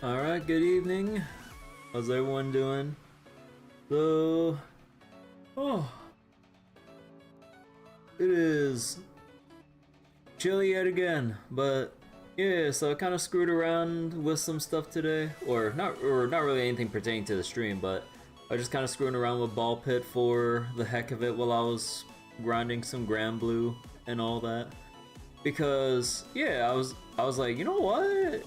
Alright, good evening. How's everyone doing? So, oh, it is chilly yet again, but yeah, so I kind of screwed around with some stuff today, or not really anything pertaining to the stream, but I was just kind of screwing around with ball pit for the heck of it while I was grinding some Grand Blue and all that. Because yeah, I was like, you know what?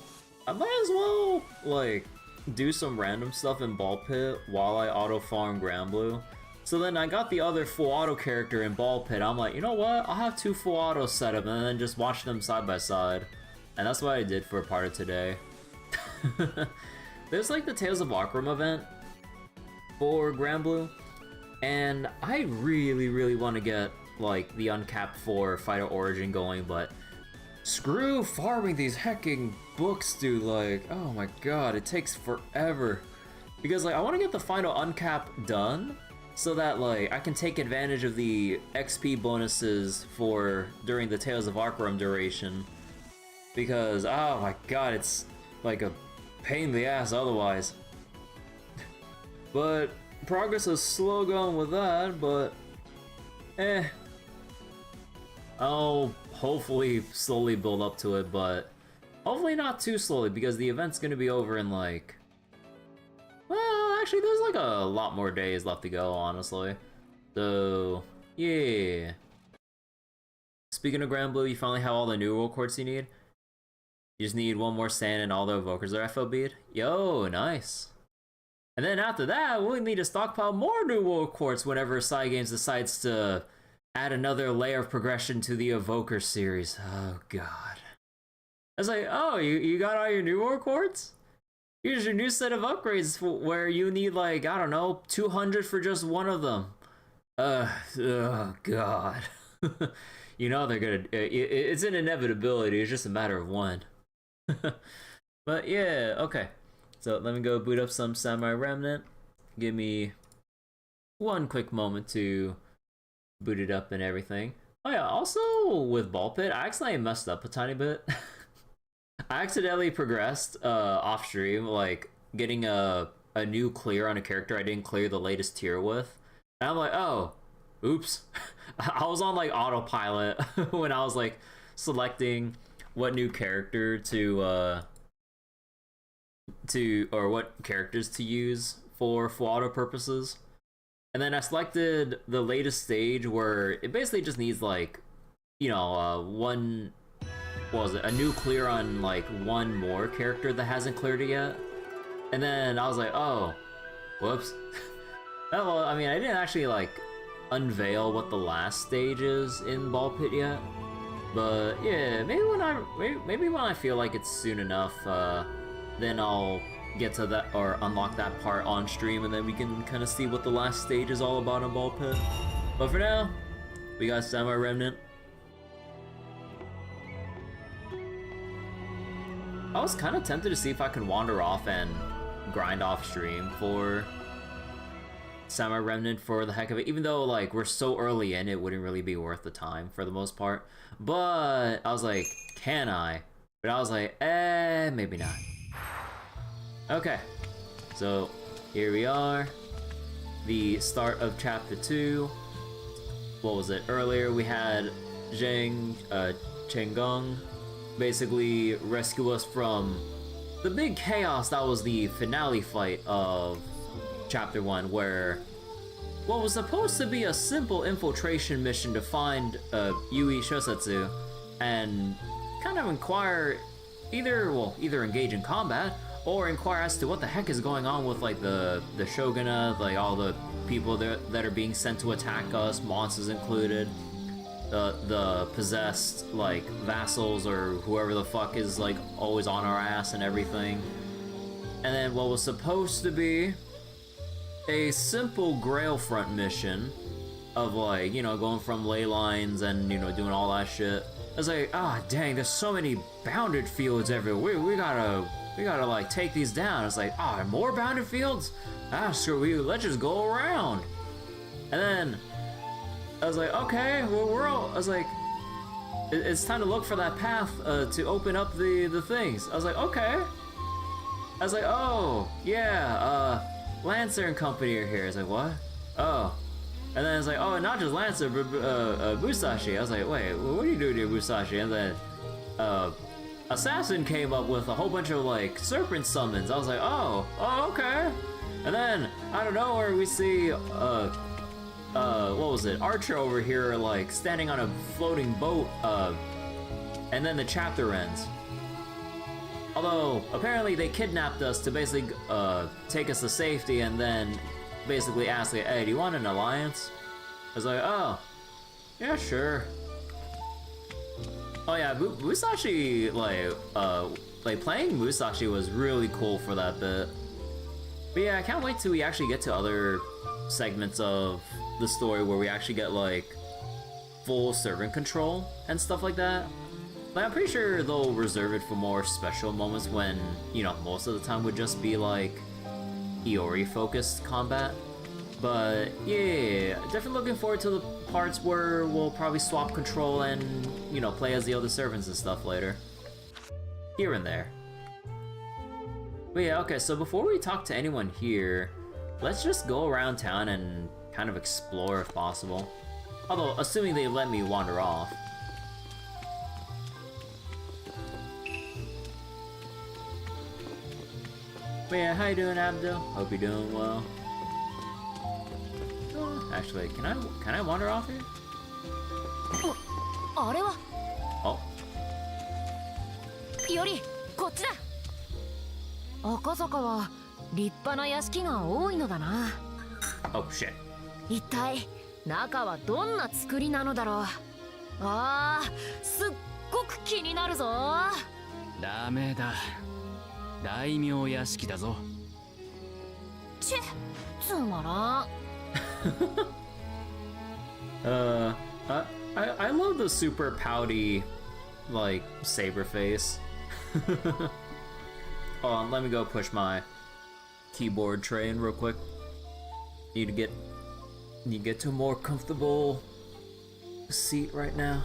I might as well like do some random stuff in ball pit while I auto farm Grand Blue. So then I got the other full auto character in ball pit. I'm like, you know what? I'll have two full autos set up and then just watch them side by side. And that's what I did for a part of today. There's like the Tales of Akram event for Grand Blue, and I really want to get like the uncapped 4 Fighter Origin going, but screw farming these hecking books, dude. Like, oh my god, it takes forever. Because like I want to get the final uncap done so that like I can take advantage of the XP bonuses for during the Tales of Akram duration. Because oh my god, it's like a pain in the ass otherwise. But progress is slow going with that, but I'll hopefully slowly build up to it, but hopefully not too slowly because the event's gonna be over in like, well, actually there's like a lot more days left to go, honestly. So yeah. Speaking of Grand Blue, you finally have all the new world quartz you need. You just need one more sand and all the evokers are FOB'd. Yo, nice. And then after that, we'll need to stockpile more new world quartz whenever Cygames decides to add another layer of progression to the evoker series. Oh god. I was like, oh, you got all your new world quartz? Here's your new set of upgrades where you need like, I don't know, 200 for just one of them. Oh god. You know they're gonna, it's an inevitability, it's just a matter of when. But yeah, okay. So let me go boot up some Samurai Remnant. Give me one quick moment to boot it up and everything. Oh yeah, also with Ball Pit, I accidentally messed up a tiny bit. I accidentally progressed off stream, like getting a new clear on a character I didn't clear the latest tier with. And I'm like, oh, oops. I was on like autopilot when I was like selecting what new character to or what characters to use for full auto purposes. And then I selected the latest stage where it basically just needs like, you know, one, what was it, a new clear on like one more character that hasn't cleared it yet. And then I was like, oh, whoops. Well, I mean, I didn't actually like unveil what the last stage is in Ball Pit yet. But yeah, maybe when I feel like it's soon enough, then I'll get to that or unlock that part on stream, and then we can kind of see what the last stage is all about in Ball Pit. But for now, we got Samurai Remnant. I was kind of tempted to see if I could wander off and grind off stream for Samurai Remnant for the heck of it, even though like we're so early in, it wouldn't really be worth the time for the most part. But I was like, can I? But I was like, maybe not. Okay, so here we are, the start of chapter 2. What was it? Earlier we had Zheng Chenggong basically rescue us from the big chaos that was the finale fight of chapter 1, where what was supposed to be a simple infiltration mission to find Yui Shosetsu and kind of inquire, either engage in combat or inquire as to what the heck is going on with like the shogunate, like all the people that are being sent to attack us, monsters included, the possessed like vassals or whoever the fuck is like always on our ass and everything. And then what was supposed to be a simple Grail Front mission of like, you know, going from ley lines and, you know, doing all that shit. I was like, ah, dang, there's so many bounded fields everywhere. We gotta like take these down. It's like, ah, more bounded fields? Ah, screw you, let's just go around. And then I was like, okay, well, I was like, it's time to look for that path to open up the things. I was like, okay. I was like, oh, yeah, Lancer and company are here. I was like, what? Oh. And then it's like, oh, not just Lancer, but Musashi. I was like, wait, what are you doing here, Musashi? And then, Assassin came up with a whole bunch of, like, serpent summons. I was like, oh, okay. And then, out of nowhere, we see, what was it? Archer over here, like, standing on a floating boat, and then the chapter ends. Although, apparently they kidnapped us to basically, take us to safety and then basically ask, like, hey, do you want an alliance? I was like, oh, yeah, sure. Oh yeah, Musashi, like playing Musashi was really cool for that bit. But yeah, I can't wait till we actually get to other segments of the story where we actually get, like, full servant control and stuff like that. Like, I'm pretty sure they'll reserve it for more special moments when, you know, most of the time would just be, like, Iori-focused combat. But, yeah, definitely looking forward to the parts where we'll probably swap control and, you know, play as the other servants and stuff later. Here and there. But yeah, okay, so before we talk to anyone here, let's just go around town and kind of explore if possible. Although, assuming they let me wander off. But yeah, how you doing, Abdul? Hope you're doing well. Actually, can I wander off here? Oh. Yori, こっちだ。赤坂は立派な屋敷が多いのだな。Oh shit. 一体中はどんな作りなのだろう。ああ、すっごく気になるぞ。ダメだ。大名屋敷だぞ。チェ、つまらん。I love the super pouty, like, saber face. Hold on, let me go push my keyboard tray in real quick. Need to get to a more comfortable seat right now.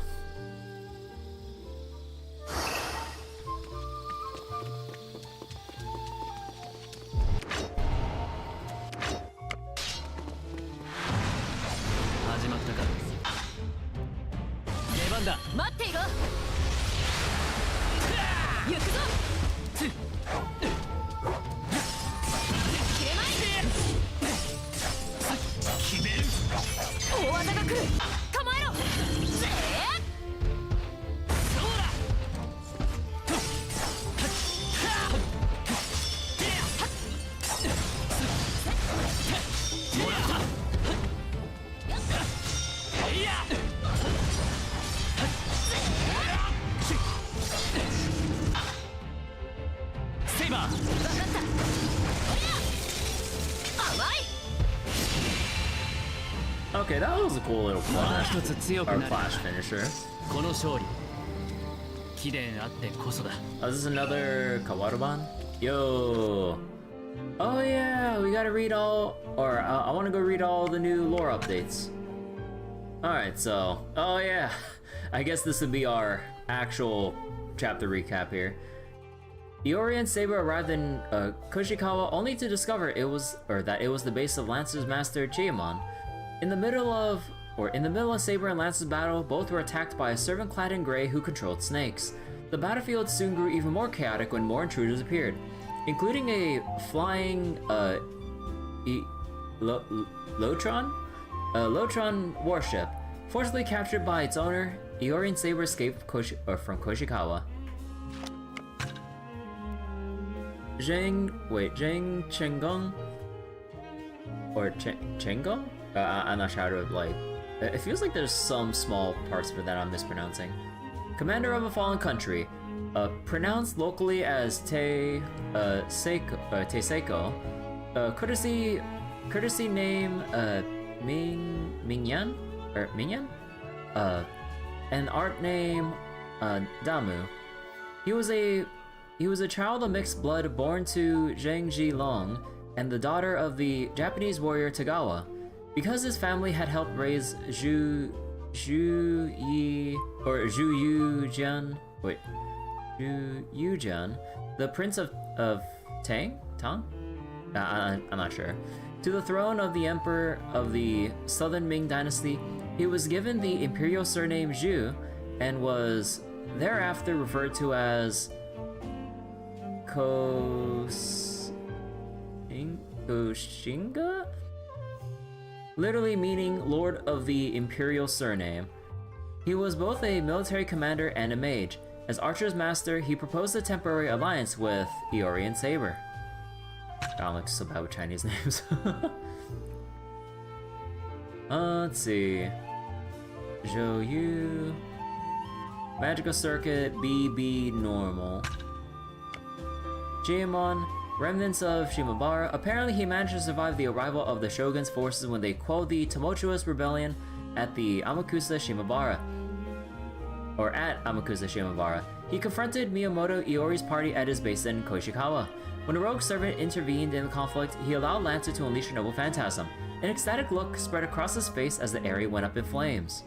Okay, that was a cool little flash, or flash finisher. Oh, this is another Kawaruban? Yo! Oh yeah, we gotta read all, or I wanna go read all the new lore updates. Alright, so, oh yeah, I guess this would be our actual chapter recap here. Iori and Saber arrived in Koshikawa only to discover that it was the base of Lancer's master Chiemon. In the middle of Saber and Lance's battle, both were attacked by a servant clad in gray who controlled snakes. The battlefield soon grew even more chaotic when more intruders appeared, including a flying Lotron warship. Fortunately captured by its owner, Iori and Saber escaped from Koshikawa. Zheng Chenggong or Chenggong? I'm not sure how to, like, it feels like there's some small parts of it that I'm mispronouncing. Commander of a fallen country, pronounced locally as Seiko, courtesy name Mingyan, and art name Damu. He was a child of mixed blood born to Zheng Zhilong and the daughter of the Japanese warrior Tagawa. Because his family had helped raise Zhu Yu Jian, Yujun, the Prince of Tang? I'm not sure. To the throne of the Emperor of the Southern Ming Dynasty, he was given the imperial surname Zhu and was thereafter referred to as Koshinga? Literally meaning Lord of the Imperial Surname. He was both a military commander and a mage. As Archer's master, he proposed a temporary alliance with Iori and Saber. God, looks so bad with Chinese names. Let's see. Zhou Yu. Magical Circuit, BB Normal. Jaemon, remnants of Shimabara. Apparently he managed to survive the arrival of the Shogun's forces when they quelled the tumultuous rebellion at the Amakusa Shimabara. Or at Amakusa Shimabara. He confronted Miyamoto Iori's party at his base in Koishikawa. When a rogue servant intervened in the conflict, he allowed Lancer to unleash a noble phantasm. An ecstatic look spread across his face as the area went up in flames.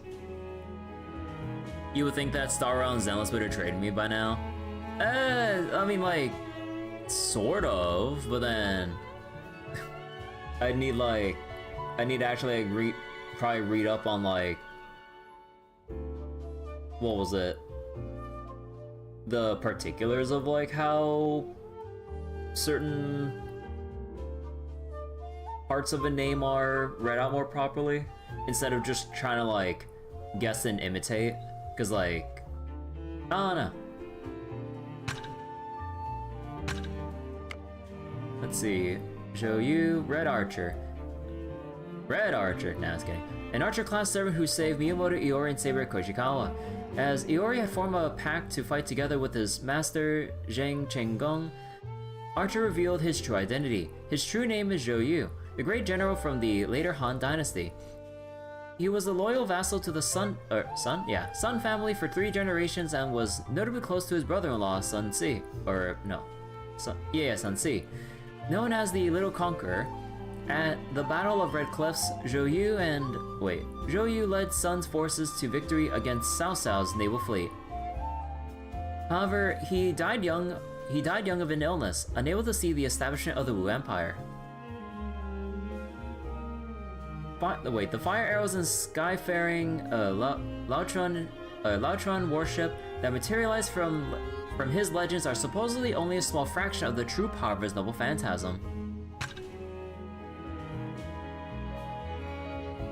You would think that Star Rail and Zenless would have traded me by now. I mean, like, sort of, but then I need to actually like probably read up on like, what was it? The particulars of like how certain parts of a name are read out more properly instead of just trying to like guess and imitate, because like, I don't know. Let's see. Zhou Yu, Red Archer. Red Archer, nah, I was kidding. An Archer class servant who saved Miyamoto Iori and Saber at Koishikawa. As Iori had formed a pact to fight together with his master, Zheng Chenggong, Archer revealed his true identity. His true name is Zhou Yu, the great general from the later Han Dynasty. He was a loyal vassal to the Sun family for 3 generations and was notably close to his brother-in-law, Sun Si. Sun Si. Known as the Little Conqueror, at the Battle of Red Cliffs, Zhou Yu led Sun's forces to victory against Cao Cao's naval fleet. However, he died young of an illness, unable to see the establishment of the Wu Empire. The fire arrows and skyfaring Laotron warship that materialized from his legends are supposedly only a small fraction of the true power of his noble phantasm.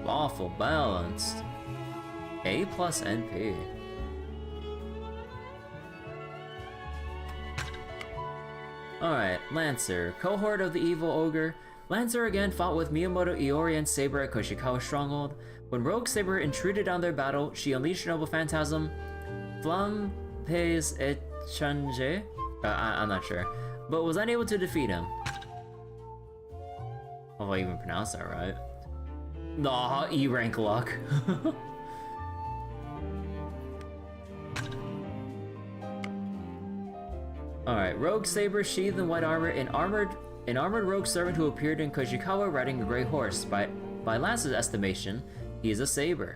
Lawful balanced. A plus NP. Alright, Lancer, cohort of the evil ogre. Lancer again fought with Miyamoto Iori and Saber at Koishikawa Stronghold. When Rogue Saber intruded on their battle, she unleashed Noble Phantasm, Flampe's Echange? I'm not sure, but was unable to defeat him. If I even pronounce that right. Aw, E-rank luck. Alright, Rogue Saber sheathed in white armor, an armored rogue servant who appeared in Koishikawa riding a gray horse. By Lance's estimation, he is a saber.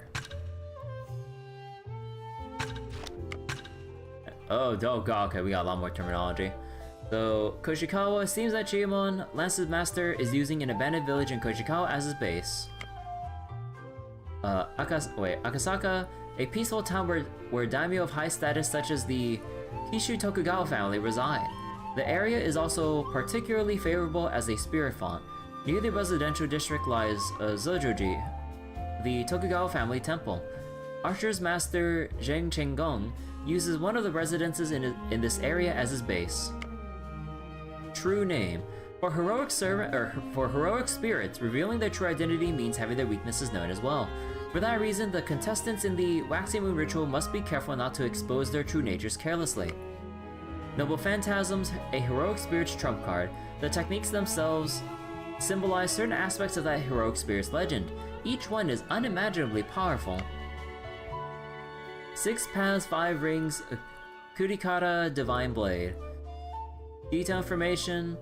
Oh god, okay, we got a lot more terminology. So, Koishikawa, seems that Jaemon, Lance's master, is using an abandoned village in Koishikawa as his base. Akasaka, a peaceful town where daimyo of high status such as the Kishu Tokugawa family reside. The area is also particularly favorable as a spirit font. Near the residential district lies Zojoji, the Tokugawa family temple. Archer's master Zheng Chenggong uses one of the residences in this area as his base. True name. For heroic spirits, revealing their true identity means having their weaknesses known as well. For that reason, the contestants in the Waxing Moon ritual must be careful not to expose their true natures carelessly. Noble Phantasms, a heroic spirit's trump card. The techniques themselves symbolize certain aspects of that heroic spirit's legend. Each one is unimaginably powerful. 6 paths, 5 rings, Kurikata Divine Blade. Detail information.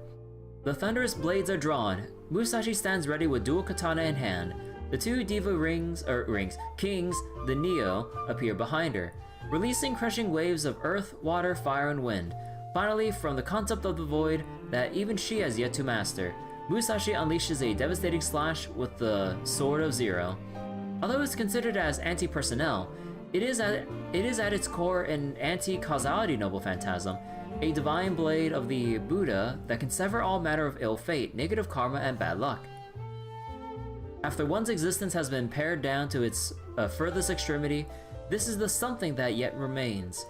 The thunderous blades are drawn. Musashi stands ready with dual katana in hand. The 2 diva kings, the Neo, appear behind her. releasing crushing waves of earth, water, fire, and wind. Finally, from the concept of the void that even she has yet to master, Musashi unleashes a devastating slash with the Sword of Zero. Although it's considered as anti-personnel, it is at its core an anti-causality noble phantasm, a divine blade of the Buddha that can sever all matter of ill fate, negative karma, and bad luck. After one's existence has been pared down to its furthest extremity, this is the something that yet remains.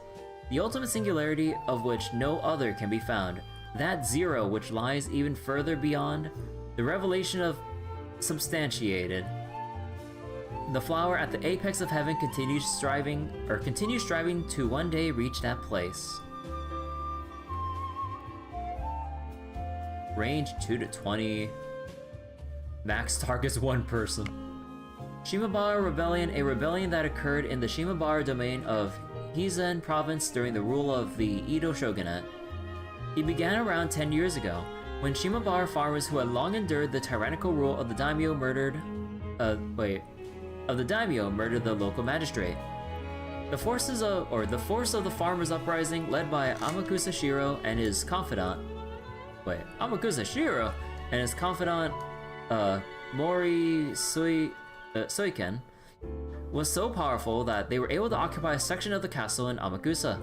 The ultimate singularity of which no other can be found, that zero which lies even further beyond, the revelation of substantiated. The flower at the apex of heaven continues striving to one day reach that place. Range 2 to 20. Max targets 1 person. Shimabara Rebellion, a rebellion that occurred in the Shimabara domain of Hizen province during the rule of the Edo shogunate. It began around 10 years ago, when Shimabara farmers who had long endured the tyrannical rule of the daimyo murdered the local magistrate. The force of the farmers' uprising, led by Amakusa Shiro and his confidant, Mori Soiken, was so powerful that they were able to occupy a section of the castle in Amakusa.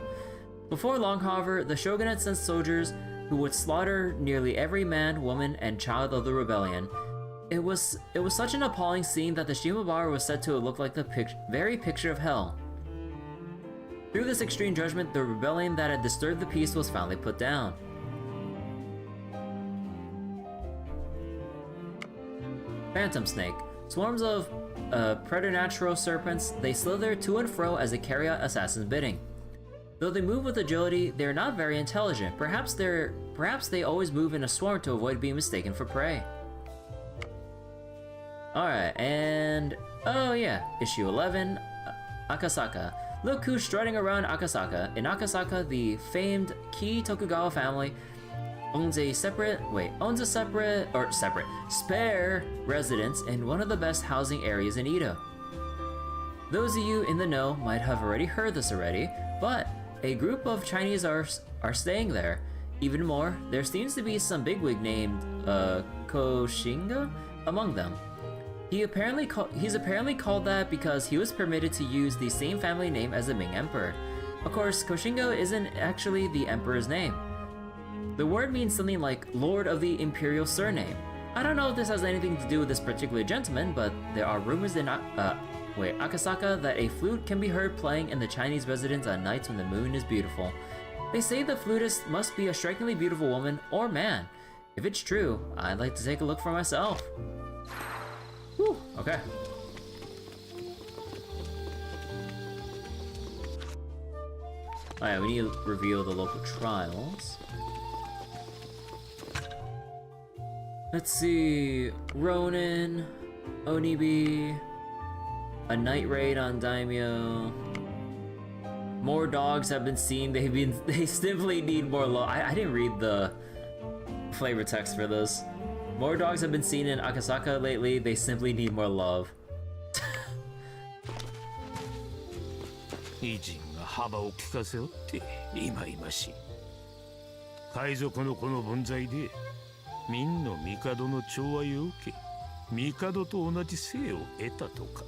Before long, however, the shogunate sent soldiers who would slaughter nearly every man, woman, and child of the rebellion. It was such an appalling scene that the Shimabara was said to have looked like the very picture of hell. Through this extreme judgment, the rebellion that had disturbed the peace was finally put down. Phantom Snake. Swarms of preternatural serpents, they slither to and fro as they carry out assassins' bidding. Though they move with agility, they are not very intelligent. Perhaps they always move in a swarm to avoid being mistaken for prey. Alright, and oh yeah, issue 11, Akasaka. Look who's strutting around Akasaka. In Akasaka, the famed Kii Tokugawa family owns a spare residence in one of the best housing areas in Edo. Those of you in the know might have already heard this already, but a group of Chinese are staying there. Even more, there seems to be some bigwig named Koshinga among them. He's apparently called that because he was permitted to use the same family name as the Ming Emperor. Of course, Koshinga isn't actually the Emperor's name. The word means something like Lord of the Imperial Surname. I don't know if this has anything to do with this particular gentleman, but there are rumors in Akasaka that a flute can be heard playing in the Chinese residence on nights when the moon is beautiful. They say the flutist must be a strikingly beautiful woman or man. If it's true, I'd like to take a look for myself. Whew, okay. Alright, we need to reveal the local trials. Let's see, Ronin, Onibi, a night raid on Daimyo. More dogs have been seen. They simply need more love. I didn't read the flavor text for this. More dogs have been seen in Akasaka lately. They simply need more love. 偉人が幅を利かせおっていまいましい。海賊のこの分際で民の帝の寵愛を受け、帝と同じ生を得たとか。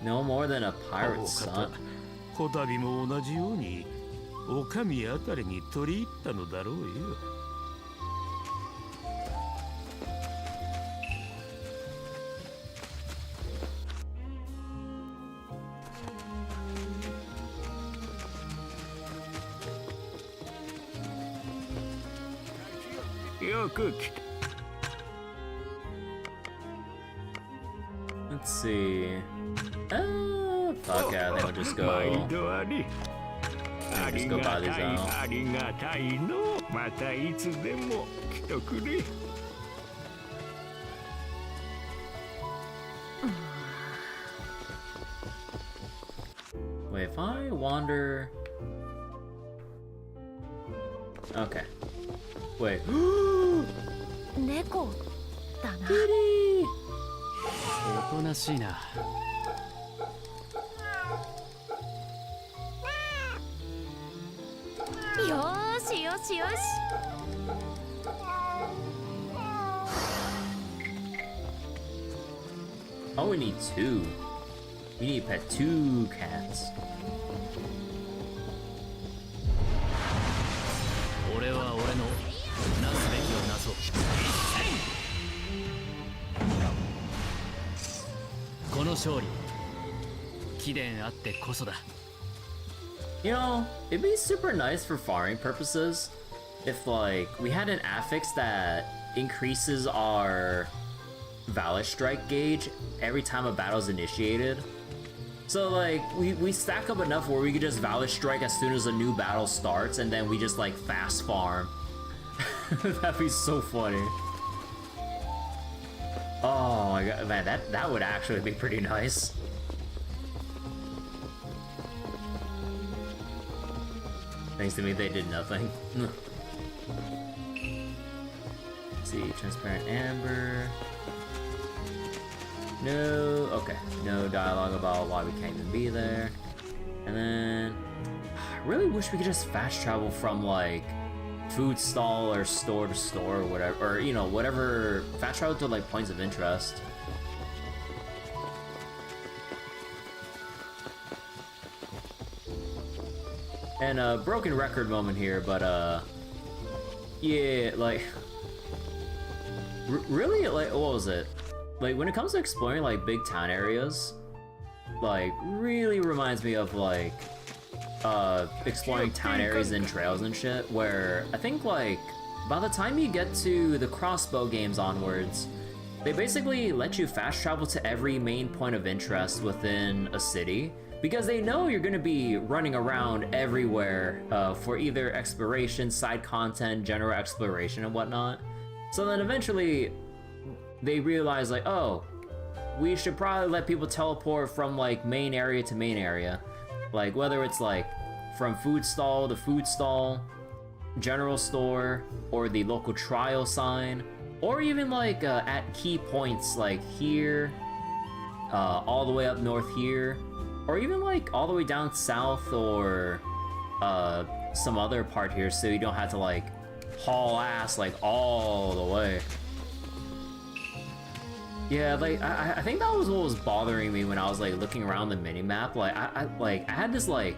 No more than a pirate's son. こたびも同じように、お上あたりに取り入ったのだろうよ。よく来た。Let's see. Fuck yeah, I think we'll just go. Just go buy these out. ありがたいの。またいつでも来てくれ。Wait, if I wander. Okay. Wait. 猫だな。おとなしいな。よーしよしよし。 Oh, we need two. We need to pet two cats. 俺は俺のなすべきをなそう。この勝利貴殿あってこそだ。 You know, it'd be super nice for farming purposes if, like, we had an affix that increases our Valor Strike gauge every time a battle's initiated. So, like, we stack up enough where we could just Valor Strike as soon as a new battle starts, and then we just, like, fast farm. That'd be so funny. Oh my god, man, that would actually be pretty nice. Thanks to me, they did nothing. Let's see, transparent amber. No, okay. No dialogue about why we can't even be there. And then, I really wish we could just fast travel from, like, food stall or store to store or whatever, or, you know, whatever, fast travel to, like, points of interest. And a broken record moment here, but, yeah, like, really, like, what was it? Like, when it comes to exploring, like, big town areas, like, really reminds me of, like, exploring town areas and trails and shit, where I think, like, by the time you get to the crossbow games onwards, they basically let you fast travel to every main point of interest within a city, because they know you're going to be running around everywhere for either exploration, side content, general exploration, and whatnot. So then eventually they realize, like, oh, we should probably let people teleport from, like, main area to main area. Like, whether it's, like, from food stall to food stall, general store, or the local trial sign, or even, like, at key points, like here, all the way up north here, or even, like, all the way down south, or some other part here, so you don't have to, like, haul ass, like, all the way. Yeah, like, I think that was what was bothering me when I was, like, looking around the minimap. Like, I had this, like,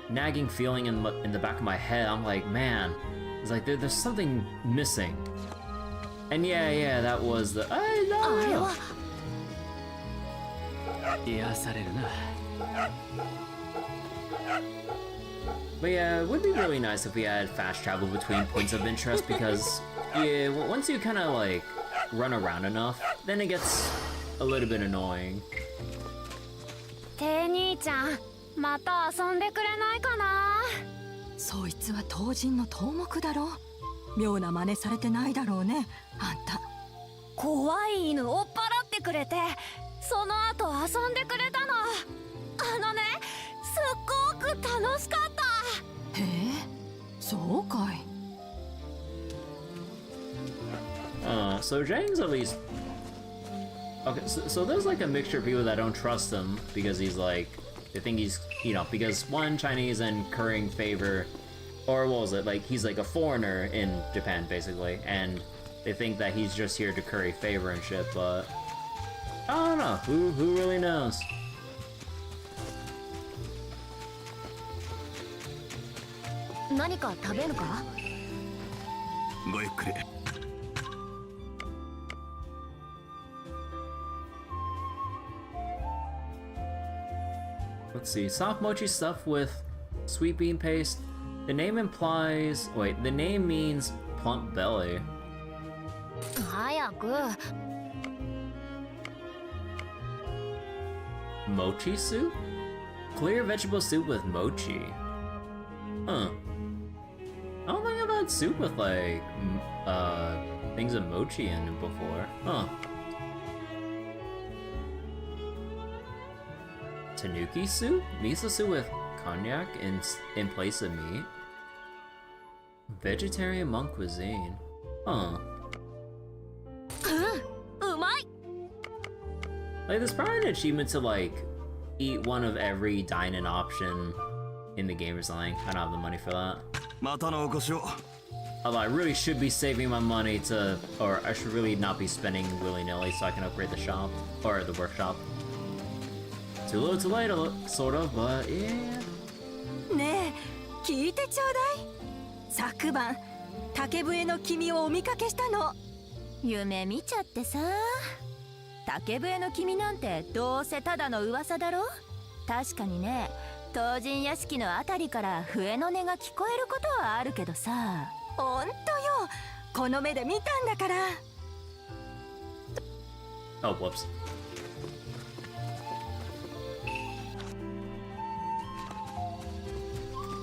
nagging feeling in the back of my head. I'm like, man, it's like, there's something missing. And yeah, that was the... no. 癒されるな。 But yeah, it would be really nice if we had fast travel between points of interest, because, yeah, once you kind of, like, run around enough, then it gets a little bit annoying. て兄ちゃん、また遊んでくれないかな。そいつは当人の頭目だろう。妙な真似されてないだろうね、あんた。怖い犬追っ払ってくれて、その後遊んでくれたの。あのね、すっごく楽しかった。へえ、そうかい。So Zheng's at least... Okay, so there's, like, a mixture of people that don't trust him, because he's, like, they think he's, you know, because, one, Chinese and currying favor, or what was it, like, he's, like, a foreigner in Japan, basically, and they think that he's just here to curry favor and shit, but... I don't know, who really knows? Go quickly. Let's see, soft mochi stuff with sweet bean paste. The name implies... Wait, the name means plump belly. 早く。Mochi soup? Clear vegetable soup with mochi. Huh. I don't think I've had soup with, like, things of mochi in it before. Huh. Tanuki soup? Miso soup with cognac in place of meat? Vegetarian monk cuisine. Huh. うまい。 Like, there's probably an achievement to, like, eat one of every dine-in option in the game or something. I don't have the money for that. またのお越しを。 Although I really should be saving my money to, or I should really not be spending willy-nilly so I can upgrade the shop, or the workshop. Too little too late, sort of, but yeah. ねえ聞いてちょうだい。昨晩竹笛の君をお見かけしたの。夢見ちゃってさ。竹笛の君なんてどうせただの噂だろ。確かにね、東神屋敷のあたりから笛の音が聞こえることはあるけどさ。ほんとよ、この目で見たんだから。 Oh, whoops.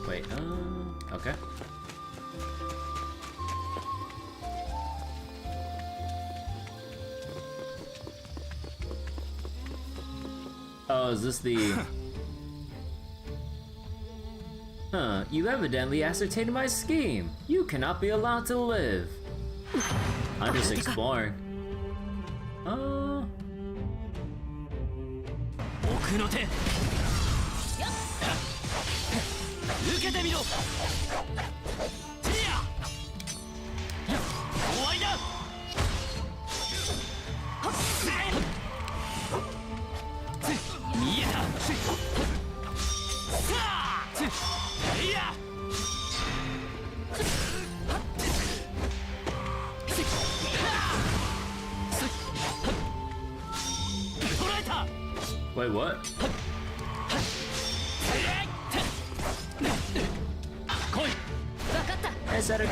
Wait, okay. Oh, is this the... Huh, you evidently ascertained my scheme. You cannot be allowed to live. I'm just exploring. 奥の手受けてみろ。ティア終わりだ。見えた。さあいや捉えた。 Wait, what? 来い。わかった。 Hey, Seneca.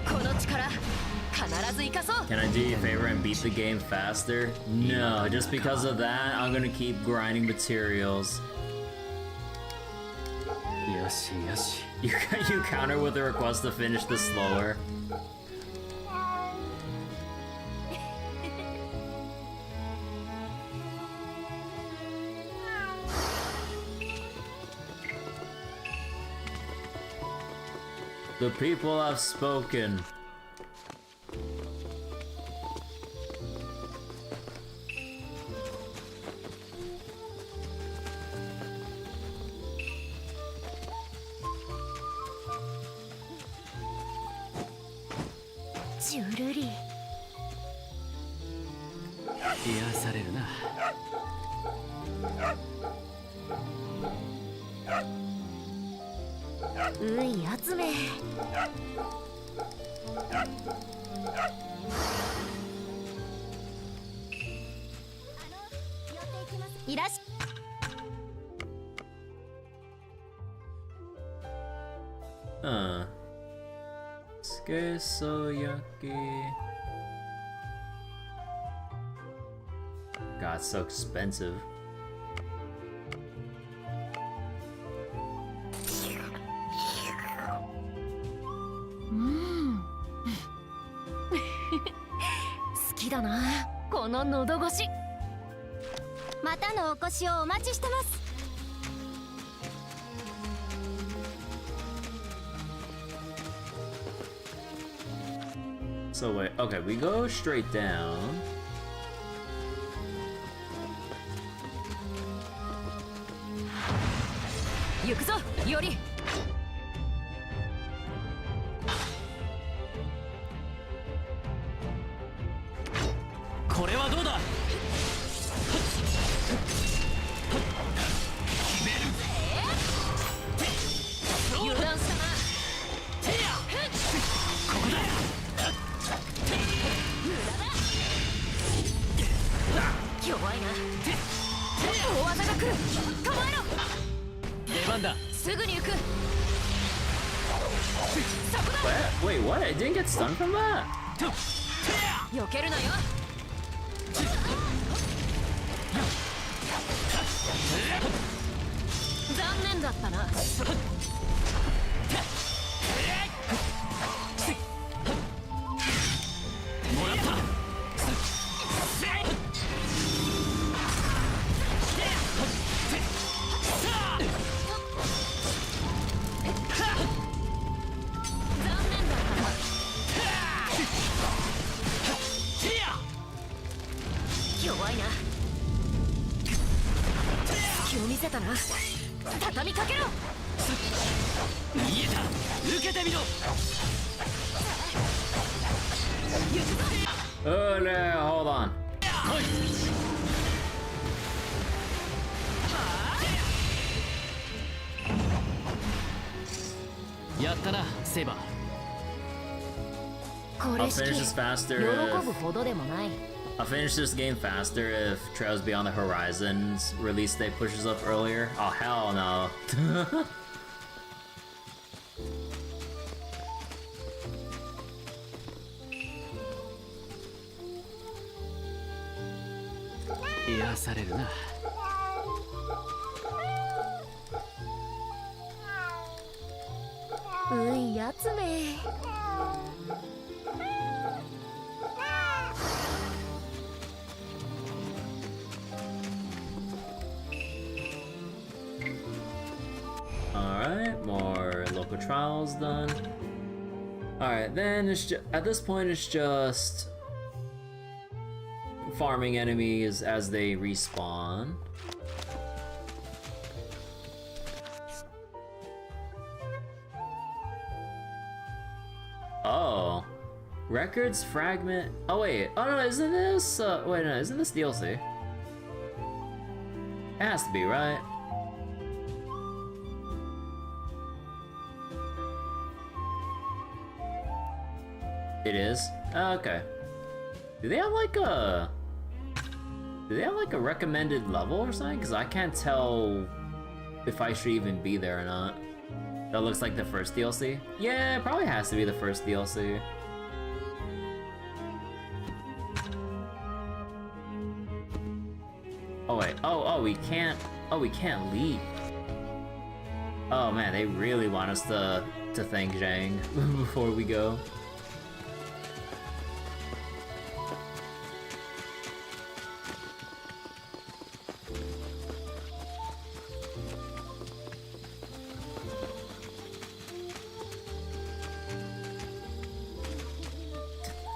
この力必ず生かそう。 Can I do you a favor and beat the game faster? No, just because of that, I'm gonna keep grinding materials. よしよし。 You counter with a request to finish this slower. The people have spoken. Jururi. 癒されるな。うい集め。いらっしゃ。Skesoyaki. God, it's so expensive. Mm. 好きだな、この喉越し。またのお越しをお待ちしてます。 So wait, okay, we go straight down. Yukuzo, Yori. これはどうだ。決める。油断したな。ここだ。弱いな。大技が来る。構えろ。出番だ。すぐに行く。そこだ。 Wait, what? I didn't get stunned from that? 避けるなよ。残念だったな。せたな。畳みかけろ。見えた。受けてみろ。 Oh no, hold on. やったな、セイバー。こ I'll れしき finish this faster 喜ぶ if ほどでもない。 I'll finish this game faster if Trails Beyond the Horizon's release date pushes up earlier. Oh hell no. 癒されるな。ういやつめ。Alright, more local trials done. Alright, then it's at this point it's just farming enemies as they respawn. Oh. Records fragment. Oh wait. Oh no, isn't this wait, no, isn't this DLC? It has to be, right? It is? Oh, okay. Do they have like a recommended level or something? Because I can't tell if I should even be there or not. That looks like the first DLC? Yeah, it probably has to be the first DLC. Oh wait, oh we can't leave. Oh man, they really want us to thank Zheng before we go.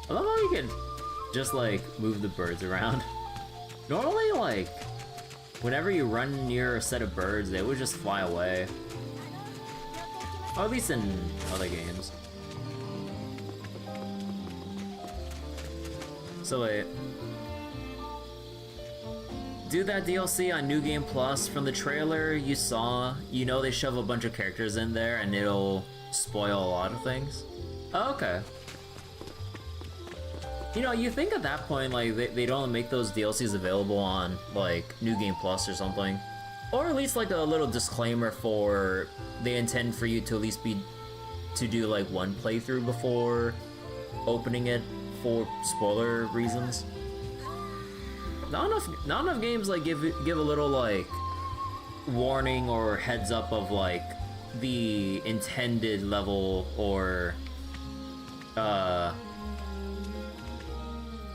I love how you can just like move the birds around. Normally, like, whenever you run near a set of birds, they would just fly away. Or at least in other games. So wait. Do that DLC on New Game Plus. From the trailer you saw, you know they shove a bunch of characters in there and it'll spoil a lot of things. Oh, okay. You know, you think at that point, like, they don't make those DLCs available on, like, New Game Plus or something. Or at least, like, a little disclaimer for they intend for you to at least do, like, one playthrough before opening it for spoiler reasons. Not enough games, like, give a little, like, warning or heads up of, like, the intended level or,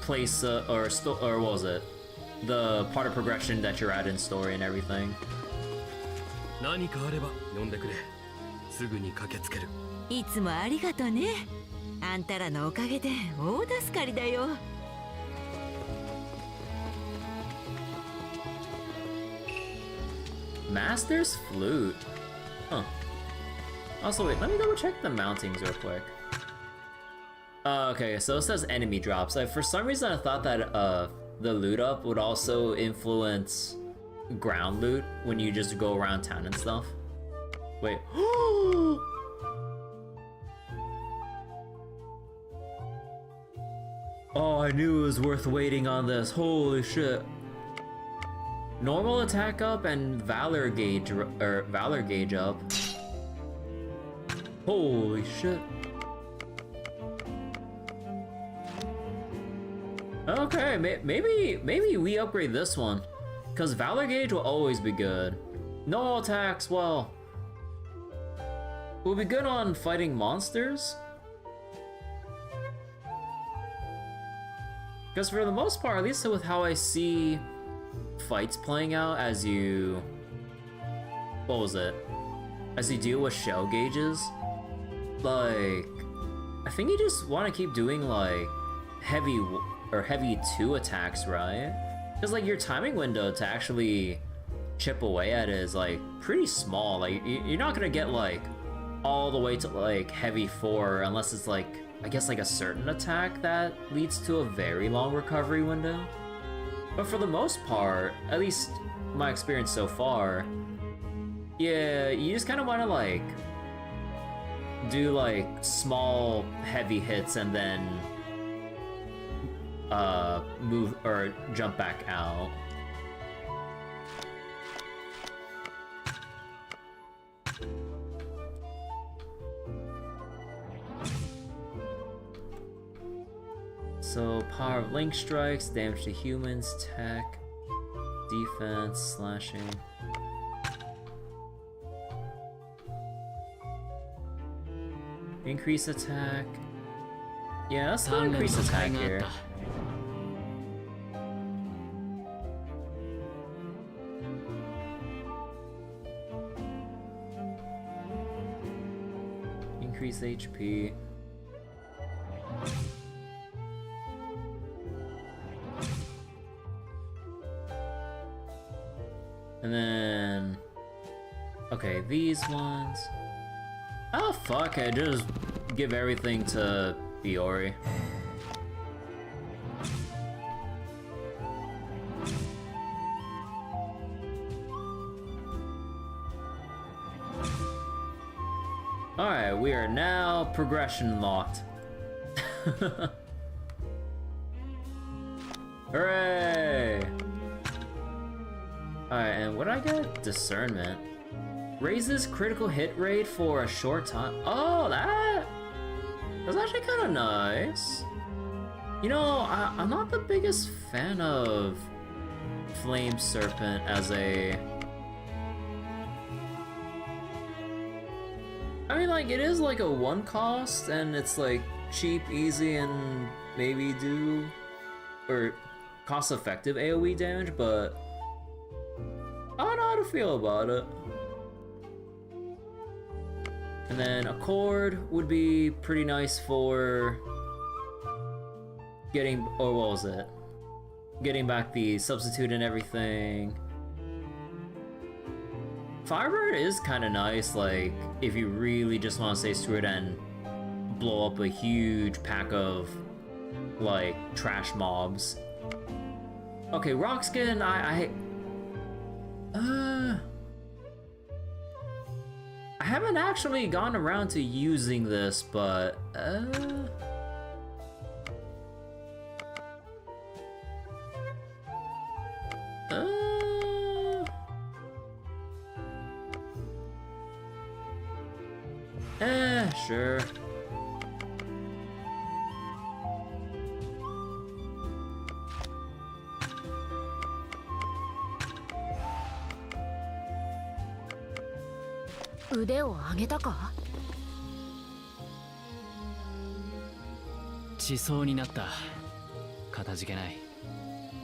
place or what was it? The part of progression that you're at in story and everything. 何かあれば呼んでくれ。すぐに駆けつける。いつもありがとね。あんたらのおかげで大助かりだよ。Master's Flute. Huh. Also, wait, let me double check the mountings real quick. Okay, so it says enemy drops. For some reason, I thought that the loot up would also influence ground loot when you just go around town and stuff. Wait. Oh, I knew it was worth waiting on this. Holy shit. Normal attack up and Valor gauge up. Holy shit. Okay, maybe we upgrade this one, cause Valor gauge will always be good. No attacks, well, will be good on fighting monsters. Cause for the most part, at least with how I see fights playing out as you, what was it? As you deal with shell gauges, like, I think you just want to keep doing like heavy 2 attacks, right? Because like your timing window to actually chip away at it is like pretty small. Like you're not gonna get like all the way to like heavy 4 unless it's like, I guess, like a certain attack that leads to a very long recovery window. But for the most part, at least my experience so far, yeah, you just kind of want to like do like small heavy hits and then move or jump back out. So power of link strikes, damage to humans, tech, defense, slashing. Increase attack. Yeah, let's go increase attack here. Increase HP. And then, okay, these ones. Oh fuck, I just give everything to Iori. Alright, we are now progression locked. Hooray! Alright, and what did I get? Discernment. Raises critical hit rate for a short time. Oh, that's actually kind of nice. You know, I'm not the biggest fan of Flame Serpent as a... I mean, like, it is like a one cost, and it's like cheap, easy, and maybe do... or cost-effective AoE damage, but... I don't know how to feel about it. And then Accord would be pretty nice for getting, or what was it? Getting back the substitute and everything. Firebird is kind of nice, like, if you really just want to stay screwed and blow up a huge pack of, like, trash mobs. Okay, Rockskin, I haven't actually gone around to using this, but sure.腕を上げたか？地層になった。かたじけない。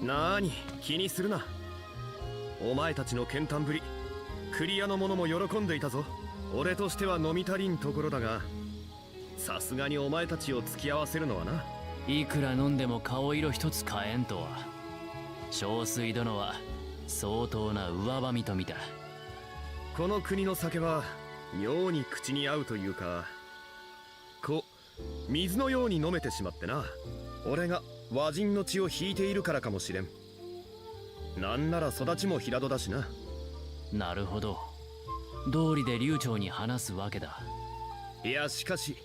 なーに、気にするな。お前たちの健談ぶり、クリアの者も喜んでいたぞ。俺としては飲み足りんところだが、さすがにお前たちを付き合わせるのはな。いくら飲んでも顔色一つ変えんとは。憔悴殿は相当な上ばみと見た。この国の酒は妙に口に合うというか、水のように飲めてしまってな。俺が和人の血を引いているからかもしれん。なんなら育ちも平戸だしな。なるほど。道理で流暢に話すわけだ。いやしかし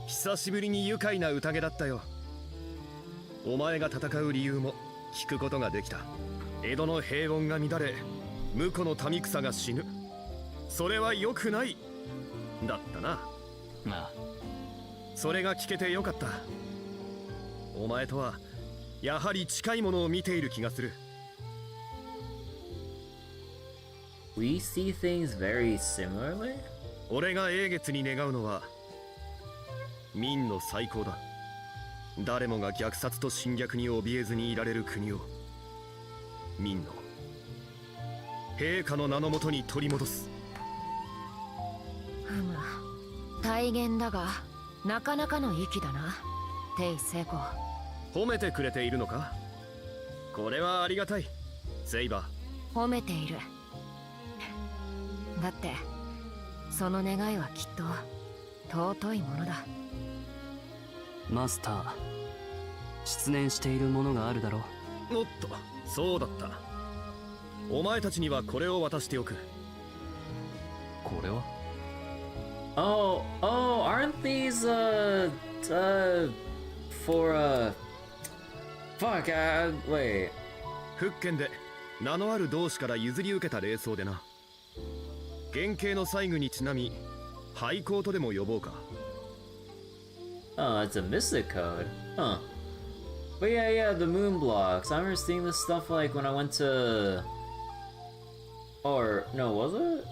久しぶりに愉快な宴だったよ。お前が戦う理由も聞くことができた。江戸の平穏が乱れ、婿の民草が死ぬ。それは良くないだったな。ああ、それが聞けてよかった。お前とはやはり近いものを見ている気がする。We see things very similarly? 俺が英月に願うのは民の再興だ。誰もが虐殺と侵略に怯えずにいられる国を民の陛下の名のもとに取り戻す。大言だがなかなかの息だな、テイセイコ。褒めてくれているのか。これはありがたい、セイバー。褒めている。だってその願いはきっと尊いものだ。マスター、失念しているものがあるだろう。おっと、そうだった。お前たちにはこれを渡しておく。これは Oh, aren't these, for, fuck, wait. 福建で名のある同志から譲り受けた礼装でな。原型の細具にちなみ、廃校とでも呼ぼうか。Oh, it's a mystic code. Huh. But yeah, the moon blocks. I remember seeing this stuff like when I went to... Or, no, was it?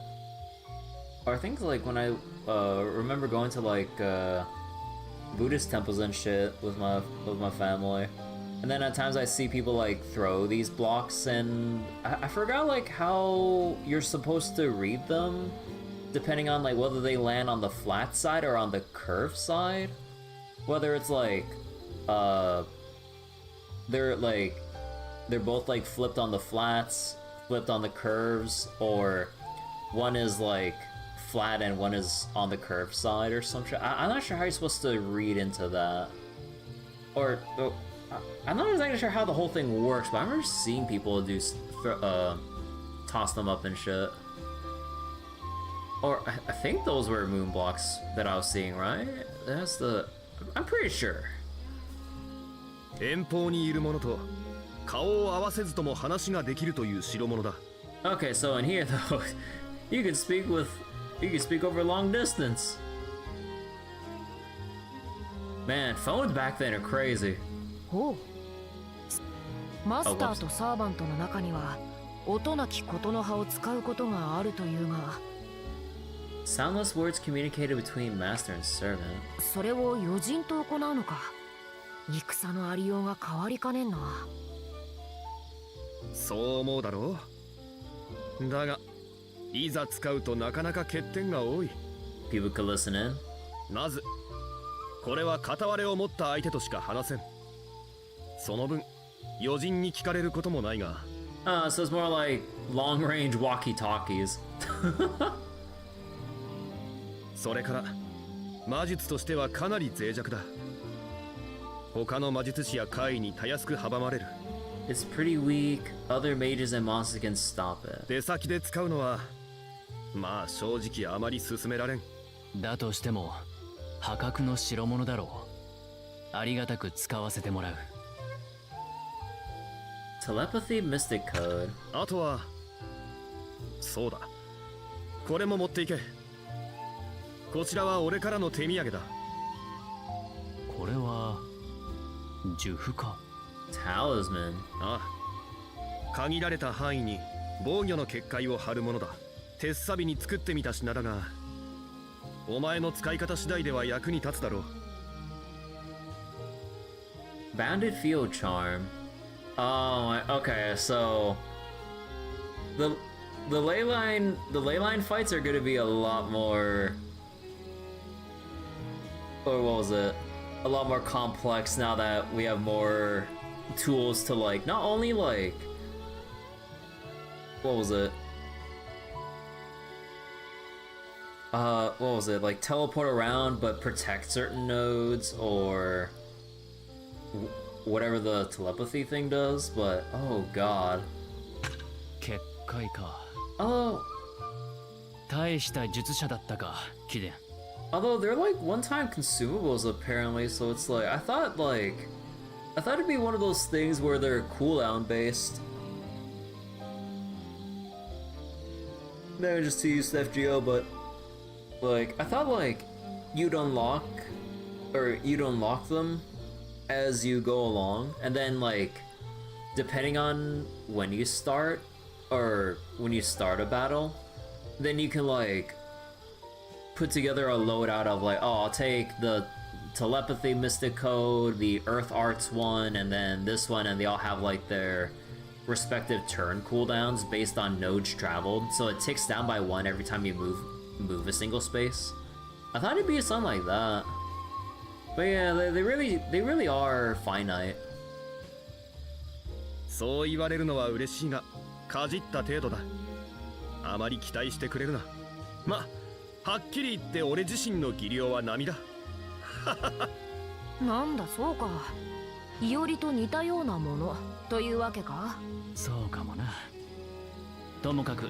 Or I think like when I remember going to like Buddhist temples and shit with my family. And then at times I see people like throw these blocks and I forgot like how you're supposed to read them depending on like whether they land on the flat side or on the curved side. Whether it's like they're both like flipped on the flats, flipped on the curves, or one is like flat and one is on the curved side or some shit. I'm not sure how you're supposed to read into that. Or I'm not exactly sure how the whole thing works, but I remember seeing people do toss them up and shit. Or I think those were moon blocks that I was seeing, right? That's the... I'm pretty sure. 遠方にいる者と顔を合わせずとも話ができるという代物だ。Okay, so in here though, you can speak over long distance. Man, phones back then are crazy. ほう。マスターとサーバントの中には音なきことの葉を使うことがあるというが。Soundless words communicated between master and servant. それを余人と行うのか。戦のありようが変わりかねんな。そう思うだろう。だがいざ使うとなかなか欠点が多い。 People could listen in. まずこれは片割れを持った相手としか話せん。その分余人に聞かれることもないが。So it's more like long-range walkie-talkies. それから魔術としてはかなり脆弱だ。他の魔術師や怪異にたやすく阻まれる。It's pretty weak. Other mages and monsters can stop it. 出先で使うのはまあ正直あまり勧められん。だとしても破格の代物だろう。ありがたく使わせてもらう。Telepathy Mystic Code. あとはそうだ、これも持っていけ。こちらは俺からの手土産だ。これは呪符か。Talisman. ああ、限られた範囲に防御の結界を張るものだ。鉄サビに作ってみた品だが、お前の使い方次第では役に立つだろう。Bounded Field Charm. Oh, okay, so the ley line fights are gonna be a lot more, or what was it? A lot more complex now that we have more tools to like not only like what was it? What was it? Like teleport around but protect certain nodes or whatever the telepathy thing does, but oh god. 結界か。Oh, 大した術者だったか、貴殿。although they're like one-time consumables apparently, so it's like I thought it'd be one of those things where they're cooldown based. Maybe just to use FGO, but like I thought like you'd unlock them as you go along, and then like depending on when you start or when you start a battle, then you can like put together a loadout of like, oh, I'll take the telepathy mystic code, the earth arts one, and then this one, and they all have like their respective turn cooldowns based on nodes traveled, so it ticks down by one every time you move a single space. I thought it'd be something like that. But yeah, they really are finite. そう言われるのは嬉しいが、かじった程度だ。あまり期待してくれるな。ま、はっきり言って俺自身の技量は並だ。なんだそうか。いおりと似たようなものというわけか。そうかもな。ともかく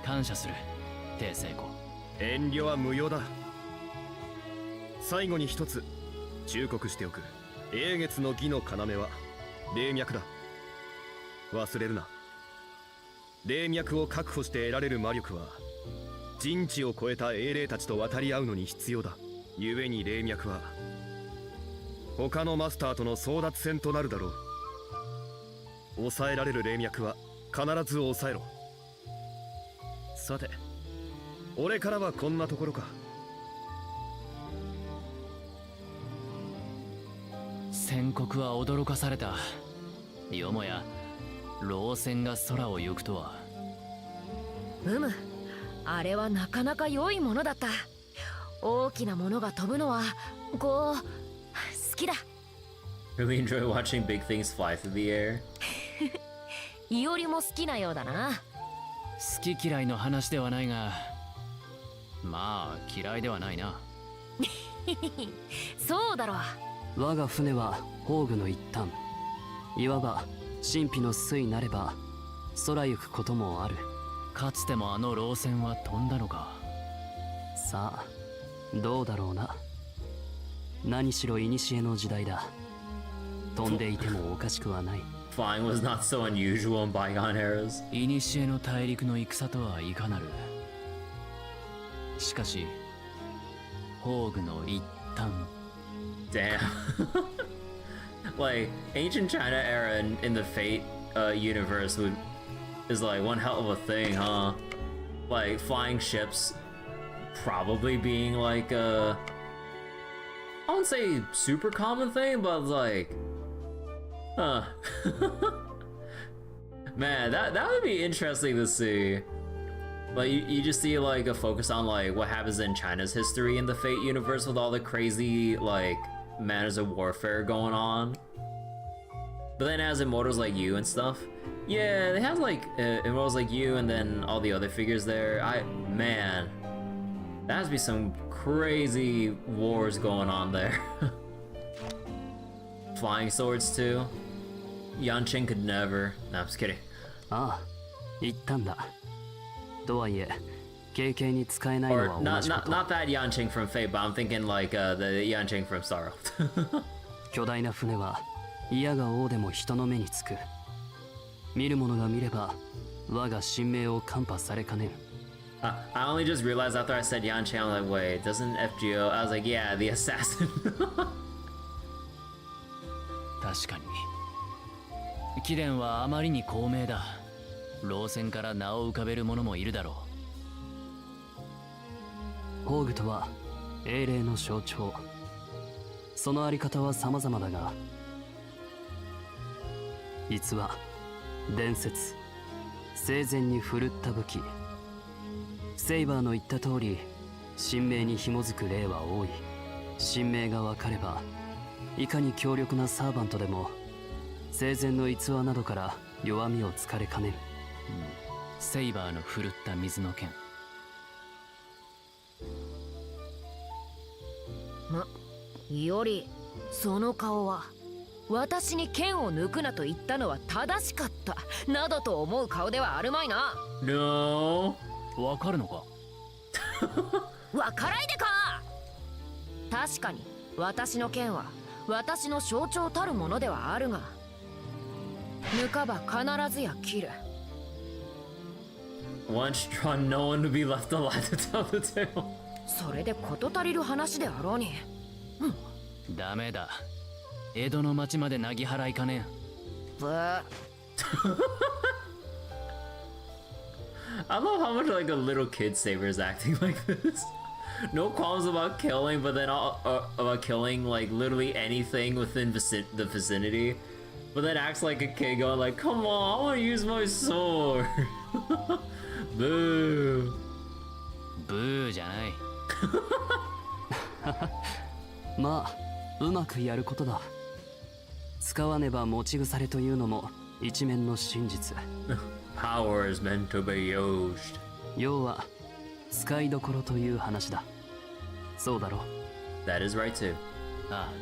感謝する帝聖子。遠慮は無用だ。最後に一つ忠告しておく。英月の義の要は霊脈だ。忘れるな。霊脈を確保して得られる魔力は人知を超えた英霊たちと渡り合うのに必要だ。故に霊脈は他のマスターとの争奪戦となるだろう。抑えられる霊脈は必ず抑えろ。さて、俺からはこんなところか。宣告は驚かされた。よもや老戦が空を行くとは。あれはなかなか良いものだった。大きなものが飛ぶのはこう好きだ。 Really enjoy watching big things fly through the air. いおりも好きなようだな。好き嫌いの話ではないが、まあ嫌いではないな。そうだろう。我が船は宝具の一端。いわば神秘の巣なれば空行くこともある。かつてもあの老戦は飛んだのか。さあどうだろうな。何しろ古の時代だ。飛んでいてもおかしくはない。Flying was not so unusual in bygone eras. 古の大陸の戦とはいかなる。しかし宝具の一端。 Damn. Like ancient China era in the Fate universe is like one hell of a thing, huh? Like flying ships probably being like I wouldn't say super common thing, but like man, that would be interesting to see. Like you just see like a focus on like what happens in China's history in the Fate universe with all the crazy like manners of warfare going on. But then it has immortals like you and stuff. Yeah, they have like immortals like you and then all the other figures there. Man, that has to be some crazy wars going on there. Flying swords too. Yanqing could never. No, I'm just kidding. ああ、言ったんだ。とはいえ、経験に使えないの Or は同じこと。 not that Yanqing from Fate, but I'm thinking like the Yanqing from Sorrow. 巨大な船は嫌が王でも人の目につく。見る者が見れば我が神明を看破されかねん。I only just realized after I said Yanqing, I'm like, wait, doesn't FGO? I was like, yeah, the assassin. 確かに貴殿はあまりに高名だ。老戦から名を浮かべる者もいるだろう。宝具とは英霊の象徴。そのあり方は様々だが、逸話、伝説、生前に振るった武器。セイバーの言った通り、神明に紐づく霊は多い。神明が分かれば、いかに強力なサーバントでも生前の逸話などから弱みをつかれかねる。セイバーの振るった水の剣。いおり、その顔は私に剣を抜くなと言ったのは正しかったなどと思う顔ではあるまいな。 No. わかるのか。わからいでか。確かに私の剣は私の象徴たるものではあるが、抜かば必ずや切る。 Once drawn, no one to be left alive to tell the tale. それで事足りる話であろうに。ダメだ。江戸の町までなぎ払いかねん。ブー。I love how much like a little kid saber is acting like this. No qualms about killing, but then about killing like literally anything within the vicinity. But then acts like a kid going like, come on, I want to use my sword. Boo. ブーじゃない。まあ、うまくやることだ。使わねば持ち腐れというのも一面の真実。Power is meant to be used. 要は使いどころという話だ。そうだろ。 That is right too. ああ、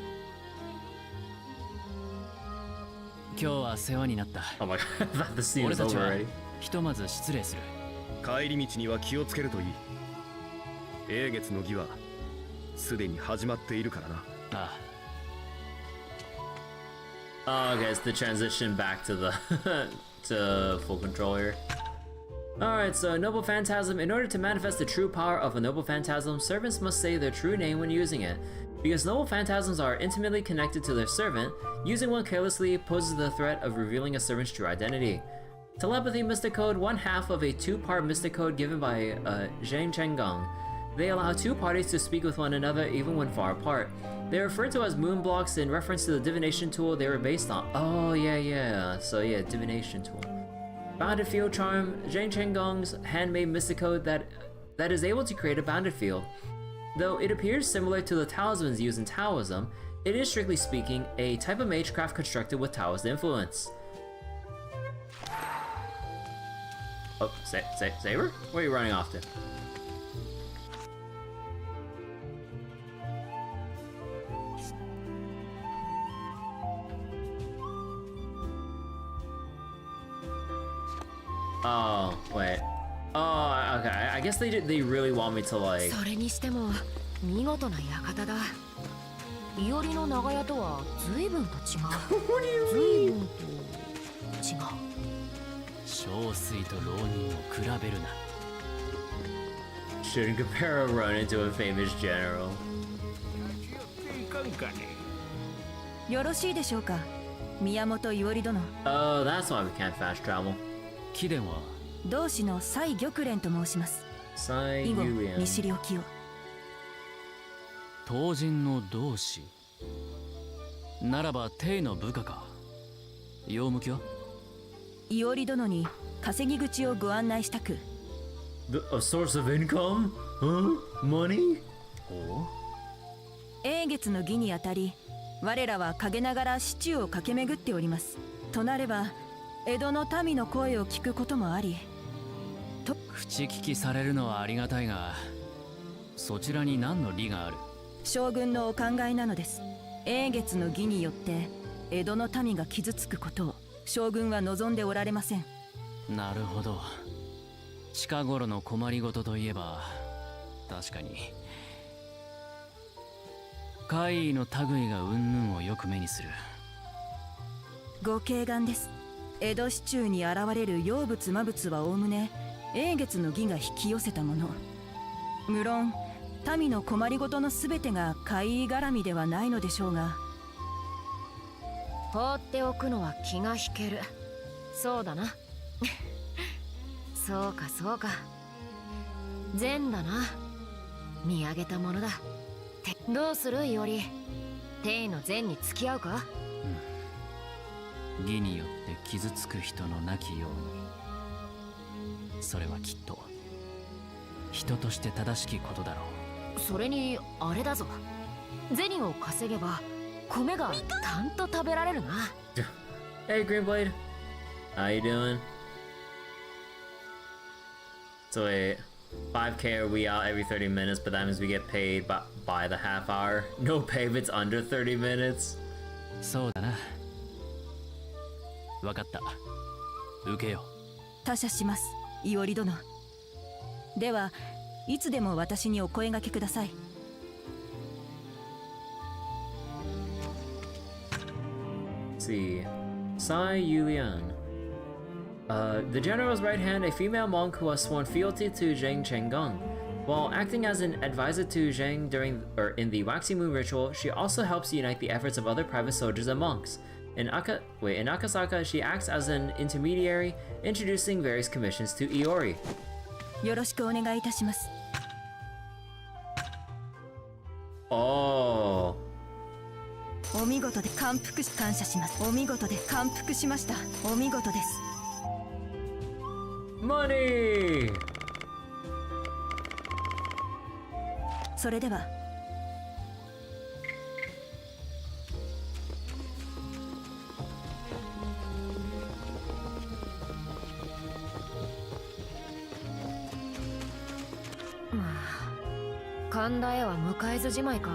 今日は世話になった。 Oh my god, I thought the scene 俺 was たち over は already. ひとまず失礼する。帰り道には気をつけるといい。英月の儀はすでに始まっているからな。ああ、 Oh, okay, it's the transition back to the to full control here. Alright, so Noble Phantasm. In order to manifest the true power of a Noble Phantasm, servants must say their true name when using it. Because Noble Phantasms are intimately connected to their servant, using one carelessly poses the threat of revealing a servant's true identity. Telepathy Mystic Code, one half of a two-part Mystic Code given by Zheng Chenggong. They allow two parties to speak with one another even when far apart. They are referred to as moon blocks in reference to the divination tool they were based on. Oh, yeah. So yeah, divination tool. Bounded Field Charm, Zheng Chenggong's handmade mystic code that is able to create a bounded field. Though it appears similar to the talismans used in Taoism, it is strictly speaking a type of magecraft constructed with Taoist influence. Oh, Saber? Where are you running off to? Oh, wait. Oh, okay. I guess they really want me to like. それにしても見事な館だ。いおりの長屋とは随分と違う。随分と違う。小水と浪人を比べるな。 Shouldn't compare a Ronin to a famous general. いかんかね。よろしいでしょうか、宮本伊織殿。 Oh, that's why we can't fast travel. 貴殿は同志の蔡玉蓮と申します。 Sai 以後 Yulian. 見知りおきを。当人の同志ならば帝の部下か。用向きは？伊織殿に稼ぎ口をご案内したく。 A source of income? Huh? Money? お？英月の儀にあたり、我らは陰ながら市中を駆け巡っております。となれば江戸の民の声を聞くこともあり、と口聞きされるのはありがたいが、そちらに何の利がある？将軍のお考えなのです。英月の儀によって江戸の民が傷つくことを将軍は望んでおられません。なるほど。近頃の困りごとといえば確かに怪異の類が云々をよく目にする。ご敬願です。江戸市中に現れる妖物魔物はおおむね英月の儀が引き寄せたもの。無論民の困りごとのすべてが怪異絡みではないのでしょうが、放っておくのは気が引ける。そうだな。そうかそうか。善だな。見上げたものだ。どうするいおり。帝の善に付き合うか？義によって傷つく人のなきように。それはきっと人として正しきことだろう。それにあれだぞ。銭を稼げば米がたんと食べられるな。Hey, Greenblade. How you doing? So wait, 5K are we out every 30 minutes, but that means we get paid by the half hour. No pay if it's under 30 minutes. そうだな。わかった。受けよ他謝します、伊織殿。ではいつでも私にお声掛けください。Let's see. Sai Yulian. The general's right hand, a female monk who has sworn fealty to Zheng Chenggong. While acting as an advisor to Zheng in the Waxing Moon ritual, she also helps unite the efforts of other private soldiers and monks. In Akasaka, she acts as an intermediary, introducing various commissions to Iori. よろしくお願いいたします。 Oh. お見事で感謝します。お見事で感服しました。お見事です。 Money! それでは。神田へは迎えずじまいか。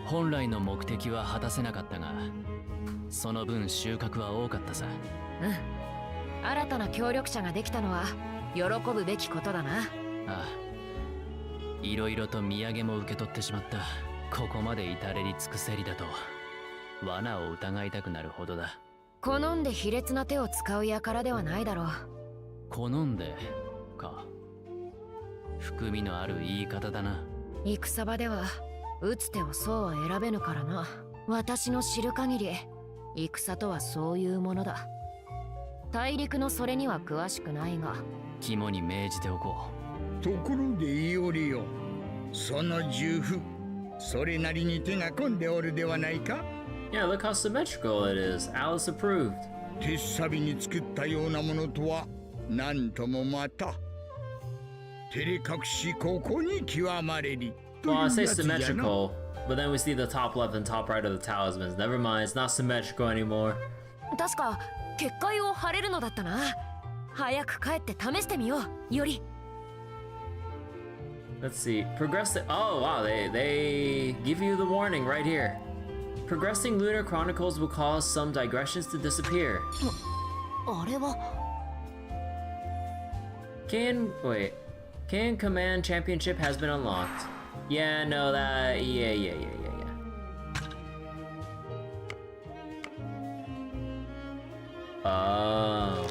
本来の目的は果たせなかったが、その分収穫は多かったさ。うん。新たな協力者ができたのは喜ぶべきことだな。ああ、いろいろと土産も受け取ってしまった。ここまで至れり尽くせりだと罠を疑いたくなるほどだ。好んで卑劣な手を使う輩ではないだろう。好んでか。含みのある言い方だな。戦場では打つ手をそうは選べぬからな。私の知る限り戦とはそういうものだ。大陸のそれには詳しくないが肝に銘じておこう。ところでいおりよ、その重符それなりに手が込んでおるではないか。 Yeah, look how symmetrical it is. Alice approved. 鉄サビに作ったようなものとはなんともまた照れ隠しここに極まれり。 Well, I say symmetrical, but then we see the top left and top right of the talismans. Never mind, it's not symmetrical anymore. 確か結界を張れるのだったな。早く帰って試してみよう。より Let's see. Progressing. Oh wow, they give you the warning right here. Progressing Lunar Chronicles will cause some digressions to disappear. あれは Can Command Championship has been unlocked. Yeah, no, that yeah. Oh.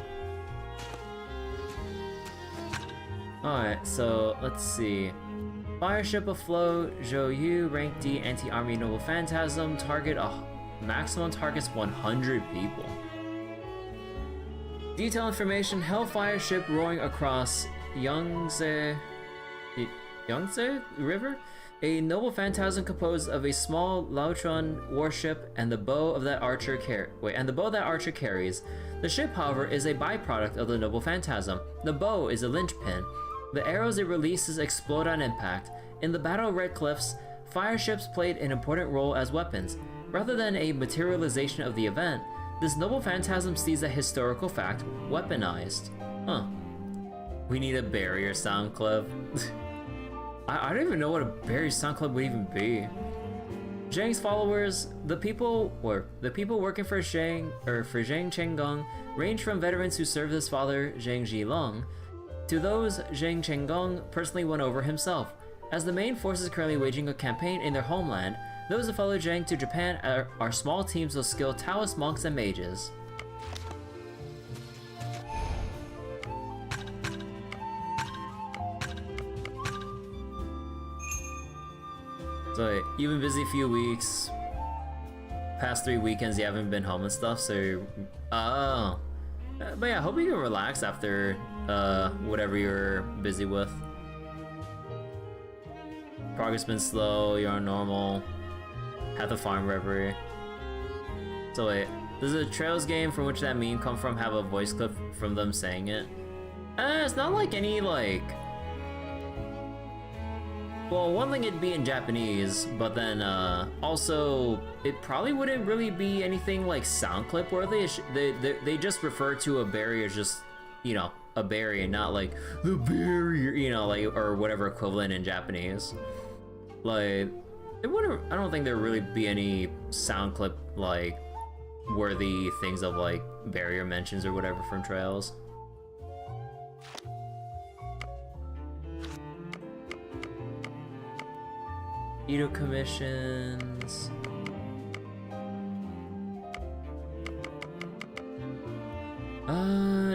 Alright, so let's see. Fireship afloat, Zhou rank D, anti-army noble phantasm, maximum targets 100 people. Detail information, Hellfire ship roaring across Yangtze River? A noble phantasm composed of a small Laotron warship and the bow of that archer carries. The ship, however, is a byproduct of the noble phantasm. The bow is a linchpin. The arrows it releases explode on impact. In the Battle of Red Cliffs, fire ships played an important role as weapons. Rather than a materialization of the event, this noble phantasm sees a historical fact weaponized. Huh. We need a barrier sound clip. I don't even know what a barrier sound clip would even be. Zheng's followers, the people working for Zheng Chenggong, range from veterans who served his father Zheng Zhilong to those Zheng Chenggong personally won over himself. As the main force is currently waging a campaign in their homeland, those who follow Zheng to Japan are small teams of skilled Taoist monks and mages. So you've been busy a few weeks. Past 3 weekends you haven't been home and stuff, so oh. But yeah, I hope you can relax after whatever you're busy with. Progress been slow, you're on normal. Had the farm reverie. So wait, does the Trails game from which that meme come from have a voice clip from them saying it? It's not like any like... Well, one thing it'd be in Japanese, but then also it probably wouldn't really be anything like sound clip worthy. They just refer to a barrier as just, you know, a barrier, not like the barrier, you know, like, or whatever equivalent in Japanese. Like, it wouldn't, I don't think there'd really be any sound clip like worthy things of like barrier mentions or whatever from Trails. Edo commissions.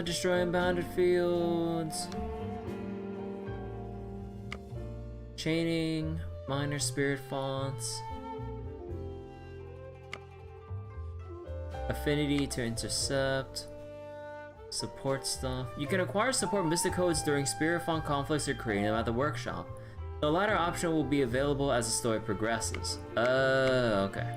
Destroying bounded fields. Chaining, minor spirit fonts. Affinity to intercept. Support stuff. You can acquire support mystic codes during spirit font conflicts or creating them at the workshop. The latter option will be available as the story progresses. Okay.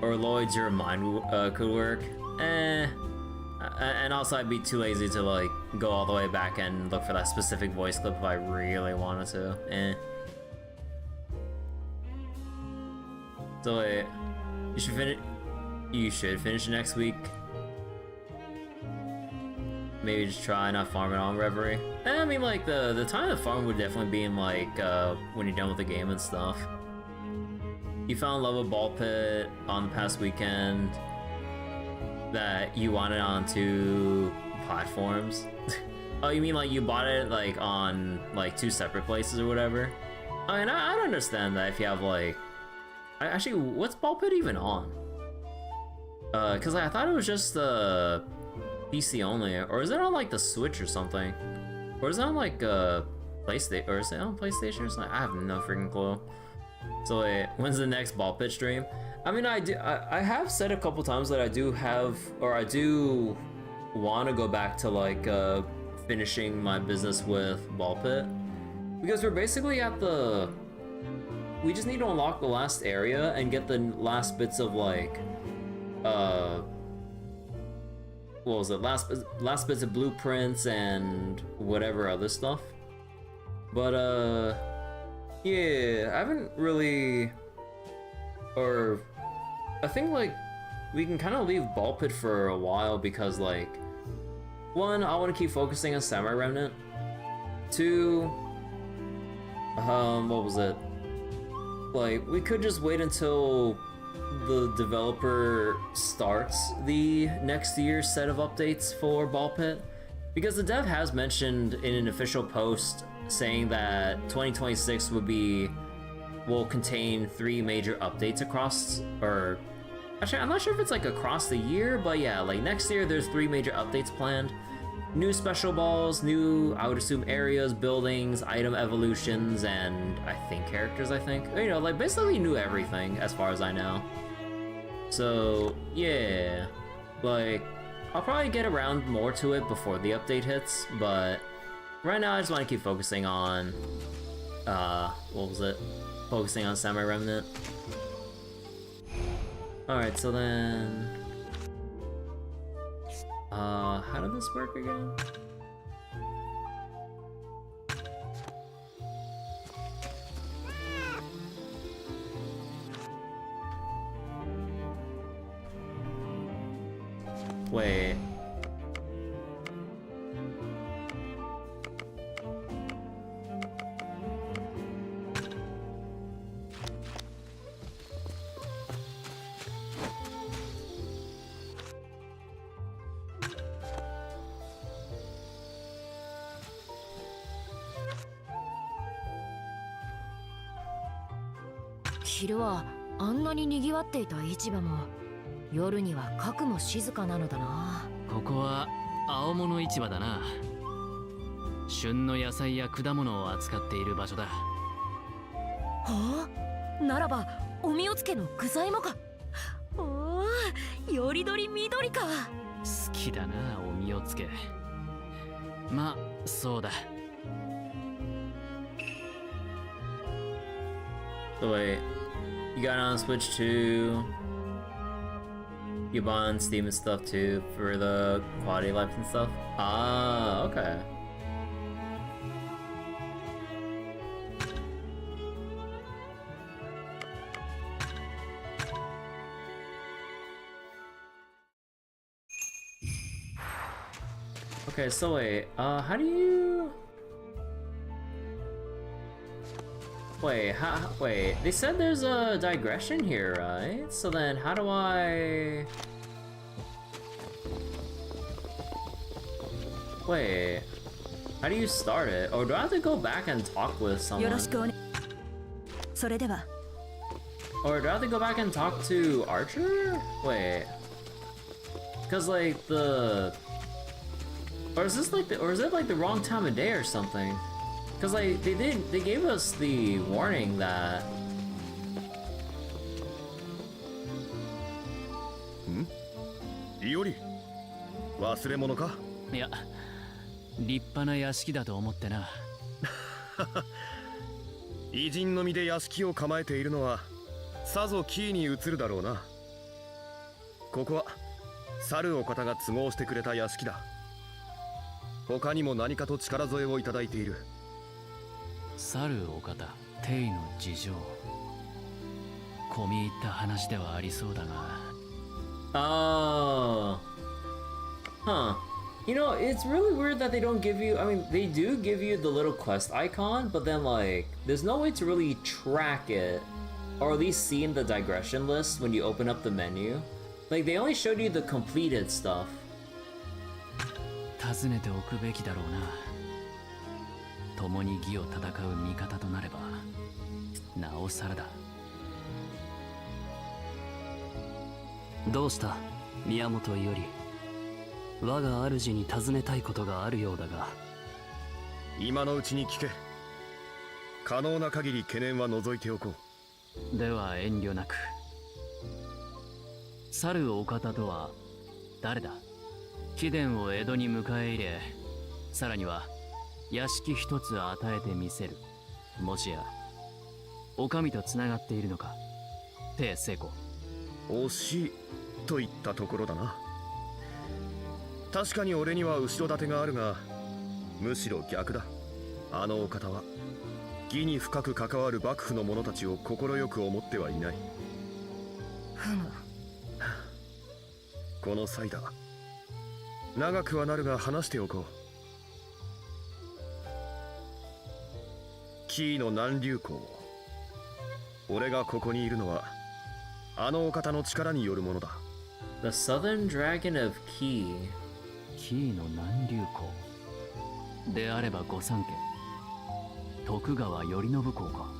Or Lloyd's your mind could work. And also I'd be too lazy to like go all the way back and look for that specific voice clip if I really wanted to. So wait, you should finish next week. maybe just try not farming on Reverie. And I mean, like, the time to farm would definitely be in, like, when you're done with the game and stuff. You fell in love with Ball Pit on the past weekend that you wanted on 2 platforms. Oh, you mean like you bought it like on like 2 separate places or whatever? I mean, I don't understand that if you have like... Actually, what's Ball Pit even on? Cause I thought it was just PC only, or is it on like the Switch or something? Or is it on like PlayStation, or is it on PlayStation or something? I have no freaking clue. So wait, when's the next Ball Pit stream? I mean, I have said a couple times that I do have, or I do want to go back to like finishing my business with Ball Pit, because we're basically at the... We just need to unlock the last area and get the last bits of like what was it? Last bits of blueprints and whatever other stuff. But yeah, I haven't really, or I think like we can kind of leave Ball Pit for a while because like, 1, I want to keep focusing on Samurai Remnant. 2, what was it? Like, we could just wait until the developer starts the next year's set of updates for Ball Pit, because the dev has mentioned in an official post saying that 2026 will contain 3 major updates across, or actually I'm not sure if it's like across the year, but yeah, like next year there's 3 major updates planned. New special balls, new, I would assume, areas, buildings, item evolutions, and I think characters, You know, like basically new everything as far as I know. So yeah, like I'll probably get around more to it before the update hits, but right now I just want to keep focusing on, what was it? Focusing on Samurai Remnant. Alright, so then... how did this work again? Wait.昼はあんなに賑わっていた市場も夜にはかくも静かなのだな。ここは青物市場だな。旬の野菜や果物を扱っている場所だ。はあ、ならばおみおつけの具材もか。おお、よりどりみどりか。好きだな、おみおつけ。まあそうだ。So wait, you got it on Switch too? You bought on Steam and stuff too for the quality of life and stuff? Ah, okay. Okay, so wait, how do you... Wait, they said there's a digression here, right? So then how do I... Wait, how do you start it? Or do I have to go back and talk with someone? Or do I have to go back and talk to Archer? Wait. Cause like the... Or is this like the... Or is it like the wrong time of day or something? Cause like they gave us the warning that... Iori? 忘れ物か? いや、立派な屋敷だと思ってな。偉人の身で屋敷を構えているのはさぞキーに移るだろうな。ここは猿お方が都合してくれた屋敷だ。他にも何かと力添えをいただいている。猿お方、帝の事情。込み入った話ではありそうだが。Oh. Huh. You know, it's really weird that they don't give you, I mean, they do give you the little quest icon, but then like, there's no way to really track it, or at least see in the digression list when you open up the menu. Like, they only showed you the completed stuff. 尋ねておくべきだろうな。共に義を戦う味方となれば、なおさらだ。どうした、宮本伊織。我が主に尋ねたいことがあるようだが。今のうちに聞け。可能な限り懸念は除いておこう。では遠慮なく。去るお方とは誰だ。貴殿を江戸に迎え入れ、さらには屋敷一つ与えてみせる。もしやお上とつながっているのか。帝聖子。惜しいといったところだな。確かに俺には後ろ盾があるが、むしろ逆だ。あのお方は義に深く関わる幕府の者たちを快く思ってはいない。ふむ。この際だ。長くはなるが話しておこう。キーの南流港。俺がここにいるのはあのお方の力によるものだ。 The Southern Dragon of Key。 キーの南流港であれば御三家徳川頼信公か。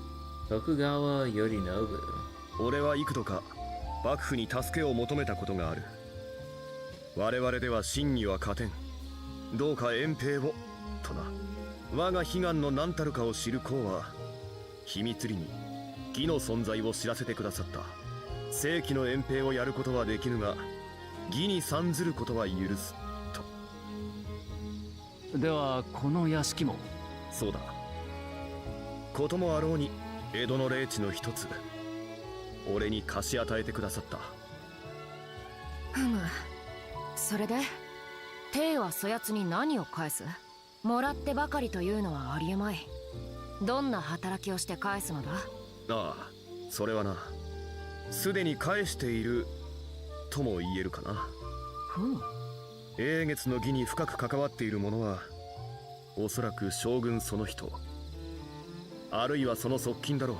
徳川頼信。俺は幾度か幕府に助けを求めたことがある。我々では真には勝てん。どうか遠兵をとな。我が悲願の何たるかを知る公は秘密裏に義の存在を知らせてくださった。正規の遠兵をやることはできぬが義に参ずることは許すと。ではこの屋敷も。そうだ。こともあろうに江戸の霊地の一つ俺に貸し与えてくださった。ふむ。それで帝はそやつに何を返す。もらってばかりというのはありえまい。どんな働きをして返すのだ。ああ、それはな、すでに返しているとも言えるかな。ふむ。永月の義に深く関わっている者はおそらく将軍その人、あるいはその側近だろう。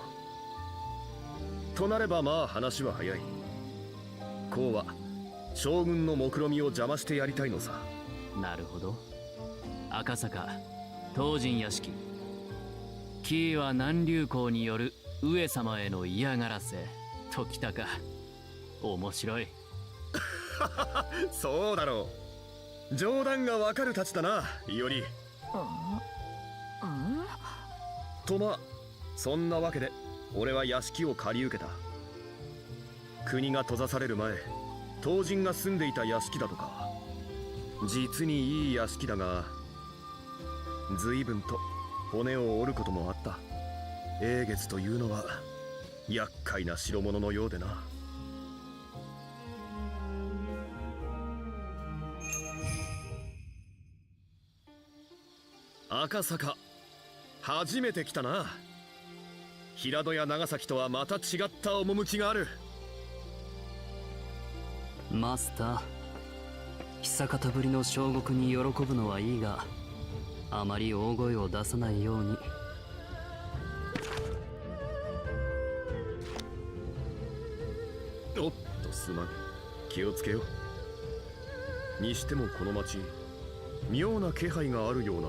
となればまあ話は早い。公は将軍の目論見を邪魔してやりたいのさ。なるほど。赤坂東神屋敷。キーは南流公による上様への嫌がらせときたか。面白い。そうだろう。冗談がわかるたちだな、いおり。とまあそんなわけで俺は屋敷を借り受けた。国が閉ざされる前、東人が住んでいた屋敷だとか。実にいい屋敷だが随分と骨を折ることもあった。永月というのは厄介な代物のようでな。赤坂初めて来たな。平戸や長崎とはまた違った趣がある。マスター、久方ぶりの小国に喜ぶのはいいが、あまり大声を出さないように。おっとすまん。気をつけよう。にしてもこの町妙な気配があるような。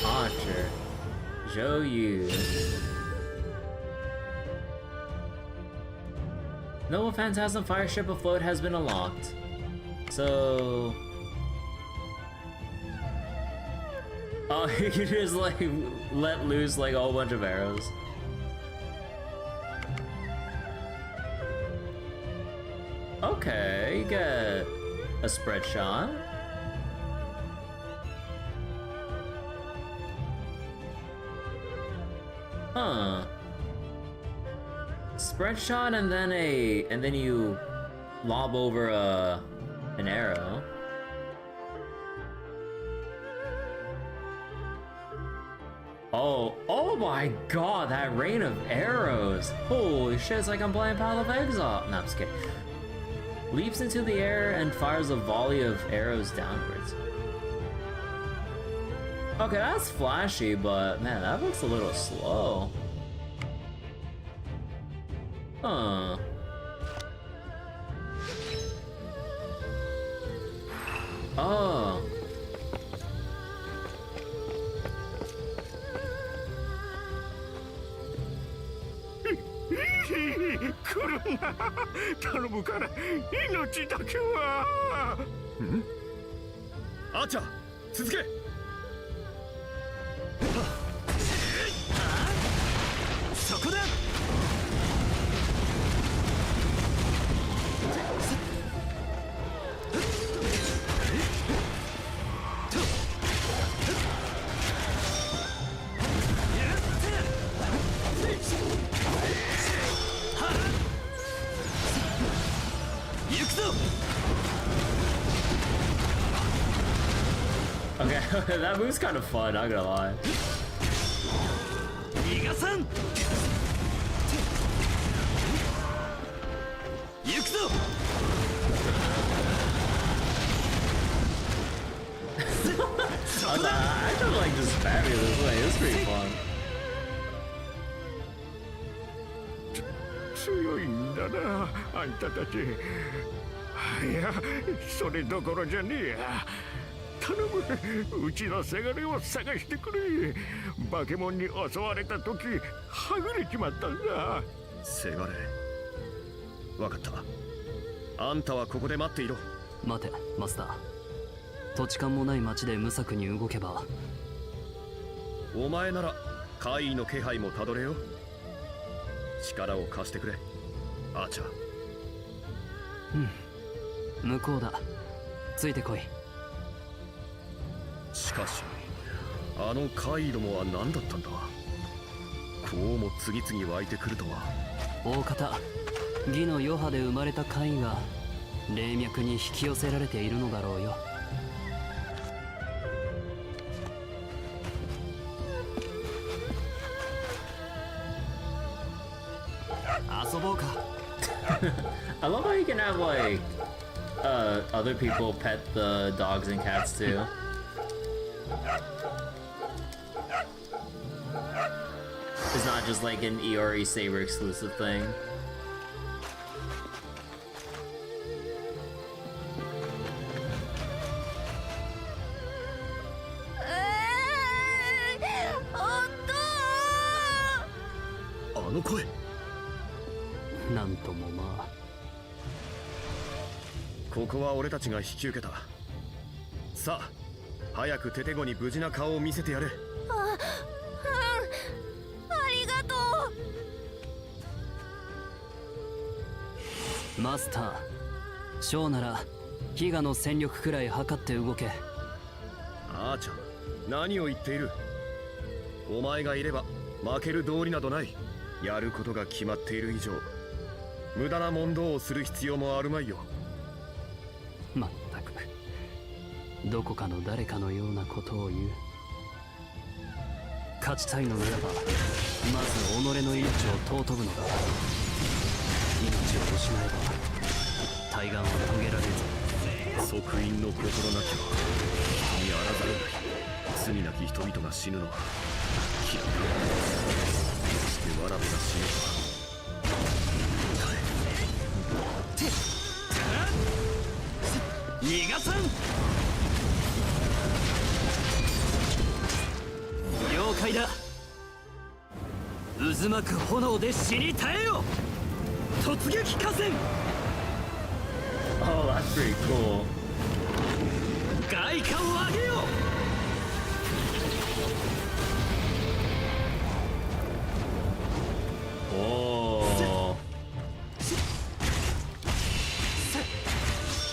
Archer. Zhou. Noble Phantasm Fireship afloat has been unlocked. So... oh, you can just like let loose like a whole bunch of arrows. Okay, you get a spread shot. Huh. Spread shot and then you lob over an arrow. Oh my god, that rain of arrows. Holy shit, it's like I'm playing Path of Exile. No, I'm just kidding. Leaps into the air and fires a volley of arrows downwards. Okay, that's flashy, but man, that looks a little slow. Huh. Oh. 来るな頼むから命だけは。アーチャー続け。そこだ。Okay, that move's kind of fun, not gonna lie. 逃がさん。行くぞ。I just like just spamming this way. It's pretty fun. 強いんだなあんたたち。いやそれどころじゃねえや。頼むうちのせがれを探してくれ。化け物に襲われた時はぐれちまったんだ。せがれわかった。あんたはここで待っていろ。待てマスター、土地勘もない町で無策に動けば。お前なら怪異の気配もたどれよ。力を貸してくれアーチャー。向こうだ、ついてこい。しかしあの怪異どもは何だったんだ。こうも次々湧いてくるとは。大方義の余波で生まれた怪異が霊脈に引き寄せられているのだろうよ。遊ぼうか。I love how you can have like other people pet the dogs and cats too. It's not just like an ERE Saber exclusive thing.声。なんともまあ。ここは俺たちが引き受けた。さあ早くテテゴに無事な顔を見せてやれ。ありがとう。マスター、ショーならヒガの戦力くらい測って動け。アーチャー何を言っている。お前がいれば負ける道理などない。やることが決まっている以上無駄な問答をする必要もあるまいよ。まったくどこかの誰かのようなことを言う。勝ちたいのならばまず己の命を尊ぶのだ。命を失えば対岸は遂げられる。即員の心なきは人にあらざるない。罪なき人々が死ぬのは嫌いだ。そしてわらべが死ぬとは逃がさん。了解だ。渦巻く炎で死に絶えよ。突撃河川。 Oh, that's pretty cool. 外貨を上げよ。Oh.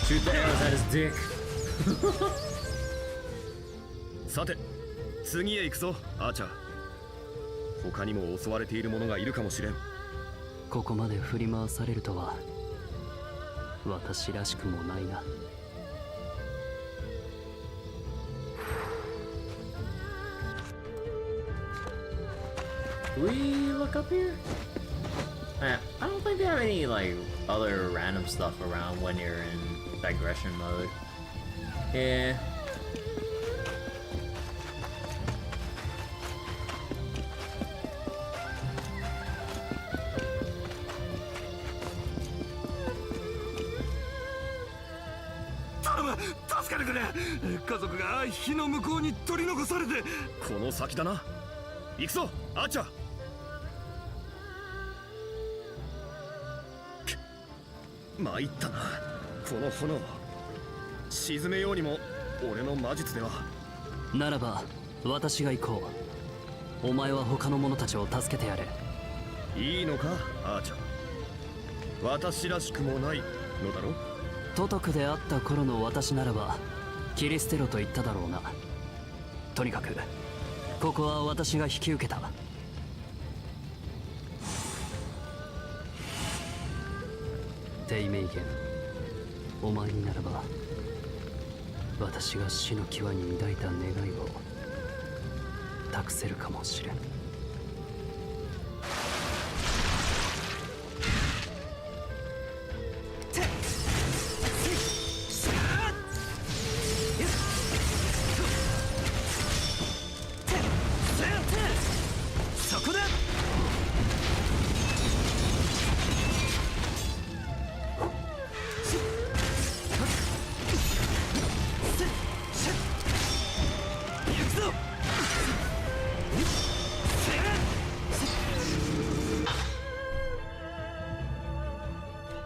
Shoot the arrows at his dick. さて次へ行くぞアーチャー。他にも襲われている者がいるかもしれん。ここまで振り回されるとは私らしくもないな。Do we look up here? I don't think they have any like other random stuff around when you're in digression mode. Yeah.助けてくれ。家族が火の向こうに取り残されて。この先だな。行くぞアーチャー。参ったなこの炎。沈めようにも俺の魔術では。ならば私が行こう。お前は他の者たちを助けてやれ。いいのかアーチャー。私らしくもないのだろ。都督であった頃の私ならば切り捨てろと言っただろうな。とにかくここは私が引き受けた。低迷言、お前にならば私が死の際に抱いた願いを託せるかもしれん。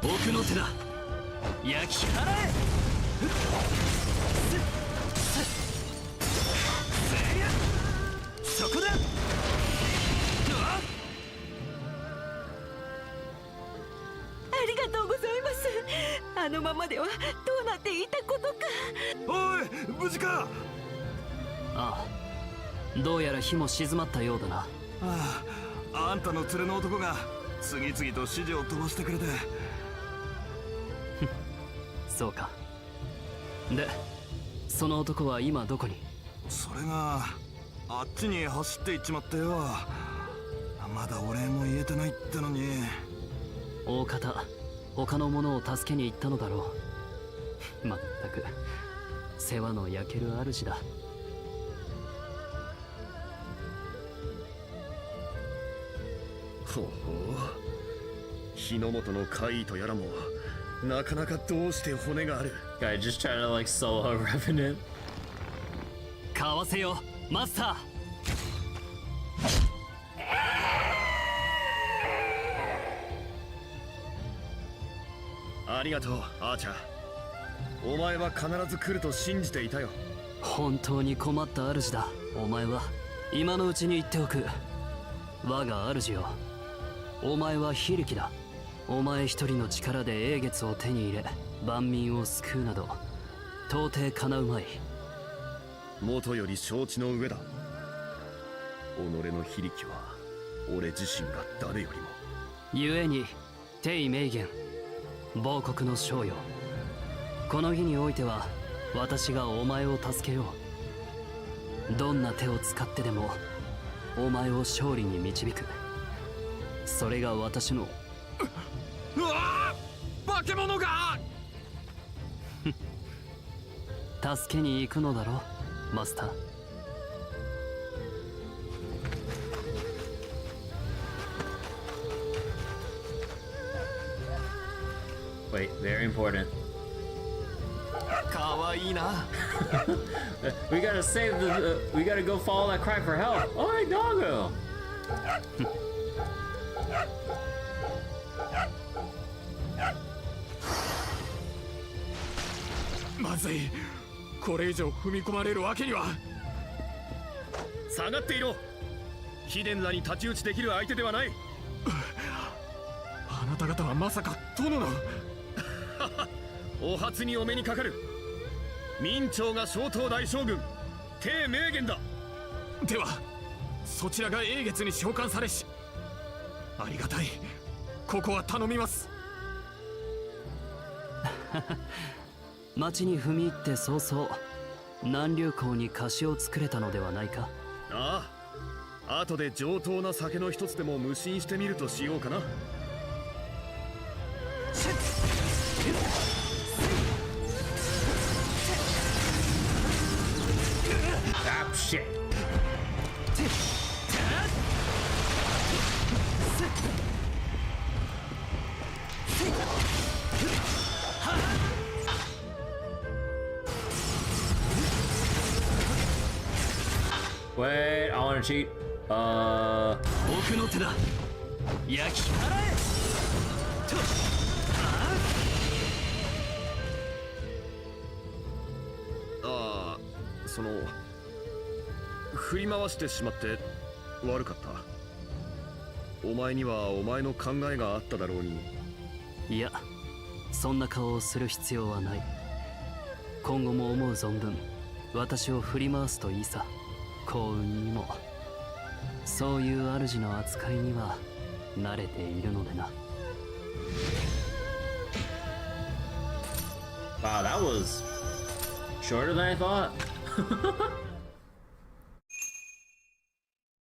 奥の手だ。焼き払え。そこだ。ありがとうございます。あのままではどうなっていたことか。おい無事か。ああ、どうやら火も静まったようだな。ああ、あんたの連れの男が次々と指示を飛ばしてくれて。そうか。で、その男は今どこに？それがあっちに走っていっちまったよ。まだお礼も言えてないってのに。大方他の者を助けに行ったのだろう。まったく世話の焼ける主だ。ほほう、日の本の怪異とやらもなかなかどうして骨がある。 Guy just trying to like solo Revenant. 買わせよマスター。ありがとうアーチャー。お前は必ず来ると信じていたよ。本当に困った主だ。お前は今のうちに言っておく。我が主よ、お前は非力だ。お前一人の力で英月を手に入れ万民を救うなど到底かなうまい。元より承知の上だ。己の非力は俺自身が誰よりも。故に帝名言、亡国の将よ、この儀においては私がお前を助けよう。どんな手を使ってでもお前を勝利に導く。それが私の。うわー、化け物が助けに行くのだろマスター。Wait, very important. かわいいな。We gotta save the. We gotta go follow that cry for help. Oi, doggo! まずい、これ以上踏み込まれるわけには。下がっていろ。貴殿らに太刀打ちできる相手ではない。あなた方はまさか殿のお初にお目にかかる。明朝が小東大将軍帝名言だ。ではそちらが英月に召喚されし。ありがたい。ここは頼みます。町に踏み入って早々南流港に貸しを作れたのではないか。ああ、後で上等な酒の一つでも無心してみるとしようかな。Ah, shit. Wait, I want to cheat. 奥の手だ。焼き払え。と。ああ、振り回してしまって悪かった。お前にはお前の考えがあっただろうに。いや、そんな顔をする必要はない。今後も思う存分私を振り回すといいさ。幸運にもそういう主の扱いには慣れているのでな。Wow, that was shorter than I thought.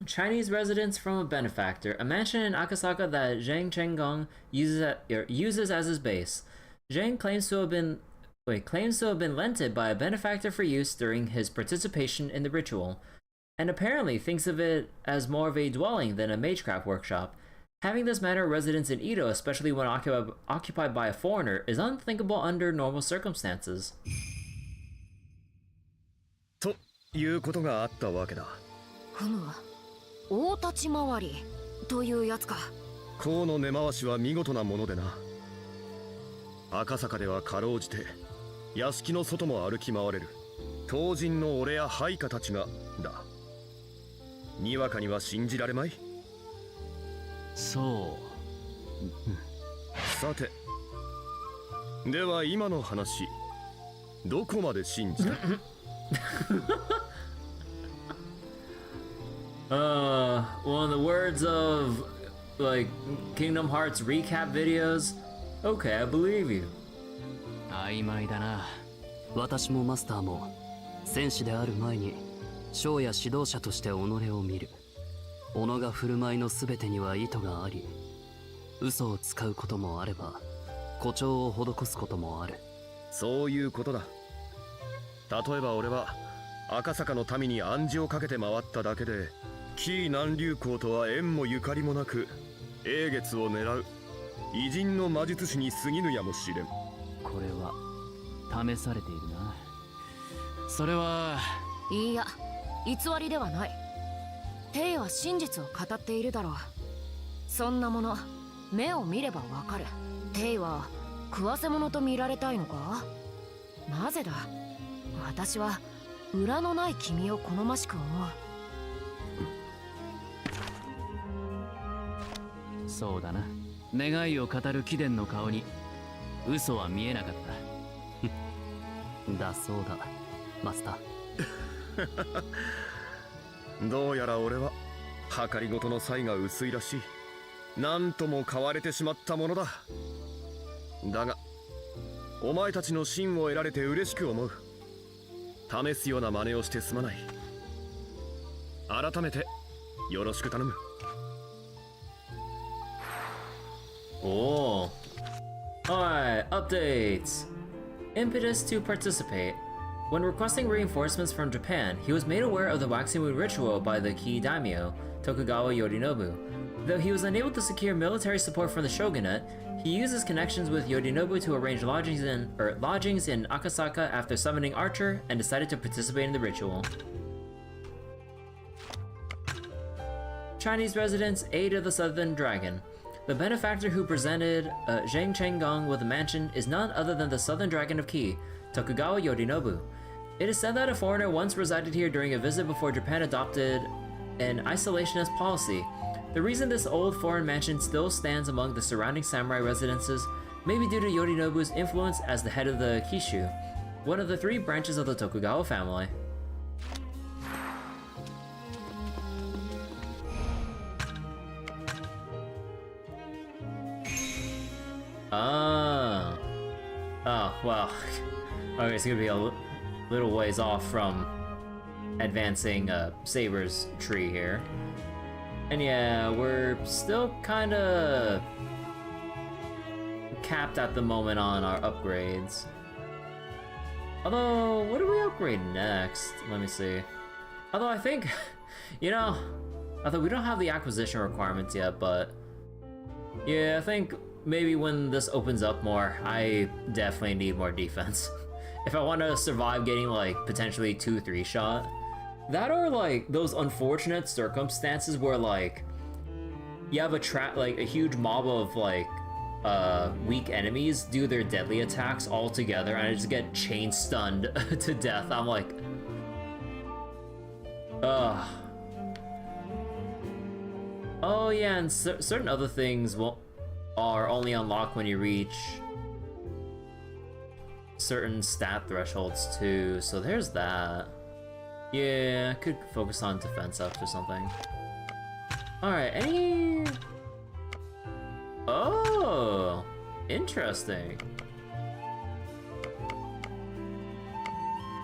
Chinese residence from a benefactor, a mansion in Akasaka that Zheng Chenggong uses as his base. Zheng claims to have been lented by a benefactor for use during his participation in the ritual, and apparently thinks of it as more of a dwelling than a magecraft workshop. Having this manner of residence in Edo, especially when occupied by a foreigner, is unthinkable under normal circumstances. ということがあったわけだ。ふむ、大立ち回りというやつか。河の根回しは見事なものでな。赤坂ではかろうじて屋敷の外も歩き回れる当人の俺や配下たちがだ。にわかには信じられまい。そう。さて、では今の話、どこまで信じたWell, in the words of, like, Kingdom Hearts recap videos, okay, I believe you. 曖昧だな。私もマスターも戦士である前に将や指導者として己を見る。己が振る舞いの全てには意図があり、嘘を使うこともあれば誇張を施すこともある。そういうことだ。例えば俺は赤坂の民に暗示をかけて回っただけで紀伊南流公とは縁もゆかりもなく英月を狙う偉人の魔術師に過ぎぬやもしれん。これは試されているな。それは。いや、偽りではない。テイは真実を語っているだろう。そんなもの目を見ればわかる。テイは食わせ者と見られたいのか。なぜだ。私は裏のない君を好ましく思う。そうだな。願いを語る貴殿の顔に嘘は見えなかった。だそうだ、マスター。どうやら俺は計りごとの才が薄いらしい。なんとも買われてしまったものだ。だがお前たちの信を得られて嬉しく思う。試すような真似をしてすまない。改めてよろしく頼む。Oh. Alright, updates. Impetus to participate. When requesting reinforcements from Japan, he was made aware of the waxing moon ritual by the key daimyo, Tokugawa Yorinobu. Though he was unable to secure military support from the shogunate, he used his connections with Yorinobu to arrange lodgings in Akasaka after summoning Archer and decided to participate in the ritual. Chinese residents, Aid of the Southern Dragon. The benefactor who presented Zheng Chenggong with a mansion is none other than the Southern Dragon of Ki, Tokugawa Yorinobu. It is said that a foreigner once resided here during a visit before Japan adopted an isolationist policy. The reason this old foreign mansion still stands among the surrounding samurai residences may be due to Yorinobu's influence as the head of the Kishu, one of the 3 branches of the Tokugawa family. Oh, well, okay, it's gonna be a little ways off from advancing Saber's tree here. And yeah, we're still kind of capped at the moment on our upgrades. Although, what do we upgrade next? Let me see. Although I think, you know, although we don't have the acquisition requirements yet, but yeah, I think maybe when this opens up more, I definitely need more defense. If I want to survive getting like potentially 2-3 shot. That or like those unfortunate circumstances where like you have a huge mob of like weak enemies do their deadly attacks all together and I just get chain stunned to death. I'm like, ugh. Oh yeah, and certain other things are only unlocked when you reach certain stat thresholds too, so there's that. Yeah, could focus on defense ups or something. Alright, any... Oh, interesting.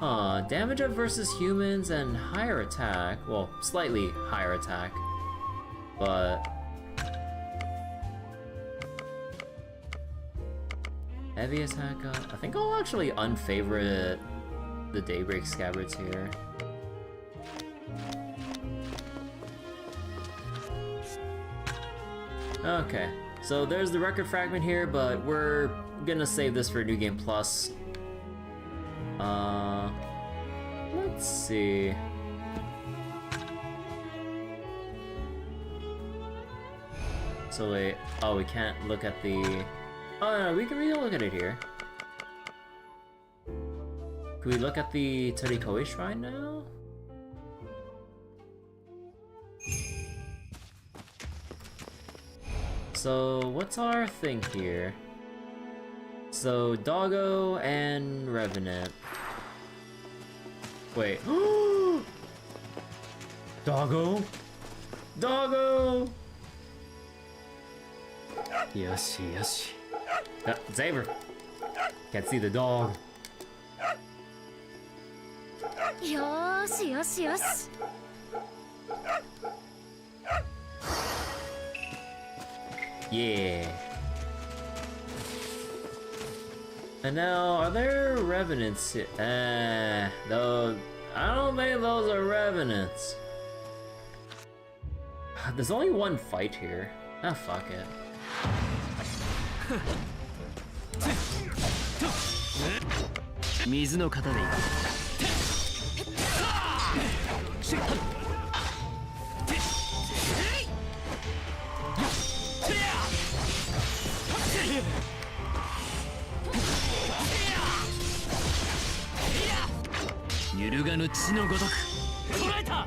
Damage up versus humans and higher attack. Well, slightly higher attack. But... heavy attack up. I think I'll actually unfavorite the Daybreak Scabbards here. Okay, so there's the record fragment here, but we're gonna save this for New Game Plus. Let's see. So wait, oh, we can't look at the... Oh no, we can look at it here. Can we look at the Torikoi Shrine now? So, what's our thing here? So, Doggo and Revenant. Wait. Doggo? Doggo! Yoshi, yoshi. Saber! Can't see the dog. よーしよしよし Yeah. And now, are there revenants? Though I don't think those are revenants. There's only one fight here. Ah, fuck it. 水の型でいい。揺るがぬ血のごとく捉えた。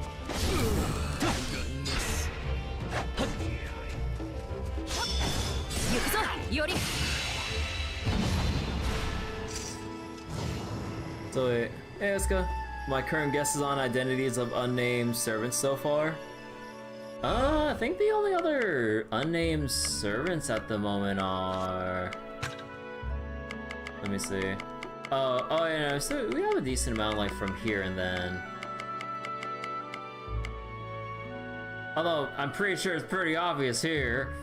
行くぞより So wait, hey Asuka, my current guesses on identities of unnamed servants so far? I think the only other unnamed servants at the moment are... Let me see. Oh yeah, so we have a decent amount like from here and then. Although, I'm pretty sure it's pretty obvious here.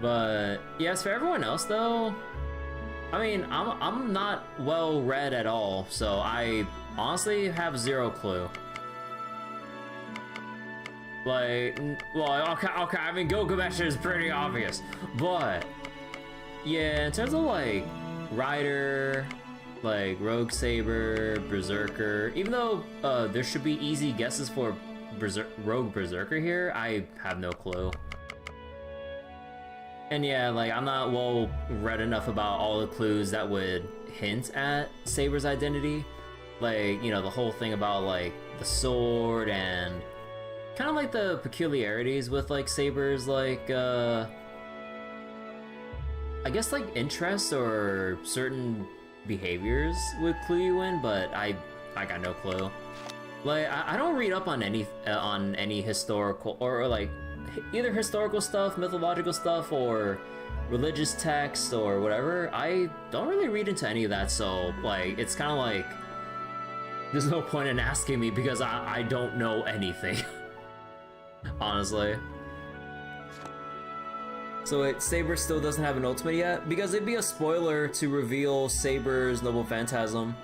But, yes, for everyone else though, I mean, I'm not well read at all, so I honestly have zero clue. Like, well, okay, I mean, Gilgamesh is pretty obvious, but yeah, in terms of like Rider, like Rogue Saber, Berserker, even though there should be easy guesses for Rogue Berserker here, I have no clue. And yeah, like, I'm not well read enough about all the clues that would hint at Saber's identity. Like, you know, the whole thing about, like, the sword and kind of like the peculiarities with, like, Saber's, like, I guess, like, interests or certain behaviors would clue you in, but I got no clue. Like, I don't read up on any historical, or like, either historical stuff, mythological stuff, or religious texts, or whatever. I don't really read into any of that, so, like, it's kind of like... There's no point in asking me because I don't know anything. Honestly. So wait, Saber still doesn't have an ultimate yet? Because it'd be a spoiler to reveal Saber's Noble Phantasm.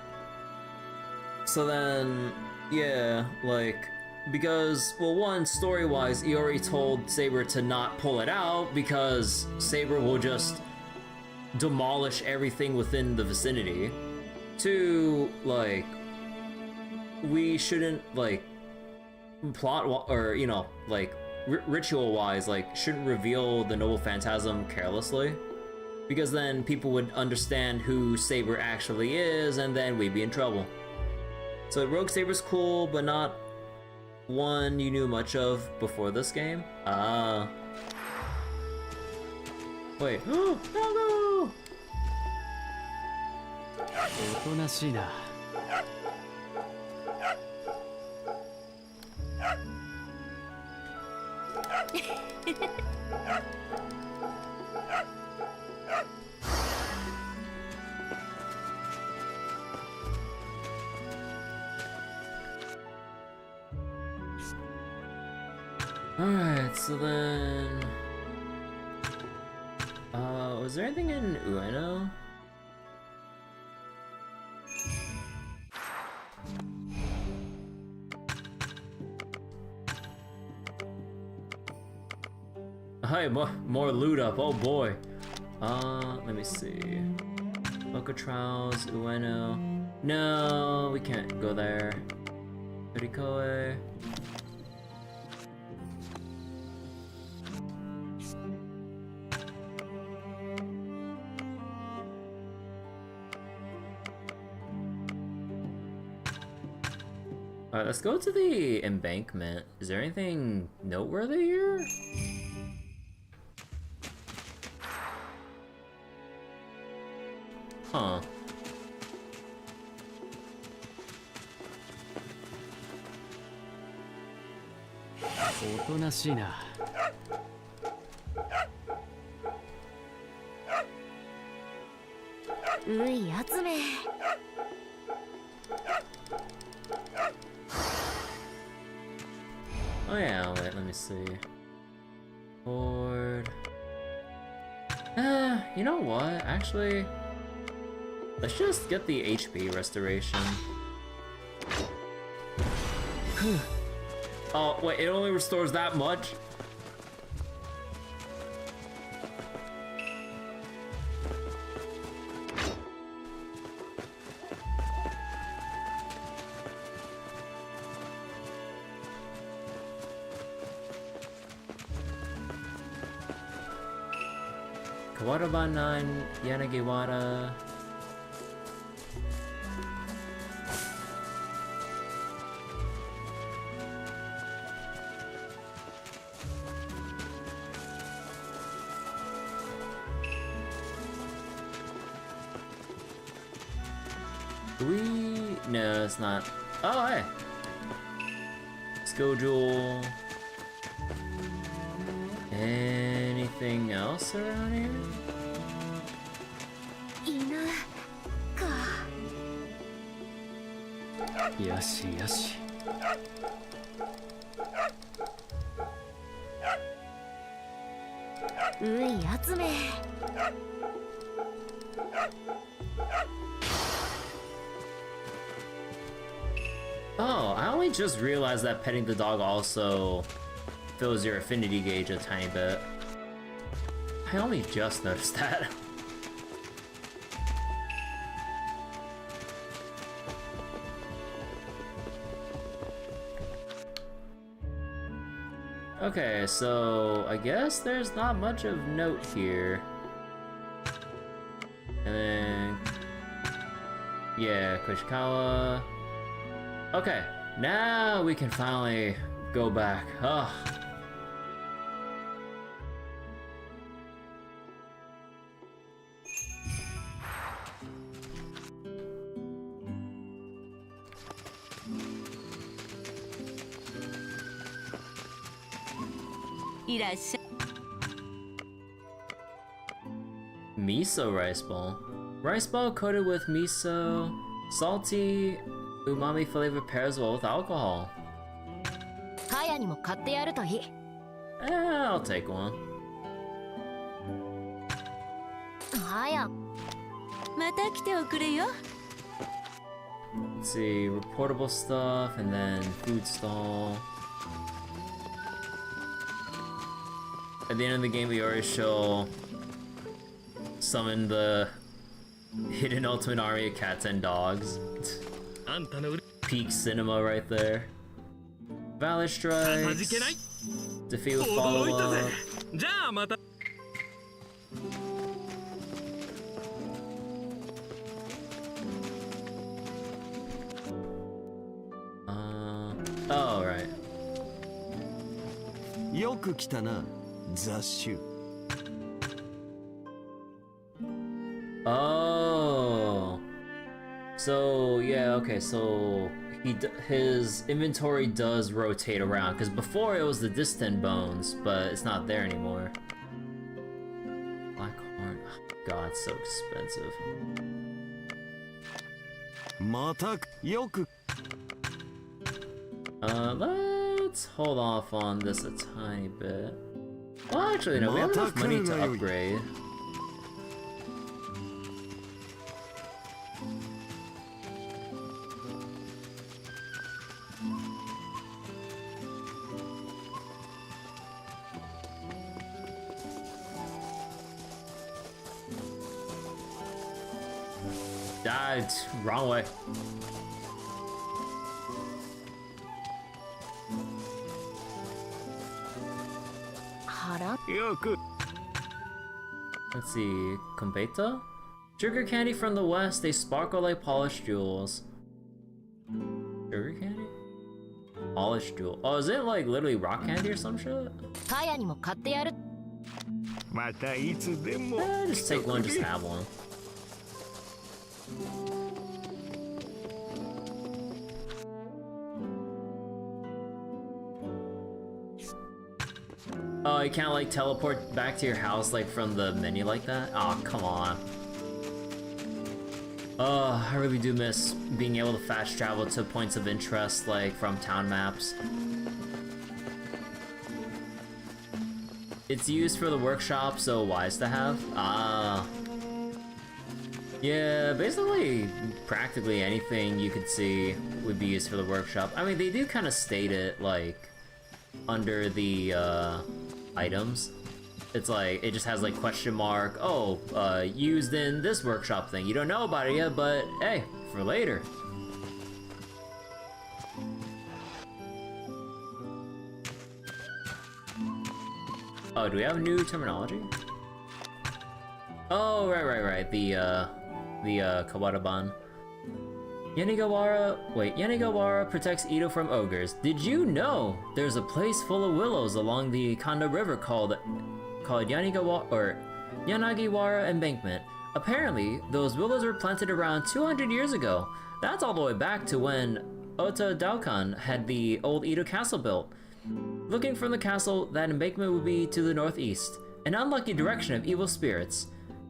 So then, yeah, like, because, well, one, story-wise, Iori told Saber to not pull it out because Saber will just demolish everything within the vicinity. Two, like, we shouldn't, like, or, you know, like, ritual-wise, like, shouldn't reveal the Noble Phantasm carelessly. Because then people would understand who Saber actually is, and then we'd be in trouble. So Rogue Saber's cool, but not one you knew much of before this game. Ah. Wait. No, no! おとなしいな。Alright, so then... was there anything in Ueno? Hi, more loot up, oh boy. Let me see. Mokotraus, Ueno. No, we can't go there. Urikoe. Alright, let's go to the embankment. Is there anything noteworthy here? Huh.おとなしいな。うい集め。Oh yeah, wait, let me see. Board. You know what? Actually, let's just get the HP restoration. Oh, wait, it only restores that much? Kawaraba 9, Yanagiwara. No, it's not. Oh, hey! Skill Jewel. Anything else around here? 犬か。よしよし。うい集め。Oh, I only just realized that petting the dog also fills your affinity gauge a tiny bit. I only just noticed that. Okay, so I guess there's not much of note here. And then... yeah, Kushikawa. Okay, now we can finally go back. Ugh. Miso rice ball. Rice ball coated with miso, salty, Umami flavor pairs well with alcohol. カヤにも買ってやるといい。I'll take one. はや。また来ておくれよ。 Let's see, reportable stuff, and then food stall. At the end of the game, we already show summon the hidden ultimate army of cats and dogs. Peak cinema right there. Valor strikes. Defeat with follow-up. Oh, right. よく来たな、雑種。Oh. So, yeah, okay, so his inventory does rotate around, because before it was the distant bones, but it's not there anymore. Black horn. Oh, God, it's so expensive. またよく。Let's hold off on this a tiny bit. Well, actually, no, we have enough money to upgrade. Ah, wrong way. Let's see, Kumbeta? Sugar candy from the west, they sparkle like polished jewels. Sugar candy? Polished jewel. Oh, is it like literally rock candy or some shit? カヤにも買ってやる。またいつでも。Just take one, just have one. Oh, you can't like teleport back to your house like from the menu like that? Oh, come on. Oh, I really do miss being able to fast travel to points of interest like from town maps. It's used for the workshop, so wise to have. Ah. Yeah, basically, practically anything you could see would be used for the workshop. I mean, they do kind of state it, like, under the, items. It's like, it just has, like, question mark, oh, used in this workshop thing. You don't know about it yet, but, hey, for later. Oh, do we have new terminology? Oh, right. The Kawadaban. Yanagawara protects Ito from ogres. Did you know there's a place full of willows along the Kanda River called Yanagiwara Embankment? Apparently, those willows were planted around 200 years ago. That's all the way back to when Ota Daukan had the old Ito castle built. Looking from the castle, that embankment would be to the northeast, an unlucky direction of evil spirits.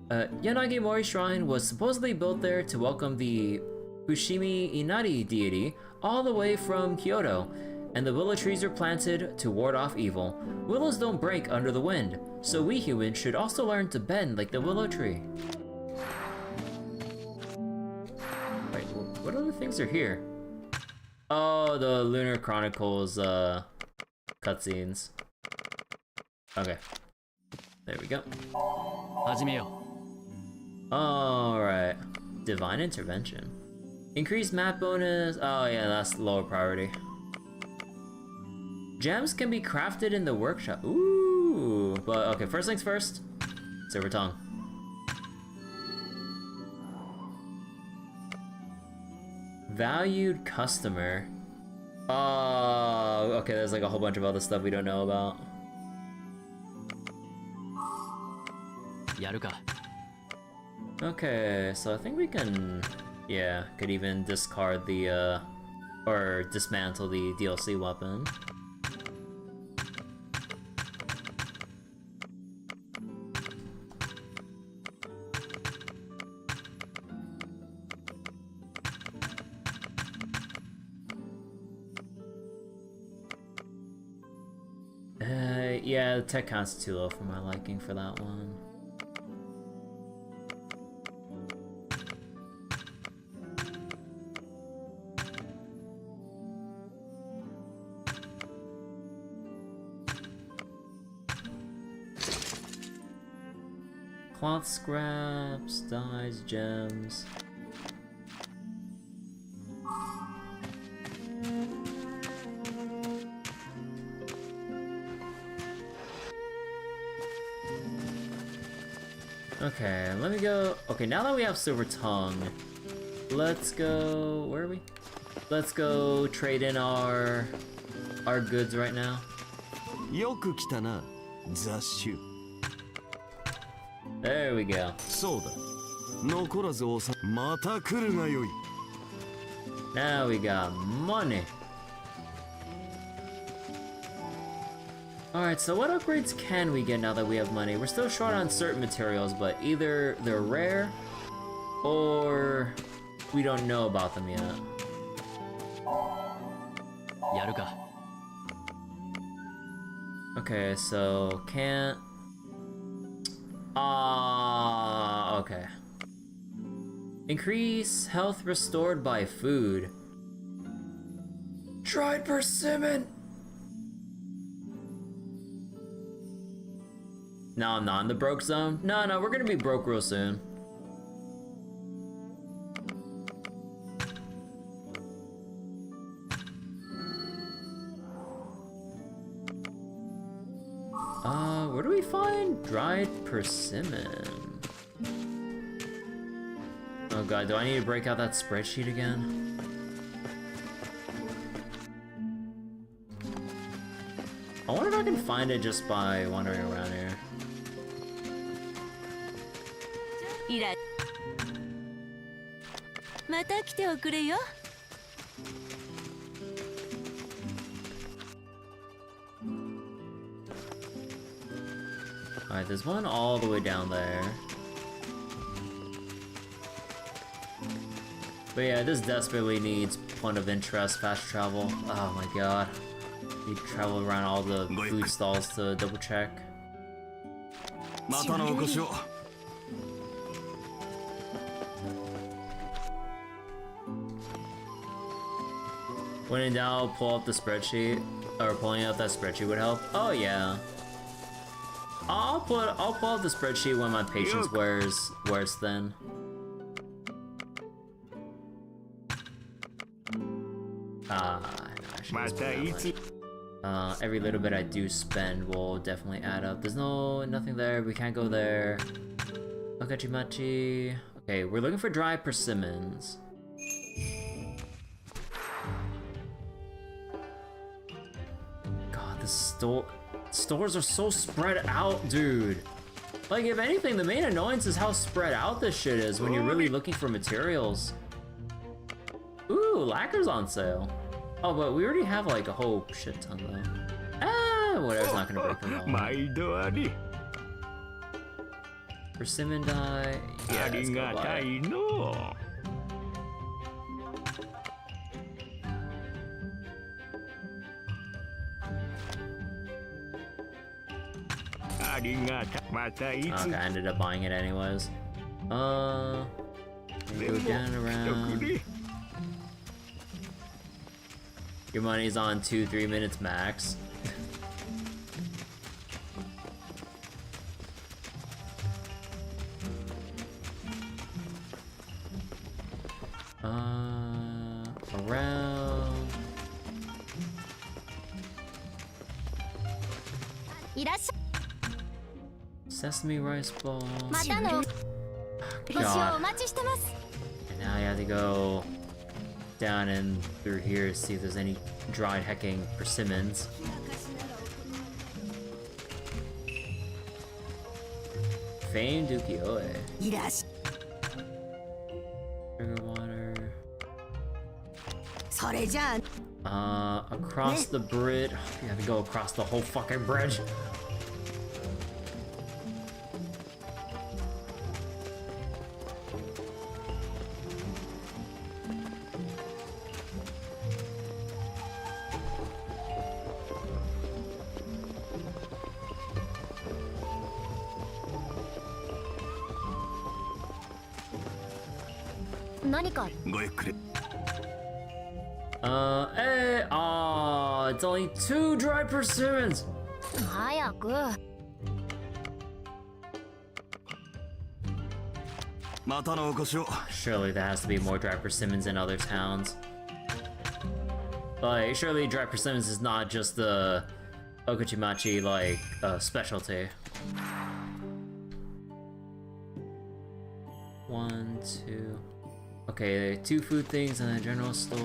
Yanagi Mori Shrine was supposedly built there to welcome the Fushimi Inari deity all the way from Kyoto, and the willow trees are planted to ward off evil. Willows don't break under the wind, so we humans should also learn to bend like the willow tree. Wait, what other things are here? Oh, the Lunar Chronicles, cutscenes. Okay. There we go. 始めよう。 Alright. Divine Intervention. Increased map bonus. Oh yeah, that's lower priority. Gems can be crafted in the workshop. Ooh. But okay, first things first. Silver tongue. Valued customer. Oh, okay, there's like a whole bunch of other stuff we don't know about. やるか。 Okay, so I think we can, yeah, could even discard the, or dismantle the DLC weapon. Yeah, the tech count's too low for my liking for that one. Cloth scraps, dyes, gems. Okay, let me go. Okay, now that we have Silver Tongue, let's go. Where are we? Let's go trade in our goods right now. よく来たな、雑種。 There we go. そうだ。残らずおさ、また来るがよい。Now we got money. Alright, so what upgrades can we get now that we have money? We're still short on certain materials, but either they're rare or we don't know about them yet. やるか。 Okay, so can't... okay. Increase health restored by food. Dried persimmon! No, I'm not in the broke zone. No, we're gonna be broke real soon. Where do we find dried persimmon? Oh god, do I need to break out that spreadsheet again? I wonder if I can find it just by wandering around here. いらまた来ておくれよ。 Alright, there's one all the way down there. But yeah, this desperately needs point of interest, fast travel. Oh my god. Need to travel around all the food stalls to double check. またのお越しを。 When in doubt, pull up the spreadsheet. Or pulling up that spreadsheet would help. Oh yeah. I'll pull up the spreadsheet when my patience wears thin. Every little bit I do spend will definitely add up. There's nothing there. We can't go there. Okachimachi. Okay, we're looking for dry persimmons. God, the stores are so spread out, dude. Like, if anything, the main annoyance is how spread out this shit is when you're really looking for materials. Ooh, lacquer's on sale. Oh, but we already have like a whole shit ton though. Ah, whatever's not gonna break them all. Persimmon dye. Yeah, let's go buy it. Okay, I ended up buying it anyways. Go down around. Your money's on 2-3 minutes max. Around. Sesame rice balls. God. And now I have to go down and through here to see if there's any dried hecking persimmons. Famed ukiyo-e. Sugar water. Across the bridge. You have to go across the whole fucking bridge. 何か。ごゆっくり。 it's only 2 dry persimmons! 早く。またのお越しを。 Surely there has to be more dry persimmons in other towns. Like, surely dry persimmons is not just the Okuchimachi, like, specialty. 1, 2... Okay, 2 food things in the general store.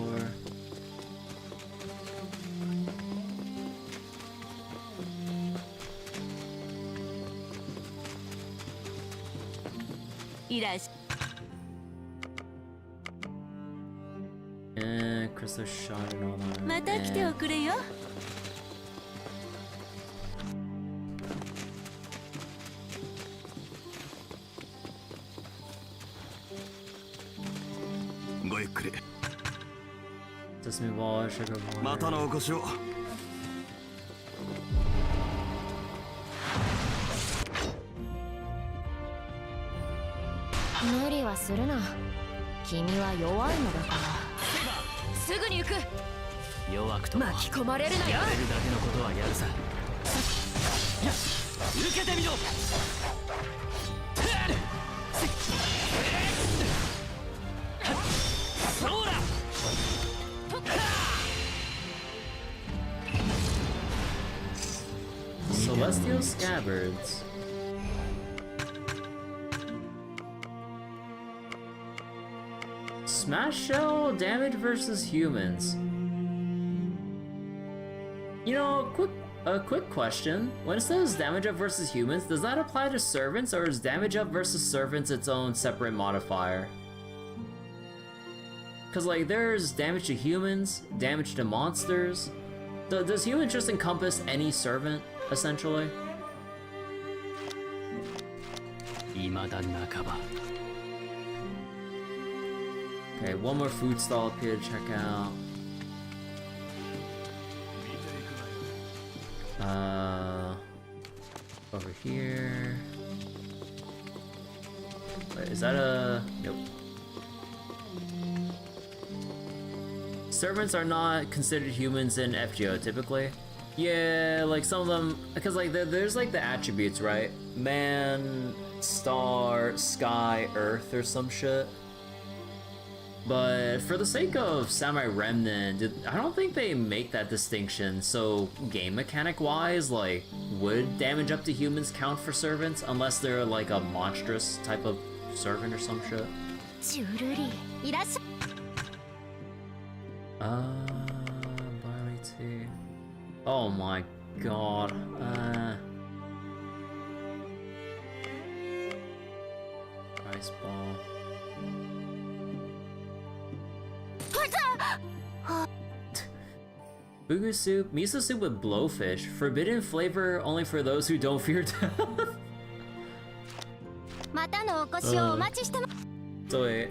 Crystal shot and all that. また来ておくれよ。ごゆっくり。 Sesame ball, sugar water. またのお越しを。無理はするな。君は弱いのだから。すぐに行く。弱くとも巻き込まれるなよ。やれるだけのことはやるさ。受けてみろ。そうだ。 Celestial scabbards. Smash shell damage versus humans. You know, a quick question. When it says damage up versus humans, does that apply to servants, or is damage up versus servants its own separate modifier? Cause like there's damage to humans, damage to monsters. Does humans just encompass any servant, essentially? 未だ半ば。 Okay, one more food stall up here to check out. Over here. Wait, is that a... Nope. Servants are not considered humans in FGO typically. Yeah, like some of them, because like there's like the attributes, right? Man, star, sky, earth, or some shit. But for the sake of Samurai Remnant, I don't think they make that distinction. So game mechanic wise, like, would damage up to humans count for servants unless they're like a monstrous type of servant or some shit? Barley tea. Oh my god. Rice ball. Fugu soup, miso soup with blowfish, forbidden flavor only for those who don't fear death. So wait,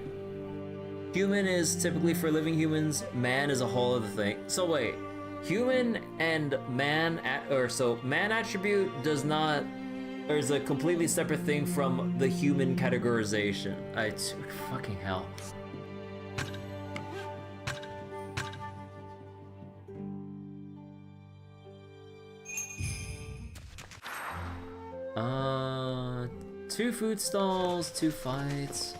human is typically for living humans, man is a whole other thing. So wait, human and man, so man attribute does not, or is a completely separate thing from the human categorization. Fucking hell. Two food stalls, 2 fights.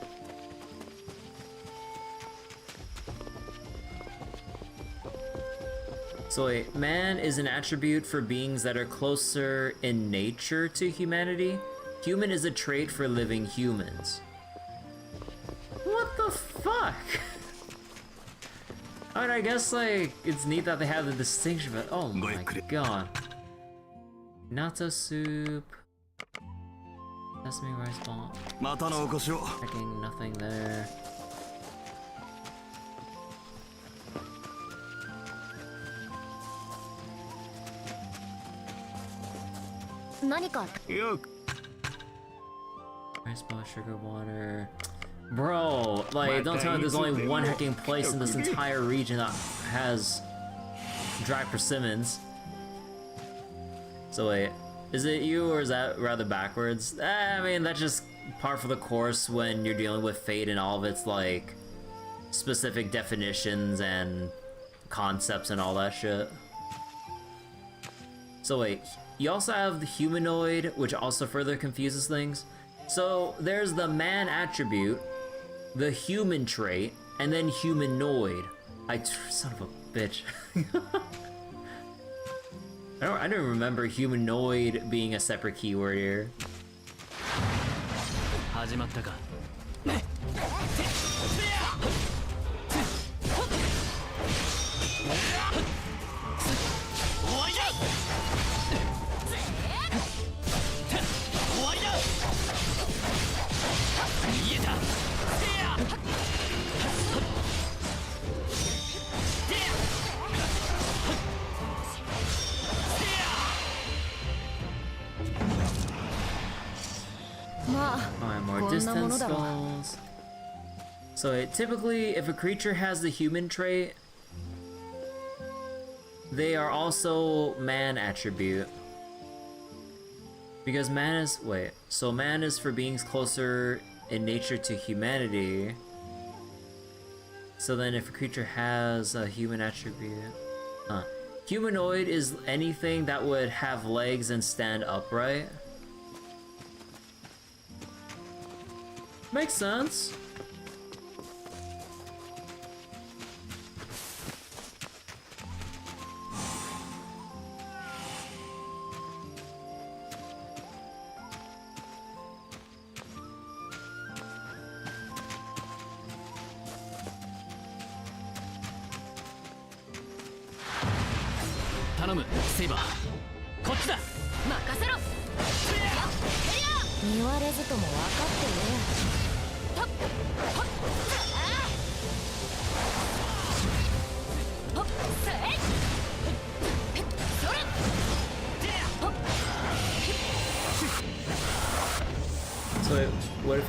So wait, man is an attribute for beings that are closer in nature to humanity. Human is a trait for living humans. What the fuck? Alright, I guess like it's neat that they have the distinction, but oh my god. Natto soup. Sesame rice ball. Checking nothing there. Rice ball, sugar water. Bro, like, don't tell me there's only one hacking place in this entire region that has dry persimmons. So wait, is it you or is that rather backwards? I mean, that's just par for the course when you're dealing with fate and all of its, like, specific definitions and concepts and all that shit. So wait, you also have the humanoid, which also further confuses things. So there's the man attribute, the human trait, and then humanoid. Son of a bitch. I don't remember humanoid being a separate keyword here. 始まったか。More distance goals. So typically, if a creature has the human trait, they are also man attribute. Because man is man is for beings closer in nature to humanity. So then if a creature has a human attribute, humanoid is anything that would have legs and stand upright. Makes sense.頼む、セイバー。こっちだ。任せろ。言われずとも分かってね。So what if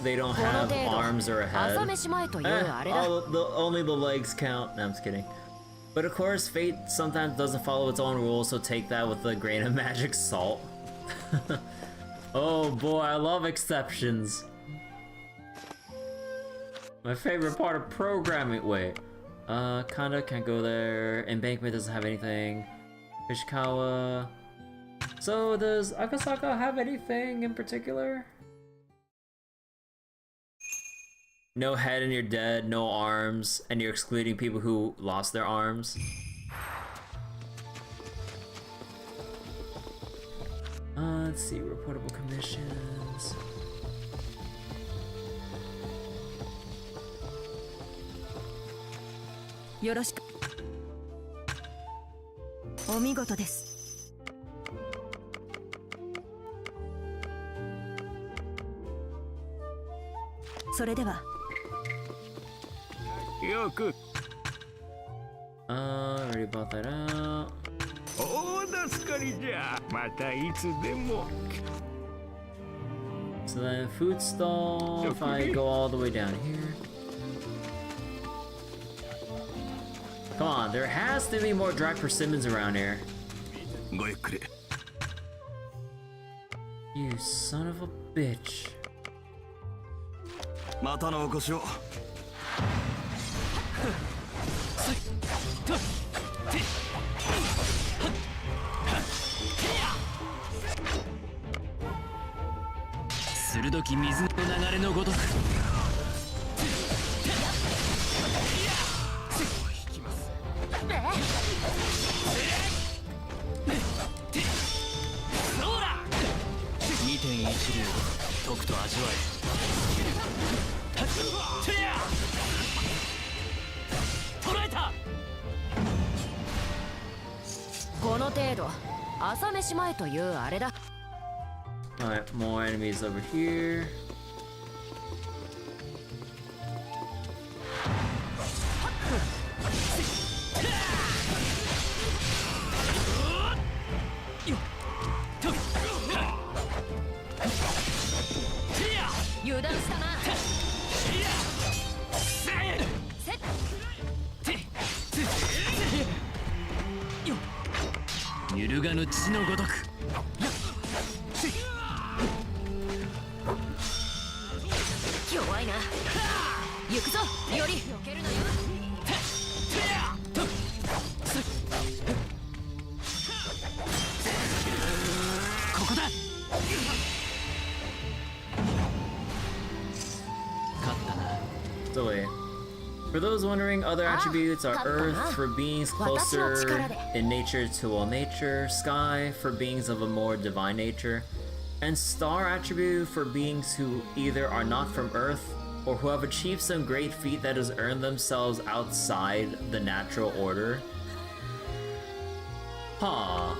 they don't have arms or a head? Only the legs count. No, I'm just kidding. But of course, fate sometimes doesn't follow its own rules, so take that with a grain of magic salt. Oh boy, I love exceptions. My favorite part of programming. Wait, Kanda can't go there. Embankment doesn't have anything. Ishikawa. So does Akasaka have anything in particular? No head and you're dead, no arms, and you're excluding people who lost their arms. Let's see, reportable commissions. Yoroshiku. お見事です。それでは。よく。Already bought that out. 大助かりじゃ。またいつでも。So then, food stall. If I go all the way down here. Come on, there has to be more dry persimmons around here. You son of a bitch. またのお越しを。鋭き水の流れのごとく。2.1 流とくと味わえ。捕らえた。この程度朝飯前というあれだ。Alright, more enemies over here. For those wondering, other attributes are Earth for beings closer in nature to all nature, Sky for beings of a more divine nature, and Star attribute for beings who either are not from Earth or who have achieved some great feat that has earned themselves outside the natural order. Huh.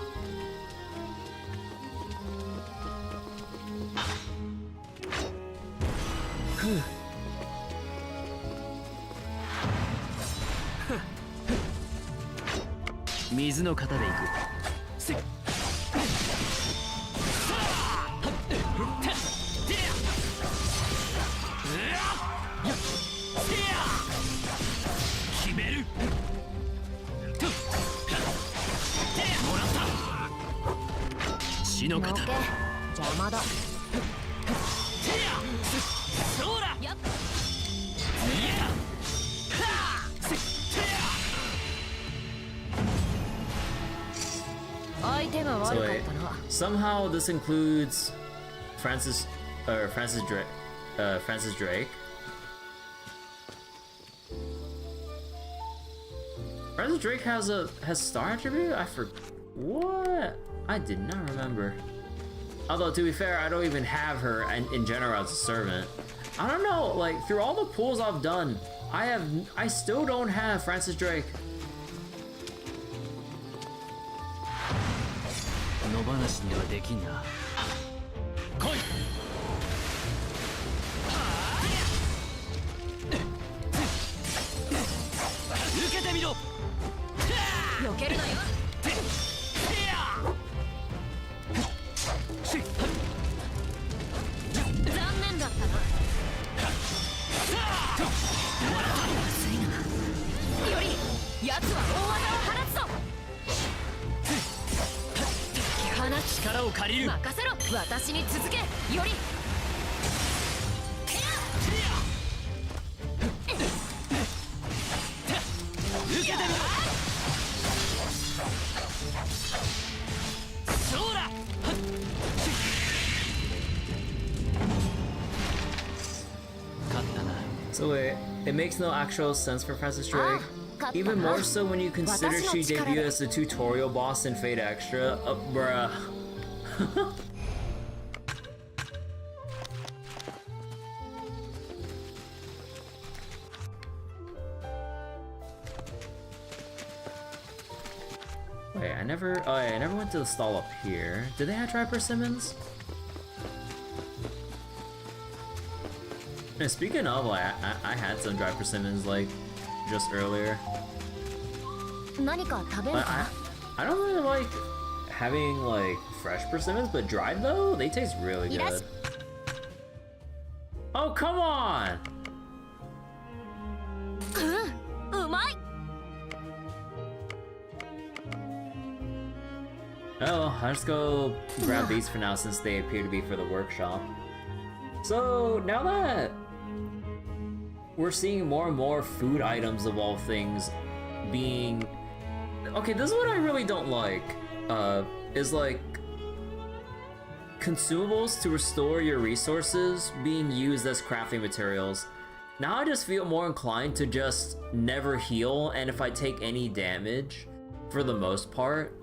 Mizu no kata de iku. Kimeru. Shi no kata. 邪魔だ。 So wait, somehow this includes Francis Drake. Francis Drake. Francis Drake has star attribute? What? I did not remember. Although to be fair, I don't even have her in general as a servant. I don't know, like through all the pulls I've done, I still don't have Francis Drake. 野放しにはできんな。来い。受けてみろ。避けるなよ。残念だったな。まずいな。より奴は大技を放つぞ。 力を借りる。任せろ。私に続け。より。受けてみろ。そうだ。 So wait, it makes no actual sense for Francis Drake. Even more so when you consider she debuted as the tutorial boss in Fate Extra. Bruh. Wait, I never went to the stall up here. Did they have dry persimmons? And speaking of, like, I had some dry persimmons, like, just earlier. But I don't really like having, like, fresh persimmons, but dried, though, they taste really good. Oh, come on! Oh, I'll just go grab these for now since they appear to be for the workshop. So, now that we're seeing more and more food items of all things being... Okay, this is what I really don't like, is like consumables to restore your resources being used as crafting materials. Now I just feel more inclined to just never heal, and if I take any damage, for the most part,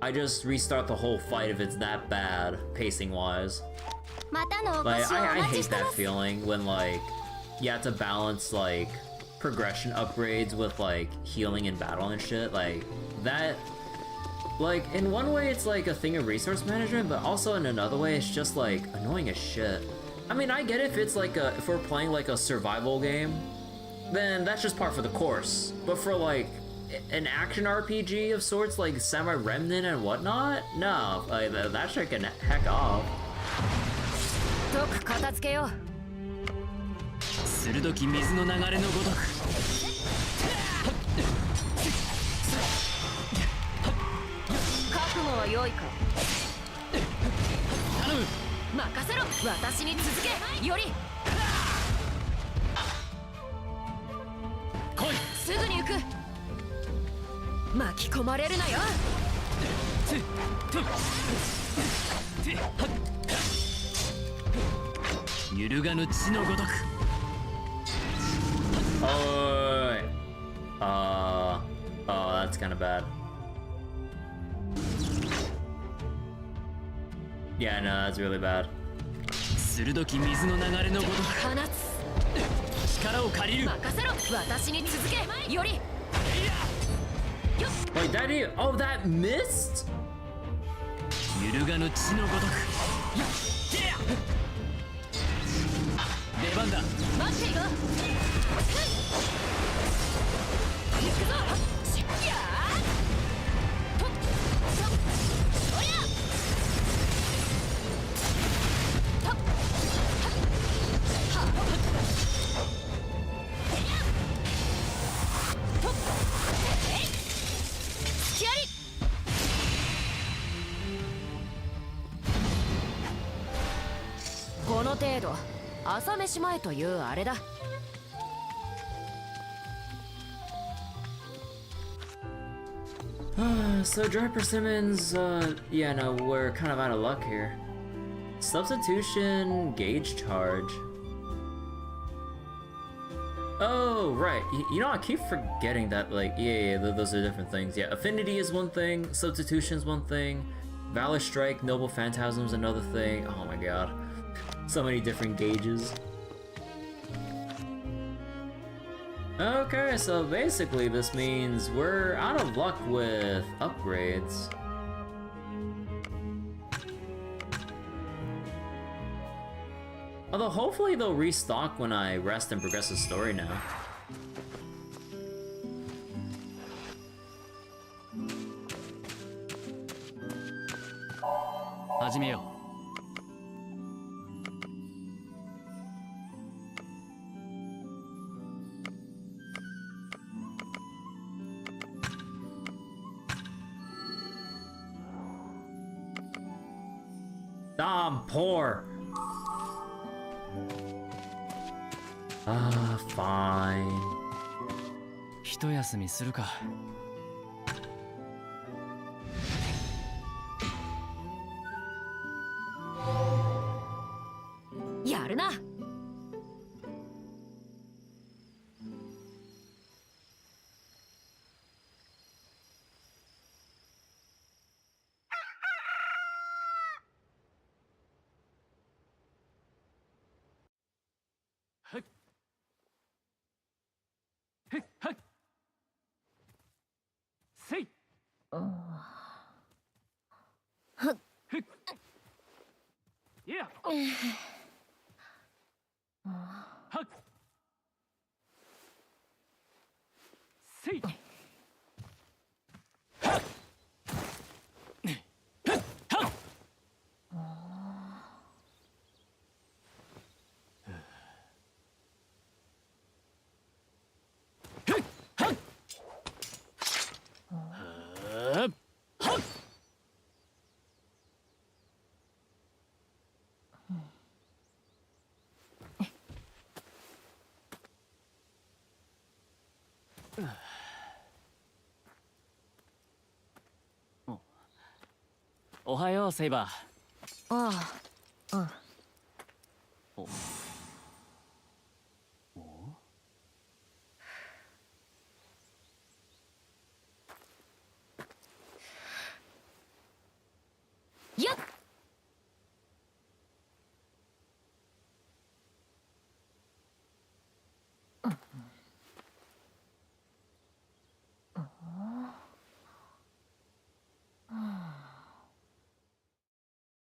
I just restart the whole fight if it's that bad, pacing-wise. Like, I hate that feeling when, like, you have to balance, like, progression upgrades with, like, healing in battle and shit. Like, that... Like, in one way it's, like, a thing of resource management, but also in another way it's just, like, annoying as shit. I mean, I get if it's, like, if we're playing, like, a survival game, then that's just part for the course. But for, like, an action RPG of sorts, like Samurai Remnant and whatnot? No, like, that shit can heck off. 片付けよう。鋭き水の流れのごとく。覚悟は良いか。頼む。任せろ。私に続け。より。来い。すぐに行く。巻き込まれるなよ。揺るがぬ地のごとく。Oh, Oh, that's kind of bad. Yeah, no, that's really bad. 鋭き水の流れのごとく放つ力を借りる任せろ私に続けより Wait, that did. Oh, that missed? 揺るがぬ地のごとく出番だ待っていろ行くぞやーとっとそりゃとっはっはっえいやとっえい突きやりこの程度朝飯前というあれだ So dry persimmons, yeah, no, we're kind of out of luck here. Substitution, gauge charge. Oh, right. You know, I keep forgetting that, like, yeah, those are different things. Yeah, affinity is one thing, substitution is one thing, valor strike, noble phantasm's another thing. Oh my god. So many different gauges. Okay, so basically this means we're out of luck with upgrades. Although hopefully they'll restock when I rest and progress the story now. Ah, I'm poor. Ah, fine. 一休みするかやるなせいいやはっせいはっはっおはようセイバーああうんおやっ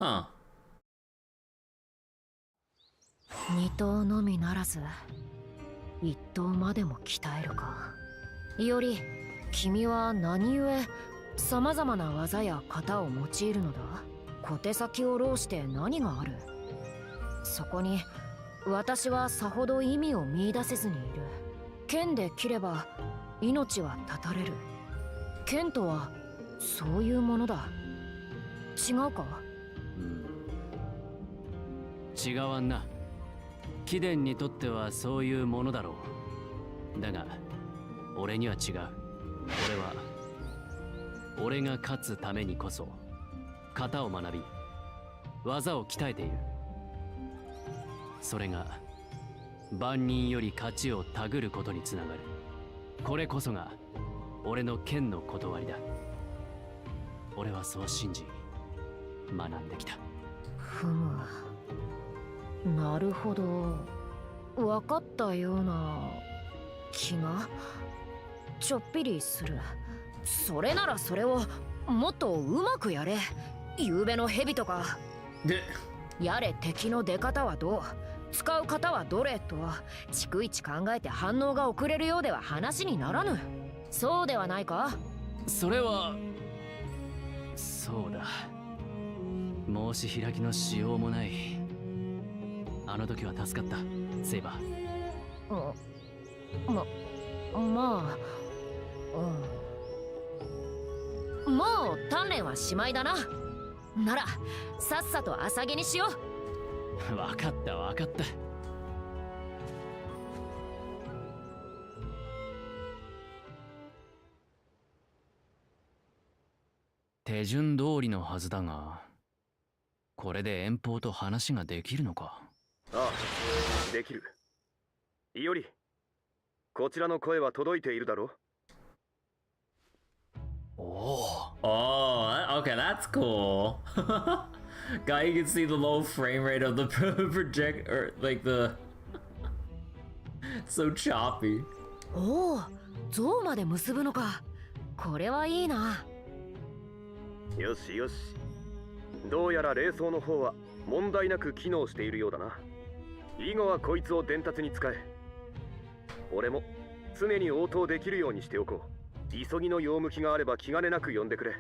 Huh. 二頭のみならず一頭までも鍛えるかより君は何故さまざまな技や型を用いるのだ小手先を浪して何があるそこに私はさほど意味を見出せずにいる剣で切れば命は絶たれる剣とはそういうものだ違うか違わんな貴殿にとってはそういうものだろうだが俺には違う俺が勝つためにこそ型を学び技を鍛えているそれが万人より勝ちをたぐることにつながるこれこそが俺の剣の断りだ。俺はそう信じ学んできた。ふむ、なるほど、分かったような気がちょっぴりする。それならそれをもっとうまくやれ。夕べの蛇とかやれ、敵の出方はどう、使う方はどれと逐一考えて反応が遅れるようでは話にならぬ。そうではないか。それはそうだ。申し開きのしようもない。あの時は助かった、セイバー。まあ、もう鍛錬はしまいだな。ならさっさと朝毛にしよう。わかったわかった。手順通りのはずだが、これで遠方と話ができるのか。ああ、できる。いおり、こちらの声は届いているだろう。Oh, okay, that's cool. Guy, you can see the low frame rate of the project, or like the so choppy. おお、象まで結ぶのか。これはいいな。よしよし、どうやら霊装の方は問題なく機能しているようだな。以後はこいつを伝達に使え。俺も常に応答できるようにしておこう。急ぎの用向きがあれば気兼ねなく呼んでくれ。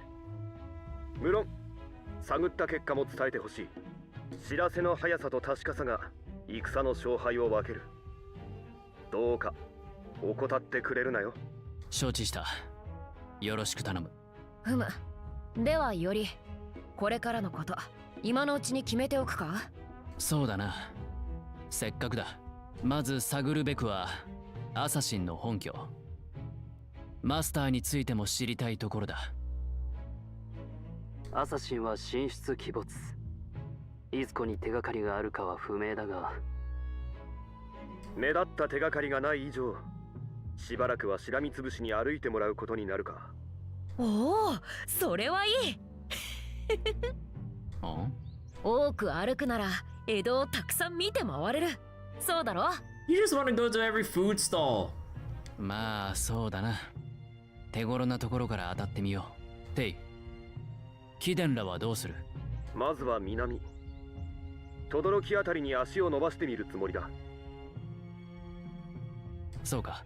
無論探った結果も伝えてほしい。知らせの速さと確かさが戦の勝敗を分ける。どうか怠ってくれるなよ。承知した。よろしく頼む。ふむ。ではよりこれからのこと今のうちに決めておくか。そうだな。せっかくだ。まず探るべくはアサシンの本拠、マスターについても知りたいところだ。アサシンは神出鬼没。いずこに手がかりがあるかは不明だが、目立った手がかりがない以上、しばらくはしらみつぶしに歩いてもらうことになるか。おお、それはいい。多く歩くなら江戸をたくさん見て回れる。そうだろ。 You just want to go to every food stall. まあそうだな。手頃なところから当たってみよう。テイ、貴殿らはどうする？まずは南、轟あたりに足を伸ばしてみるつもりだ。そうか。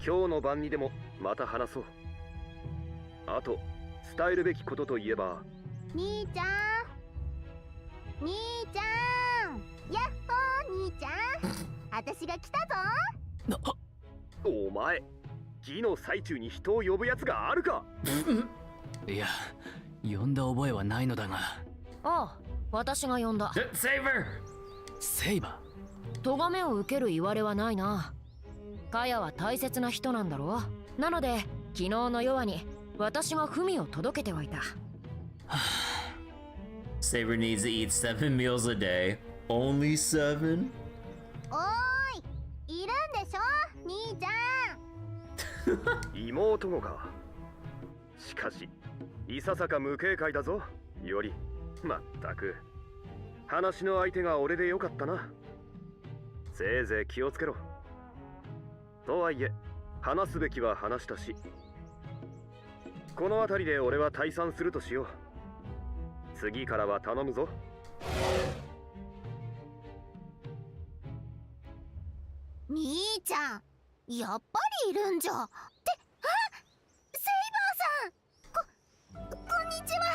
今日の晩にでもまた話そう。あと伝えるべきことといえば、兄ちゃん兄ちゃん、やっほー兄ちゃん、私が来たぞ。お前義の最中に人を呼ぶやつがあるか。いや、呼んだ覚えはないのだが。ああ、私が呼んだ。セイバー。セイバー。咎めを受ける言われはないな。カヤは大切な人なんだろう。なので昨日の夜に私が文を届けておいた。Saber needs to eat 7 meals a day. Only 7? おーい、いるんでしょ兄ちゃん。妹子か。しかしいささか無警戒だぞより。まったく話の相手が俺でよかったな。せいぜい気をつけろ。とはいえ話すべきは話したし、この辺りで俺は退散するとしよう。次からは頼むぞ。兄ちゃん、やっぱりいるんじゃ。って、あ、セイバーさん。こんにちは。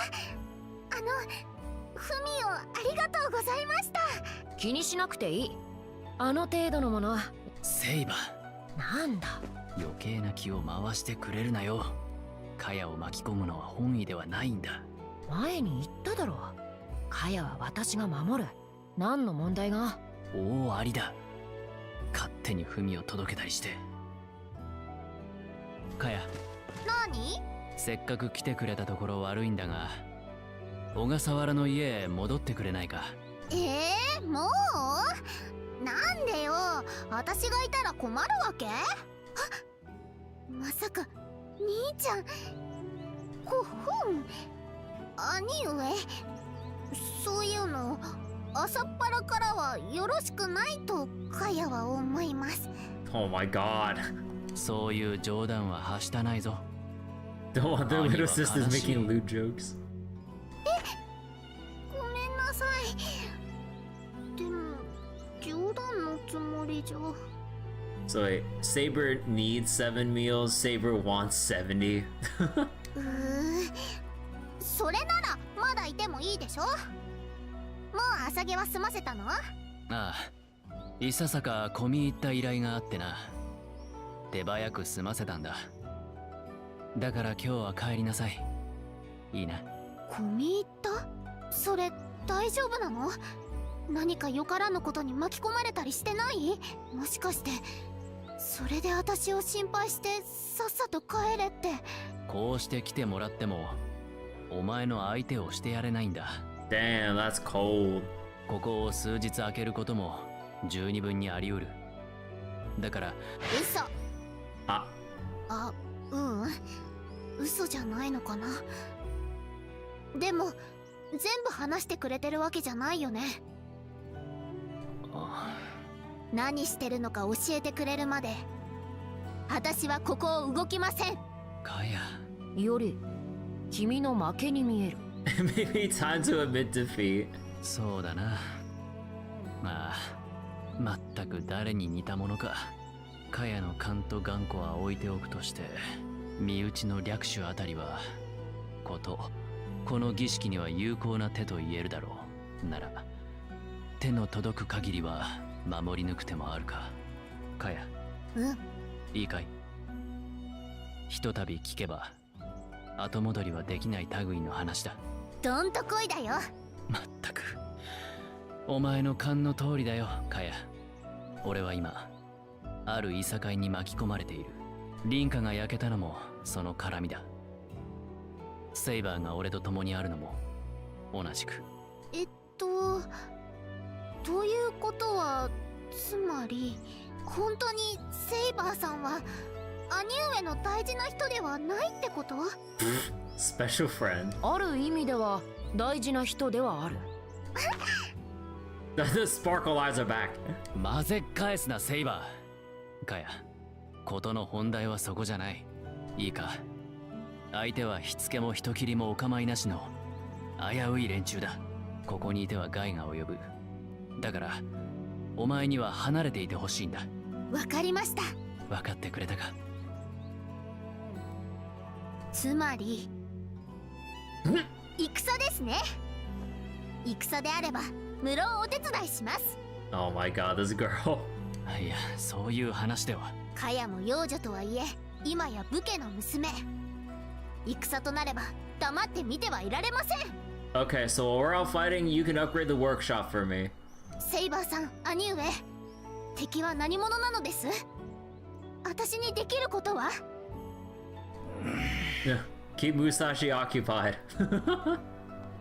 フミをありがとうございました。気にしなくていい。あの程度のもの。セイバー。なんだ。余計な気を回してくれるなよ。カヤを巻き込むのは本意ではないんだ。前に言っただろ。カヤは私が守る。何の問題が？大ありだ。勝手に文を届けたりして。カヤ。何？せっかく来てくれたところ悪いんだが、小笠原の家へ戻ってくれないか。もう？なんでよ。私がいたら困るわけ？まさか兄ちゃん。ほほん。兄上、そういうの朝っぱらからはよろしくないとカヤは思います。 Oh my god. そういう冗談ははしたないぞ。 Don't want their little sisters making lewd jokes. ごめんなさい。でも冗談のつもりじゃ。 So wait, Saber needs 7 meals, Saber wants 70. それならまだいてもいいでしょ。もう朝毛は済ませたの？ああ、いささか込み入った依頼があってな。手早く済ませたんだ。だから今日は帰りなさい。いいな。込み入った？それ大丈夫なの？何かよからぬことに巻き込まれたりしてない？もしかしてそれで私を心配してさっさと帰れって。こうして来てもらってもお前の相手をしてやれないんだ。 Damn, that's cold. ここを数日空けることも十二分にあり得る。だから嘘。あ、嘘じゃないのかな。でも全部話してくれてるわけじゃないよね。何してるのか教えてくれるまで私はここを動きません。カヤより君の負けに見える。maybe time to admit defeat. そうだな。まあまったく誰に似たものか。カヤの勘と頑固は置いておくとして、身内の略手あたりはこの儀式には有効な手と言えるだろう。なら手の届く限りは守り抜く手もあるか。カヤ、いいかい。ひとたび聞けば後戻りはできない類の話だ。どんとこいだよ。まったくお前の勘の通りだよ、カヤ。俺は今あるいさかいに巻き込まれている。リンカが焼けたのもその絡みだ。セイバーが俺と共にあるのも同じく。ということはつまり本当にセイバーさんは兄上の大事な人ではないってこと？ Special friend. ある意味では大事な人ではある。The sparkle eyes are back. 混ぜ返すなセイバー。カヤ、ことの本題はそこじゃない。いいか、相手は火付けも人斬りもお構いなしの危うい連中だ。ここにいては害が及ぶ。だからお前には離れていてほしいんだ。わかりました。分かってくれたか。つまり戦ですね。戦であれば無論お手伝いします。 Oh my god, this girl. いや、そういう話では。カヤも幼女とはいえ今や武家の娘。戦となれば黙って見てはいられません。 Okay, so while we're out fighting, you can upgrade the workshop for me. セイバーさん、兄上、敵は何者なのです？私にできることは？ Yeah, keep Musashi occupied.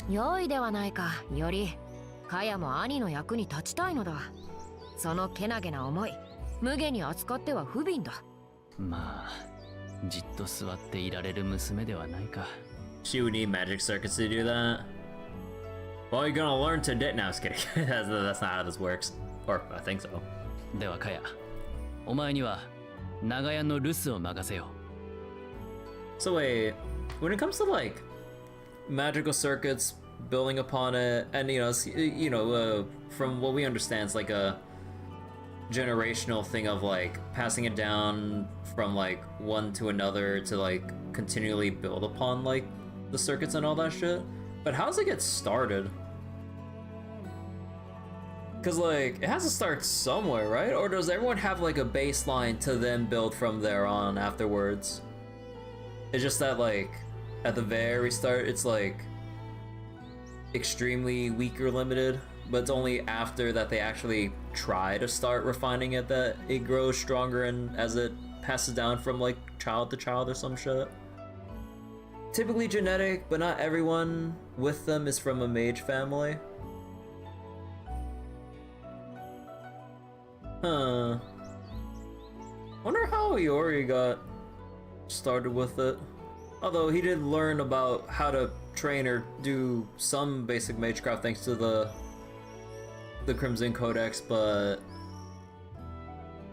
良いではないか。よりカヤも兄の役に立ちたいのだ。そのけなげな思い無下に扱っては不憫だ。まあじっと座っていられる娘ではないか。 She would need magic circuits to do that. Well, you're gonna learn today. No, I was kidding. That's not how this works. Or, I think so. ではカヤ、お前には長屋の留守を任せよう。 So wait, when it comes to like magical circuits, building upon it, and from what we understand, it's like a generational thing of like passing it down from like one to another to like continually build upon like the circuits and all that shit. But how does it get started? Because like it has to start somewhere, right? Or does everyone have like a baseline to then build from there on afterwards? It's just that like at the very start it's like extremely weak or limited, but it's only after that they actually try to start refining it that it grows stronger and as it passes down from like child to child or some shit. Typically genetic, but not everyone with them is from a mage family. Huh. Wonder how Iori got started with it. Although he did learn about how to train or do some basic magecraft thanks to the Crimson Codex, but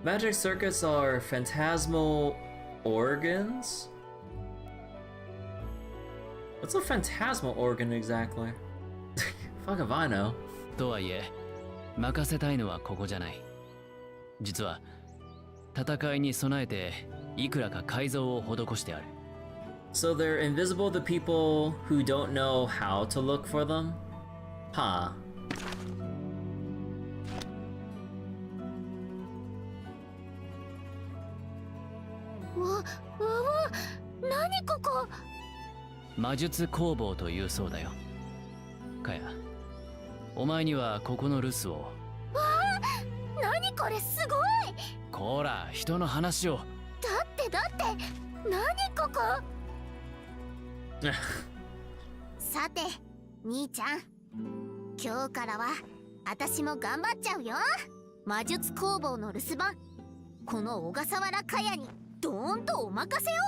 magic circuits are phantasmal organs? What's a phantasmal organ exactly? Fuck if I know. とはいえ任せたいのはここじゃない。実は戦いに備えていくらか改造を施してある。 So they're invisible to people who don't know how to look for them? Huh. 何ここ。魔術工房というそうだよ。かや、お前にはここの留守を。わあ、何これすごい。こら、人の話を。だって何ここ。さて兄ちゃん、今日からは私も頑張っちゃうよ。魔術工房の留守番、この小笠原かやにドーンとお任せよ。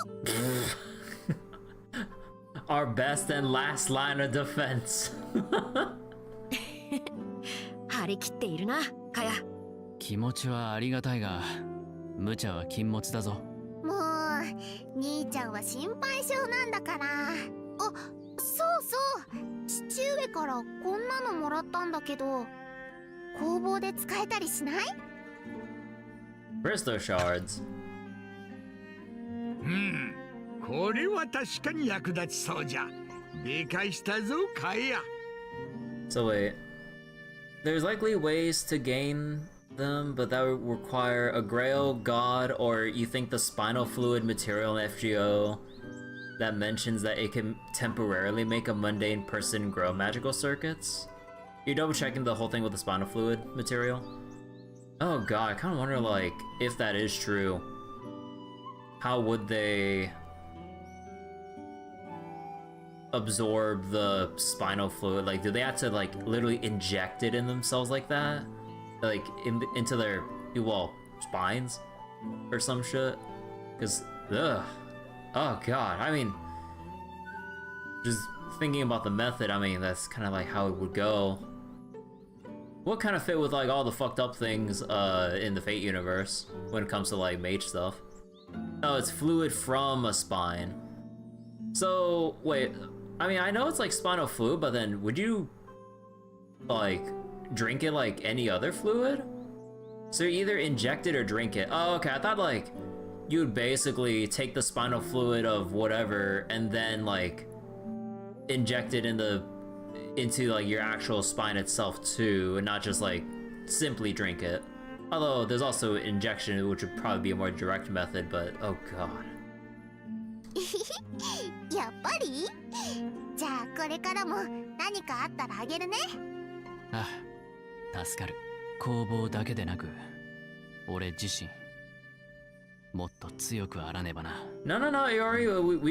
Our best and last line of defense. 張り切っているな、かや。気持ちはありがたいが、無茶は禁物だぞ。もう兄ちゃんは心配性なんだから。あ、そうそう、父上からこんなのもらったんだけど、工房で使えたりしない？ Crystal shards. これは確かに役立ちそうじゃ。理解したぞ、カエヤ。 So wait, there's likely ways to gain them, but that would require a Grail God, or you think the spinal fluid material in FGO that mentions that it can temporarily make a mundane person grow magical circuits? You're double checking the whole thing with the spinal fluid material? Oh god, I kinda wonder, like, if that is true, how would they absorb the spinal fluid? Like, do they have to, like, literally inject it in themselves like that? Like, into their, well, spines? Or some shit? Because, ugh. Oh god, I mean, just thinking about the method, I mean, that's kind of like how it would go. What kind of fit with, like, all the fucked up things in the Fate universe when it comes to, like, mage stuff? Oh, it's fluid from a spine. So, wait, I mean, I know it's like spinal fluid, but then would you, like, drink it like any other fluid? So you either inject it or drink it. Oh, okay, I thought, like, you would basically take the spinal fluid of whatever and then, like, inject it into like your actual spine itself too, and not just like simply drink it. Although there's also injection, which would probably be a more direct method, but oh god. やっぱり？じゃあこれからも何かあったらあげるね。ああ、助かる。工房だけでなく、俺自身もっと強くあらねばな。No, Iori,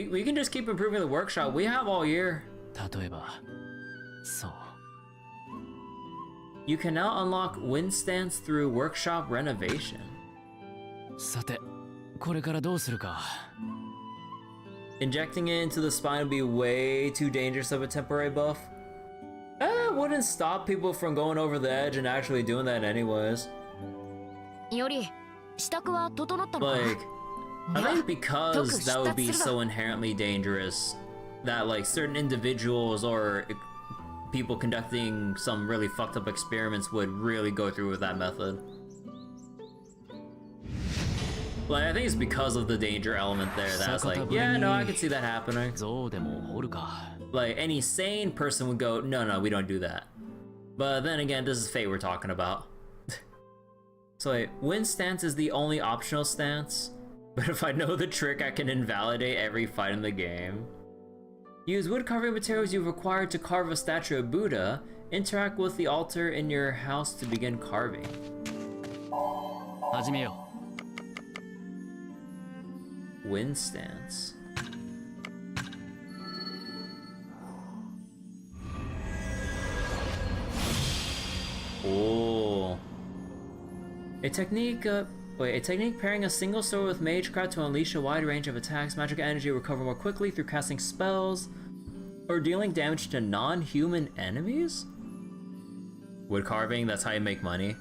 we can just keep improving the workshop. We have all year. 例えば、そう。You can now unlock wind stance through workshop renovation. さて、これからどうするか。Injecting it into the spine would be way too dangerous of a temporary buff. It wouldn't stop people from going over the edge and actually doing that anyways. より支度は整ったのか。 Like, I think because that would be so inherently dangerous that like certain individuals or people conducting some really fucked up experiments would really go through with that method. Like, I think it's because of the danger element there that's like, yeah, no, I can see that happening. Like, any sane person would go, no, we don't do that. But then again, this is Fate we're talking about. So wait, wind stance is the only optional stance, but if I know the trick, I can invalidate every fight in the game. Use wood carving materials you've acquired to carve a statue of Buddha. Interact with the altar in your house to begin carving. 始めよう。 Wind stance. Oh. A technique Wait, a technique pairing a single sword with Magecraft to unleash a wide range of attacks. Magic energy will recover more quickly through casting spells or dealing damage to non-human enemies? Wood carving, that's how you make money.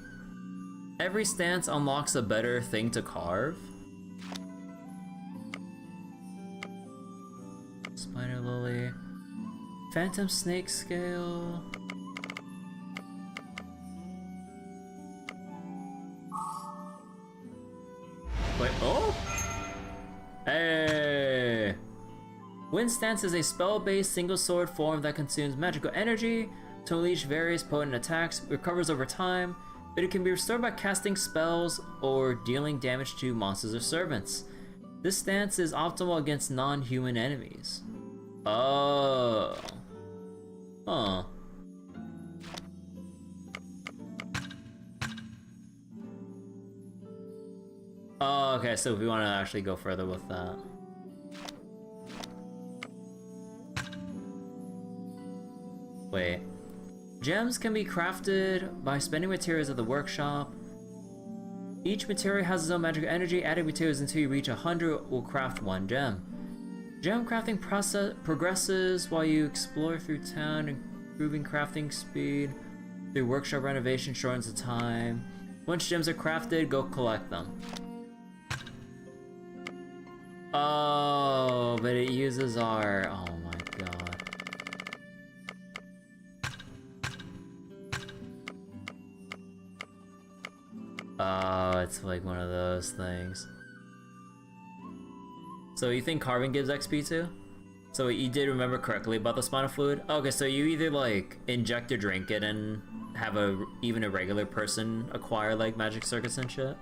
Every stance unlocks a better thing to carve. Spider Lily. Phantom Snake Scale. Wait, oh! Hey! Wind Stance is a spell-based single sword form that consumes magical energy to unleash various potent attacks, recovers over time, but it can be restored by casting spells or dealing damage to monsters or servants. This stance is optimal against non-human enemies. Oh. Huh. Oh, okay, so we want to actually go further with that. Wait. Gems can be crafted by spending materials at the workshop. Each material has its own magical energy. Adding materials until you reach 100 will craft 1 gem. Gem crafting process progresses while you explore through town, improving crafting speed. Through workshop renovation shortens the time. Once gems are crafted, go collect them. Oh, but it uses our... Oh my god. Oh, it's like one of those things. So you think carving gives XP too? So you did remember correctly about the spinal fluid? Okay, so you either like inject or drink it and have even a regular person acquire like magic circuits and shit?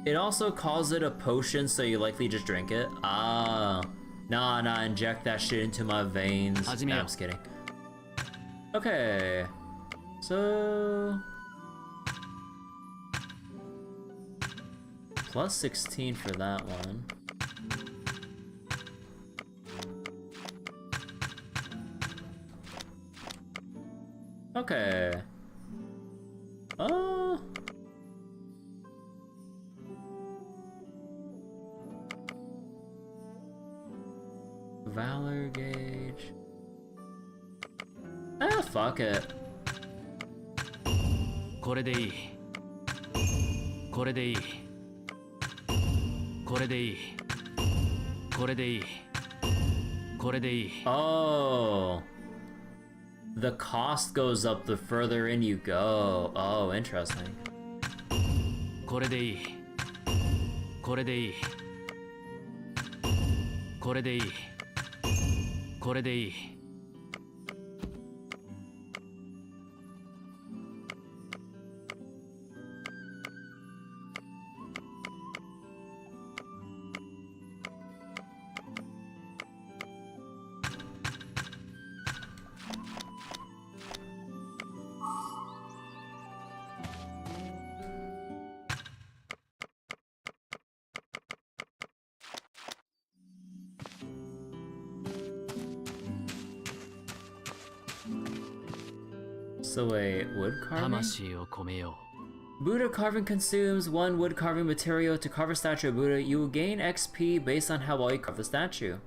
It also calls it a potion, so you likely just drink it. Ah, nah, inject that shit into my veins. Nah, I'm just kidding. Okay, so plus 16 for that one. Okay. Valor gauge. Ah, fuck it. これでいい。これでいい。これでいい。これでいい。これでいい。 Oh. The cost goes up the further in you go. Oh, interesting. これでいい。これでいい。これでいい。これでいい。So wait, wood carving? 魂を込めよう。 Buddha carving consumes 1 wood carving material. To carve a statue of Buddha, you will gain XP based on how well you carve the statue.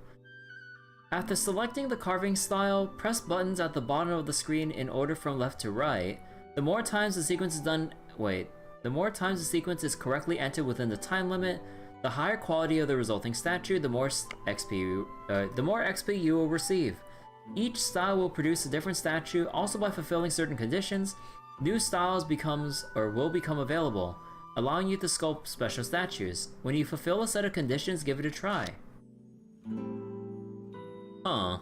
After selecting the carving style, press buttons at the bottom of the screen in order from left to right. The more times the sequence is correctly entered within the time limit, the higher quality of the resulting statue, the more XP you will receive. Each style will produce a different statue. Also, by fulfilling certain conditions, new styles will become available, allowing you to sculpt special statues. When you fulfill a set of conditions, give it a try. Huh.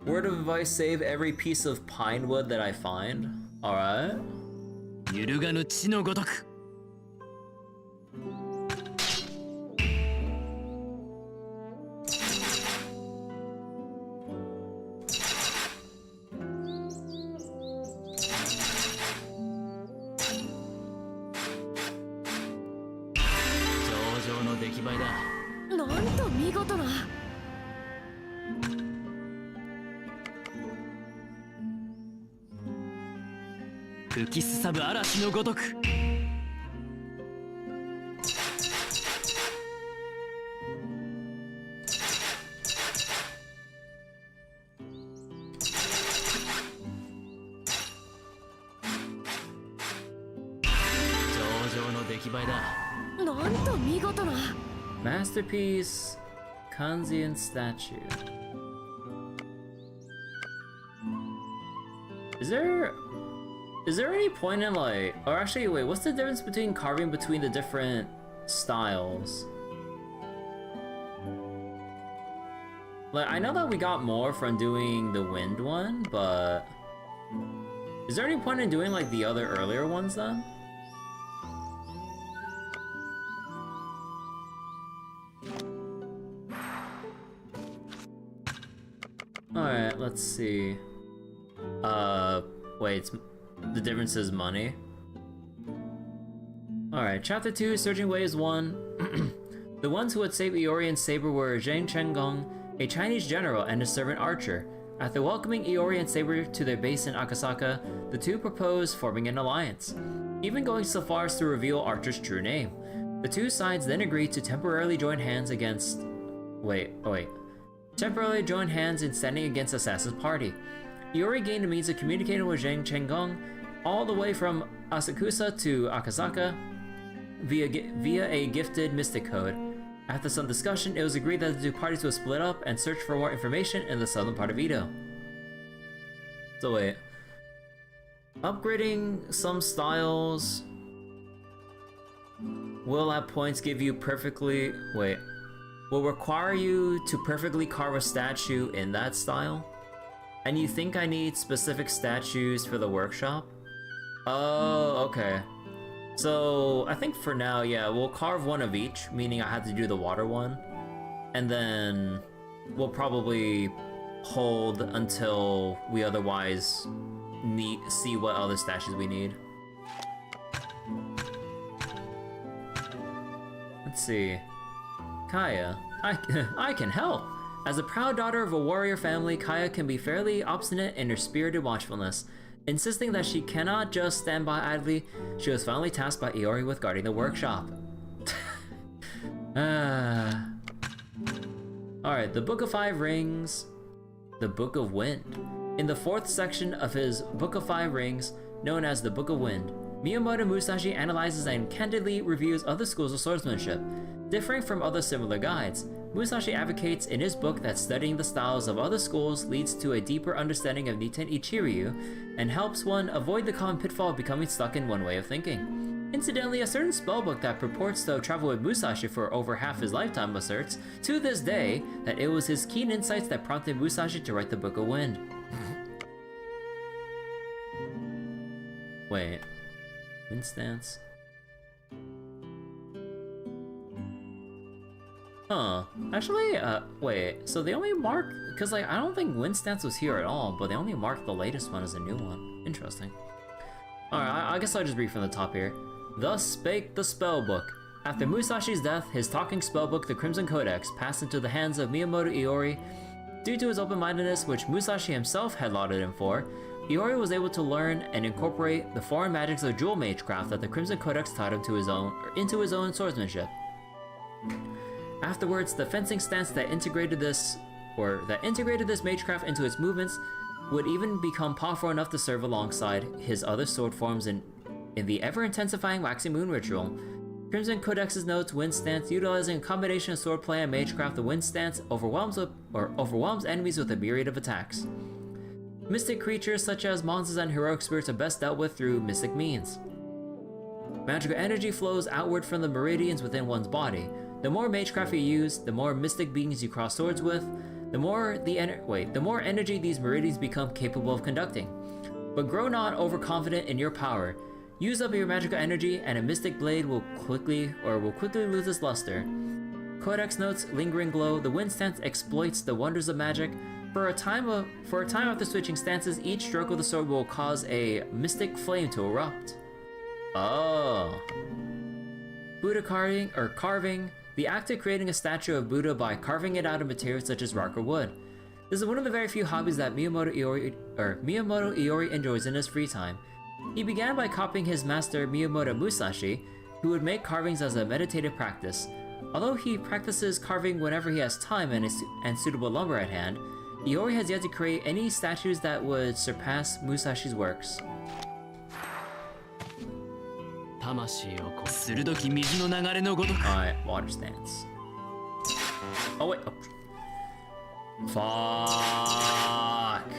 Word of advice: save every piece of pine wood that I find. Alright. 揺るがぬ地のごとく。 なんと見事な。吹きすさぶ嵐のごとく。上々の出来栄えだ。なんと見事な。 Masterpiece Kanzian statue. Is there any point in like, or actually wait, what's the difference between carving between the different styles? Like, I know that we got more from doing the wind one, but is there any point in doing like the other earlier ones then? Alright, let's see. Wait, the difference is money. Alright, Chapter 2, Surging Waves 1. The ones who had saved Iori and Saber were Zheng Chenggong, a Chinese general, and his servant Archer. After welcoming Iori and Saber to their base in Akasaka, the two proposed forming an alliance, even going so far as to reveal Archer's true name. The two sides then agreed to temporarily join hands against... Temporarily join hands in standing against Assassin's party. Iori gained a means of communicating with Zheng Chenggong all the way from Asakusa to Akasaka via a gifted mystic code. After some discussion, it was agreed that the two parties would split up and search for more information in the southern part of Edo. So wait. Upgrading some styles will at points give you perfectly... will require you to perfectly carve a statue in that style? And you think I need specific statues for the workshop? Oh, okay. So, I think for now, yeah, we'll carve one of each, meaning I have to do the water one. And then we'll probably hold until we otherwise see what other statues we need. Let's see. Kaya, I can help! As a proud daughter of a warrior family, Kaya can be fairly obstinate in her spirited watchfulness. Insisting that she cannot just stand by idly, she was finally tasked by Iori with guarding the workshop. Alright, the Book of Five Rings. The Book of Wind. In the fourth section of his Book of Five Rings, known as the Book of Wind, Miyamoto Musashi analyzes and candidly reviews other schools of swordsmanship. Differing from other similar guides, Musashi advocates in his book that studying the styles of other schools leads to a deeper understanding of Niten Ichiryu and helps one avoid the common pitfall of becoming stuck in one way of thinking. Incidentally, a certain spellbook that purports to have traveled with Musashi for over half his lifetime asserts, to this day, that it was his keen insights that prompted Musashi to write the Book of Wind. Wait. Wind stance. Huh. Actually, wait, so they only mark... Because, like, I don't think Wind Stance was here at all, but they only marked the latest one as a new one. Interesting. Alright, I guess I'll just read from the top here. Thus spake the spellbook. After Musashi's death, his talking spellbook, the Crimson Codex, passed into the hands of Miyamoto Iori. Due to his open-mindedness, which Musashi himself had lauded him for, Iori was able to learn and incorporate the foreign magics of jewel magecraft that the Crimson Codex taught him into his own swordsmanship. Afterwards, the fencing stance that integrated this magecraft into its movements would even become powerful enough to serve alongside his other sword forms in the ever-intensifying Waxing Moon ritual. Crimson Codex's notes Wind Stance, utilizing a combination of swordplay and magecraft, the Wind Stance overwhelms enemies with a myriad of attacks. Mystic creatures such as monsters and heroic spirits are best dealt with through mystic means. Magical energy flows outward from the meridians within one's body. The more magecraft you use, the more mystic beings you cross swords with, the more energy these meridians become capable of conducting. But grow not overconfident in your power. Use up your magical energy, and a mystic blade will quickly lose its luster. Codex notes Lingering Glow. The Wind Stance exploits the wonders of magic. For a time after switching stances, each stroke of the sword will cause a mystic flame to erupt. Oh. Buddha carving. The act of creating a statue of Buddha by carving it out of materials such as rock or wood. This is one of the very few hobbies that Miyamoto Iori enjoys in his free time. He began by copying his master Miyamoto Musashi, who would make carvings as a meditative practice. Although he practices carving whenever he has time and suitable lumber at hand, Iori has yet to create any statues that would surpass Musashi's works. Alright, water stance. Oh wait, oh. Fuck!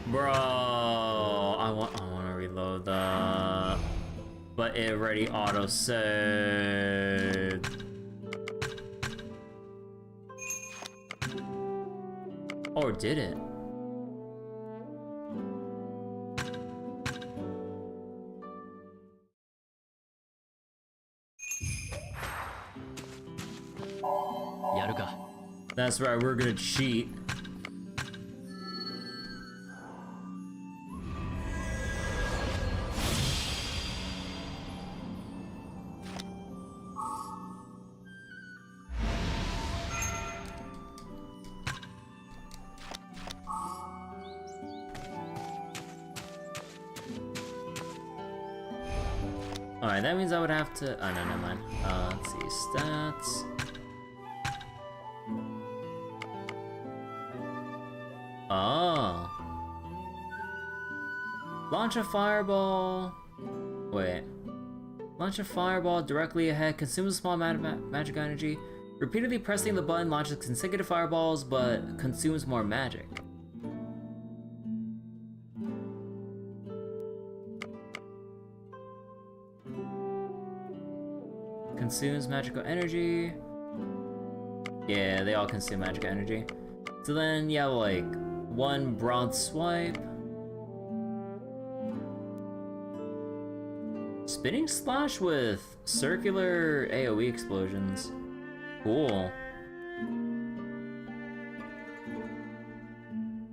Bro, I want to reload the, but it already auto saved. Or did it? That's right, we're gonna cheat. Alright, that means I would have to. Oh, no, never mind. Let's see. Stats. Oh. Launch a fireball. Wait. Launch a fireball directly ahead. Consumes a small amount of magic energy. Repeatedly pressing the button launches consecutive fireballs, but consumes more magic. Consumes magical energy. Yeah, they all consume magic energy. So then you have like one broad swipe. Spinning splash with circular AoE explosions. Cool.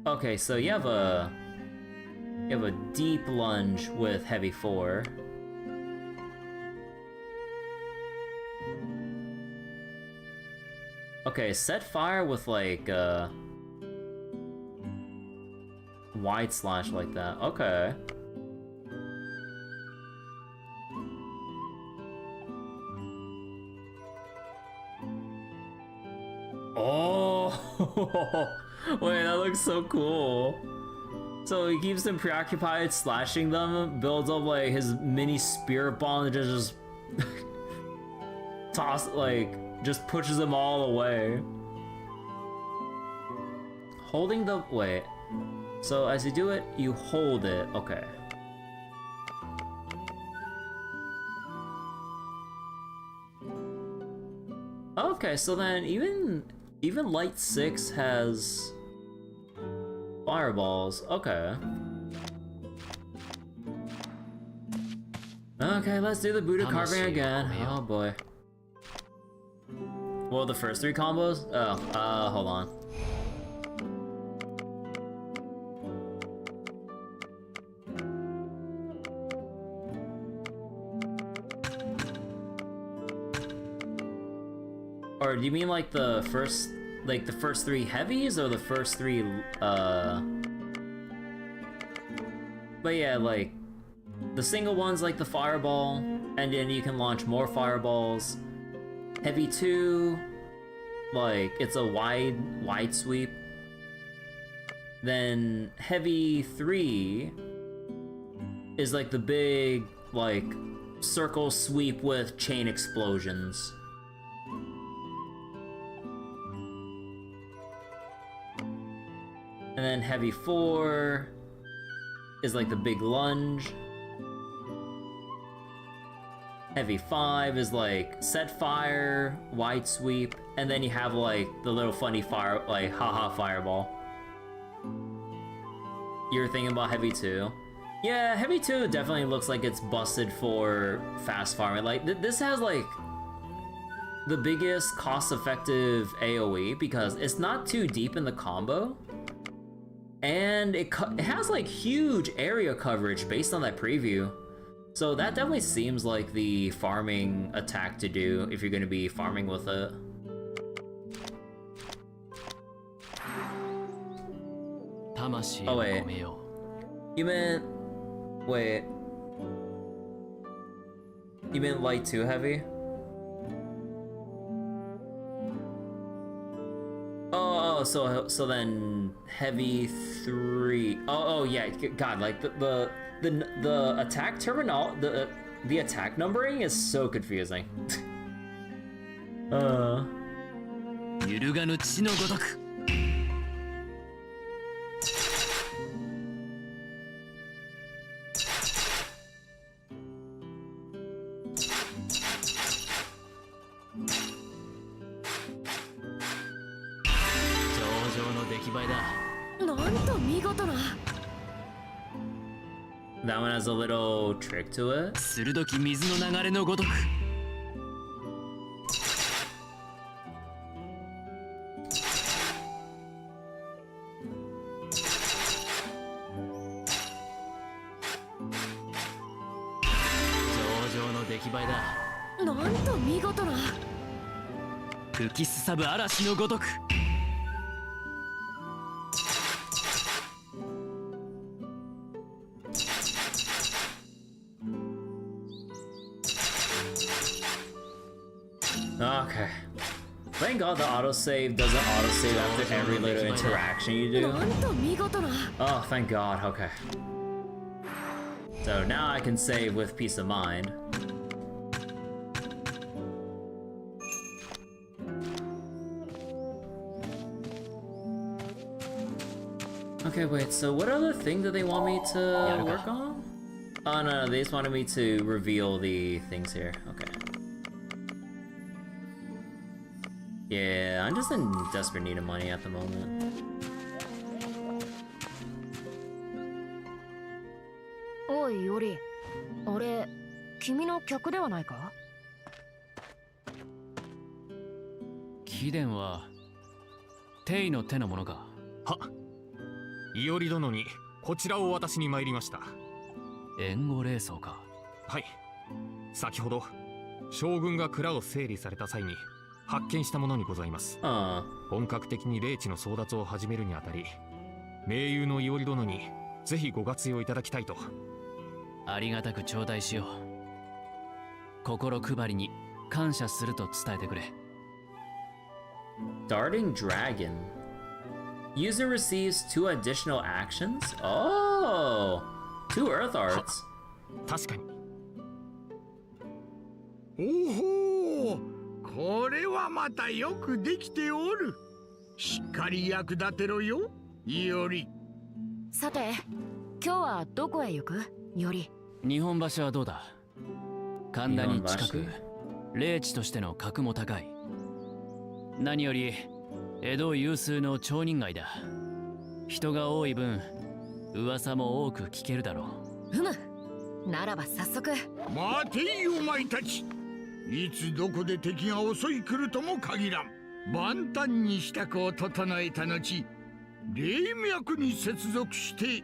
Okay, so you have a deep lunge with heavy 4. Okay, set fire with like wide slash like that. Okay. Oh, wait, that looks so cool. So he keeps them preoccupied slashing them, builds up like his mini spirit ball and just toss just pushes them all away. Holding the wait. So as you do it, you hold it. Okay. Okay, so then even Light 6 has fireballs. Okay. Okay, let's do the Buddha carving again. Oh boy. Well, the first 3 combos? Oh, hold on. Or do you mean like the first 3 heavies or the first 3 but yeah, like the single ones like the fireball, and then you can launch more fireballs. Heavy 2, like it's a wide sweep. Then heavy 3 is like the big like circle sweep with chain explosions. And then heavy 4 is like the big lunge. Heavy 5 is like set fire, wide sweep, and then you have like the little funny fire, like haha fireball. You're thinking about heavy 2? Yeah, heavy 2 definitely looks like it's busted for fast farming. Like this has like the biggest cost-effective AoE because it's not too deep in the combo. And it has like huge area coverage based on that preview. So that definitely seems like the farming attack to do if you're going to be farming with it. Oh wait, you meant... Wait. You meant light too heavy? Oh, so then heavy 3. Oh yeah, God, like the attack the attack numbering is so confusing. 揺るがぬ地のごとく。上々の出来栄えだ。なんと見事な。That one has a little trick to it. 鋭き水の流れのごとく。上々の出来栄えだ。なんと見事な。吹きすさぶ嵐のごとく。Okay. Thank God the autosave doesn't autosave after every little interaction you do. なんと見事な。 Oh, thank God. Okay. So now I can save with peace of mind. Okay, wait, so what other thing do they want me to work on? Oh, no, they just wanted me to reveal the things here. Okay. Yeah, I'm just in desperate need of money at the moment. おいより、あれ君の客ではないか？貴殿はテイの手のものか？は、伊織殿にこちらを渡しに参りました。援護霊装か？はい、先ほど将軍が蔵を整理された際に発見したものにございます。本格的に霊地の争奪を始めるにあたり、盟友の伊織殿にぜひご活用いただきたいと。ありがたく頂戴しよう。心配りに感謝すると伝えてくれ。Darting Dragon. User receives 2 additional actions? Oh! 2 Earth Arts. 確かに。おほー、これはまたよくできておる。しっかり役立てろよ、いおり。さて、今日はどこへ行く？より。日本橋はどうだ？神田に近く、霊地としての格も高い。何より江戸有数の町人街だ。人が多い分、噂も多く聞けるだろう。ならば早速。待ていお前たち。いつどこで敵が襲い来るとも限らん。万端に支度を整えた後、霊脈に接続して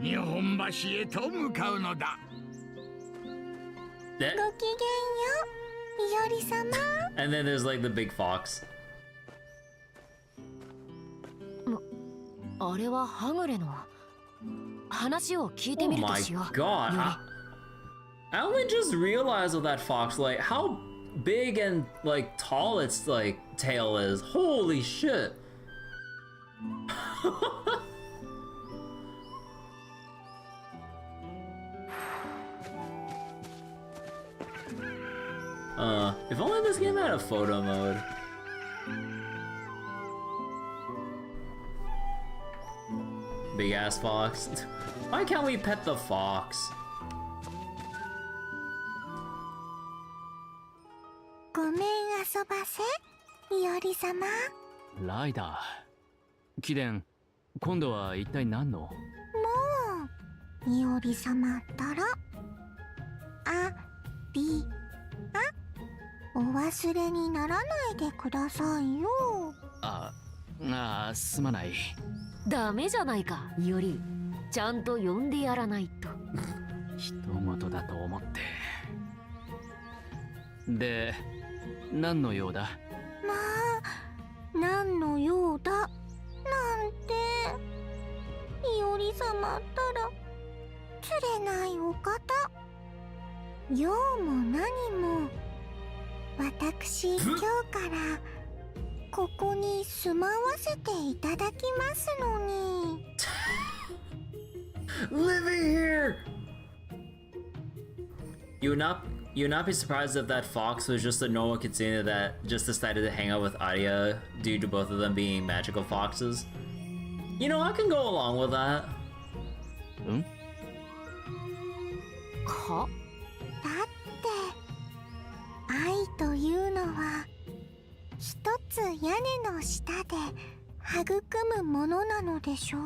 日本橋へと向かうのだ。ごきげんよう、いおり様。And then there's like the big fox. あれははぐれの。話を聞いてみるとしよう。Oh my God. I only just realized with that fox, like, how big and, like, tall its, like, tail is. Holy shit. If only this game had a photo mode. Big ass fox. Why can't we pet the fox? ごめん遊ばせ、いおり様。ライダー。貴殿、今度は一体何の？もう、いおり様ったら。お忘れにならないでくださいよ。すまない。ダメじゃないか、より。ちゃんと呼んでやらないと。人前事だと思って。で、何の用だ？まあ、何の用だなんて。いおり様ったら釣れないお方。用も何も私今日からここに住まわせていただきますのに。Living here! You would not be surprised if that fox was just a normal kitsune that just decided to hang out with Arya due to both of them being magical foxes. You know, I can go along with that. ん？は？だって愛というのは一つ屋根の下で育むものなのでしょう。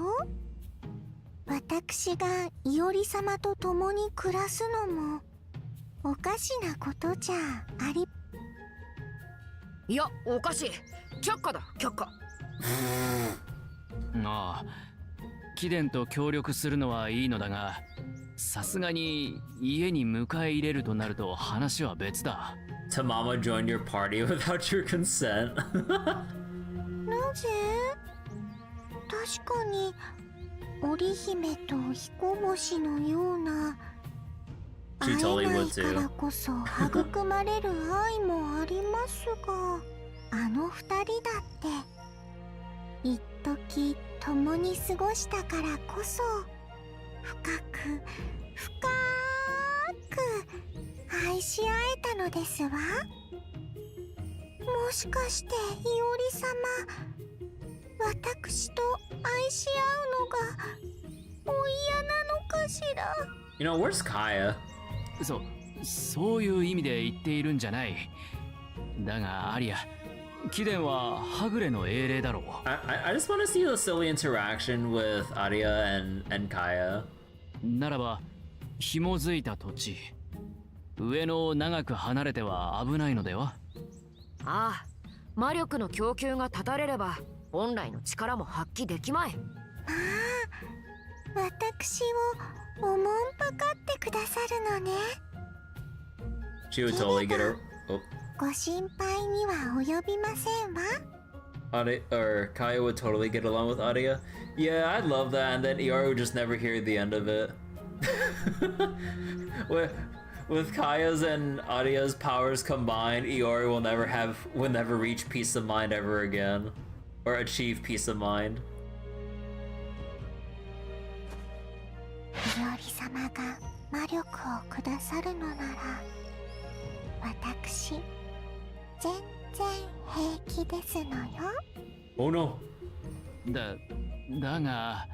私がいおり様と共に暮らすのもおかしなことじゃあり。いや、おかしい。却下だ、却下。ああ、貴殿と協力するのはいいのだが、さすがに家に迎え入れるとなると話は別だ。Tamama joined your party without your consent. なぜ？確かに織姫と彦星のような会えないからこそ育まれる愛もありますが、あの二人だって一時共に過ごしたからこそ深く深く愛し合えたのですわ。もしかしていおり様、私と愛し合うのがお嫌なのかしら。 You know, where's Kaya? そういう意味で言っているんじゃない。だがアリア、貴殿ははぐれの英霊だろう。I just want to see the silly interaction with Arya and Kaya. ならば紐づいた土地、上野を長く離れては危ないのでは？ああ、魔力の供給が断たれれば本来の力も発揮できまい。まあ、私をおもんぱかってくださるのね。She would totally get her. Oh. ご心配には及びませんわ。Kaya would totally get along with Arya. Yeah, I'd love that, and then Iori would just never hear the end of it. With Kaya's and Arya's powers combined, Iori will never reach peace of mind ever again, or achieve peace of mind. いおり様が魔力をくださるのなら、私全然平気ですのよ。Oh no. だが、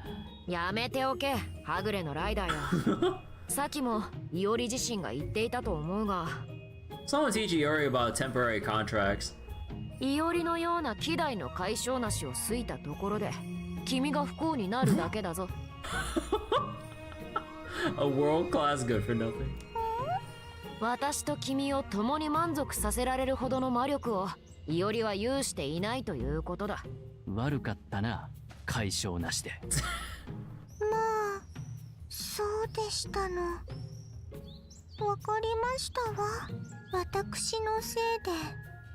やめておけ、はぐれのライダーよ。さっきもいおり自身が言っていたと思うが。Someone teach Iori about temporary contracts. いおりのような希代の解消なしを好いたところで、君が不幸になるだけだぞ。A world class good for nothing. 私と君を共に満足させられるほどの魔力をいおりは有していないということだ。悪かったな、解消なしで。まあ、そうでしたの。わかりましたわ。私のせ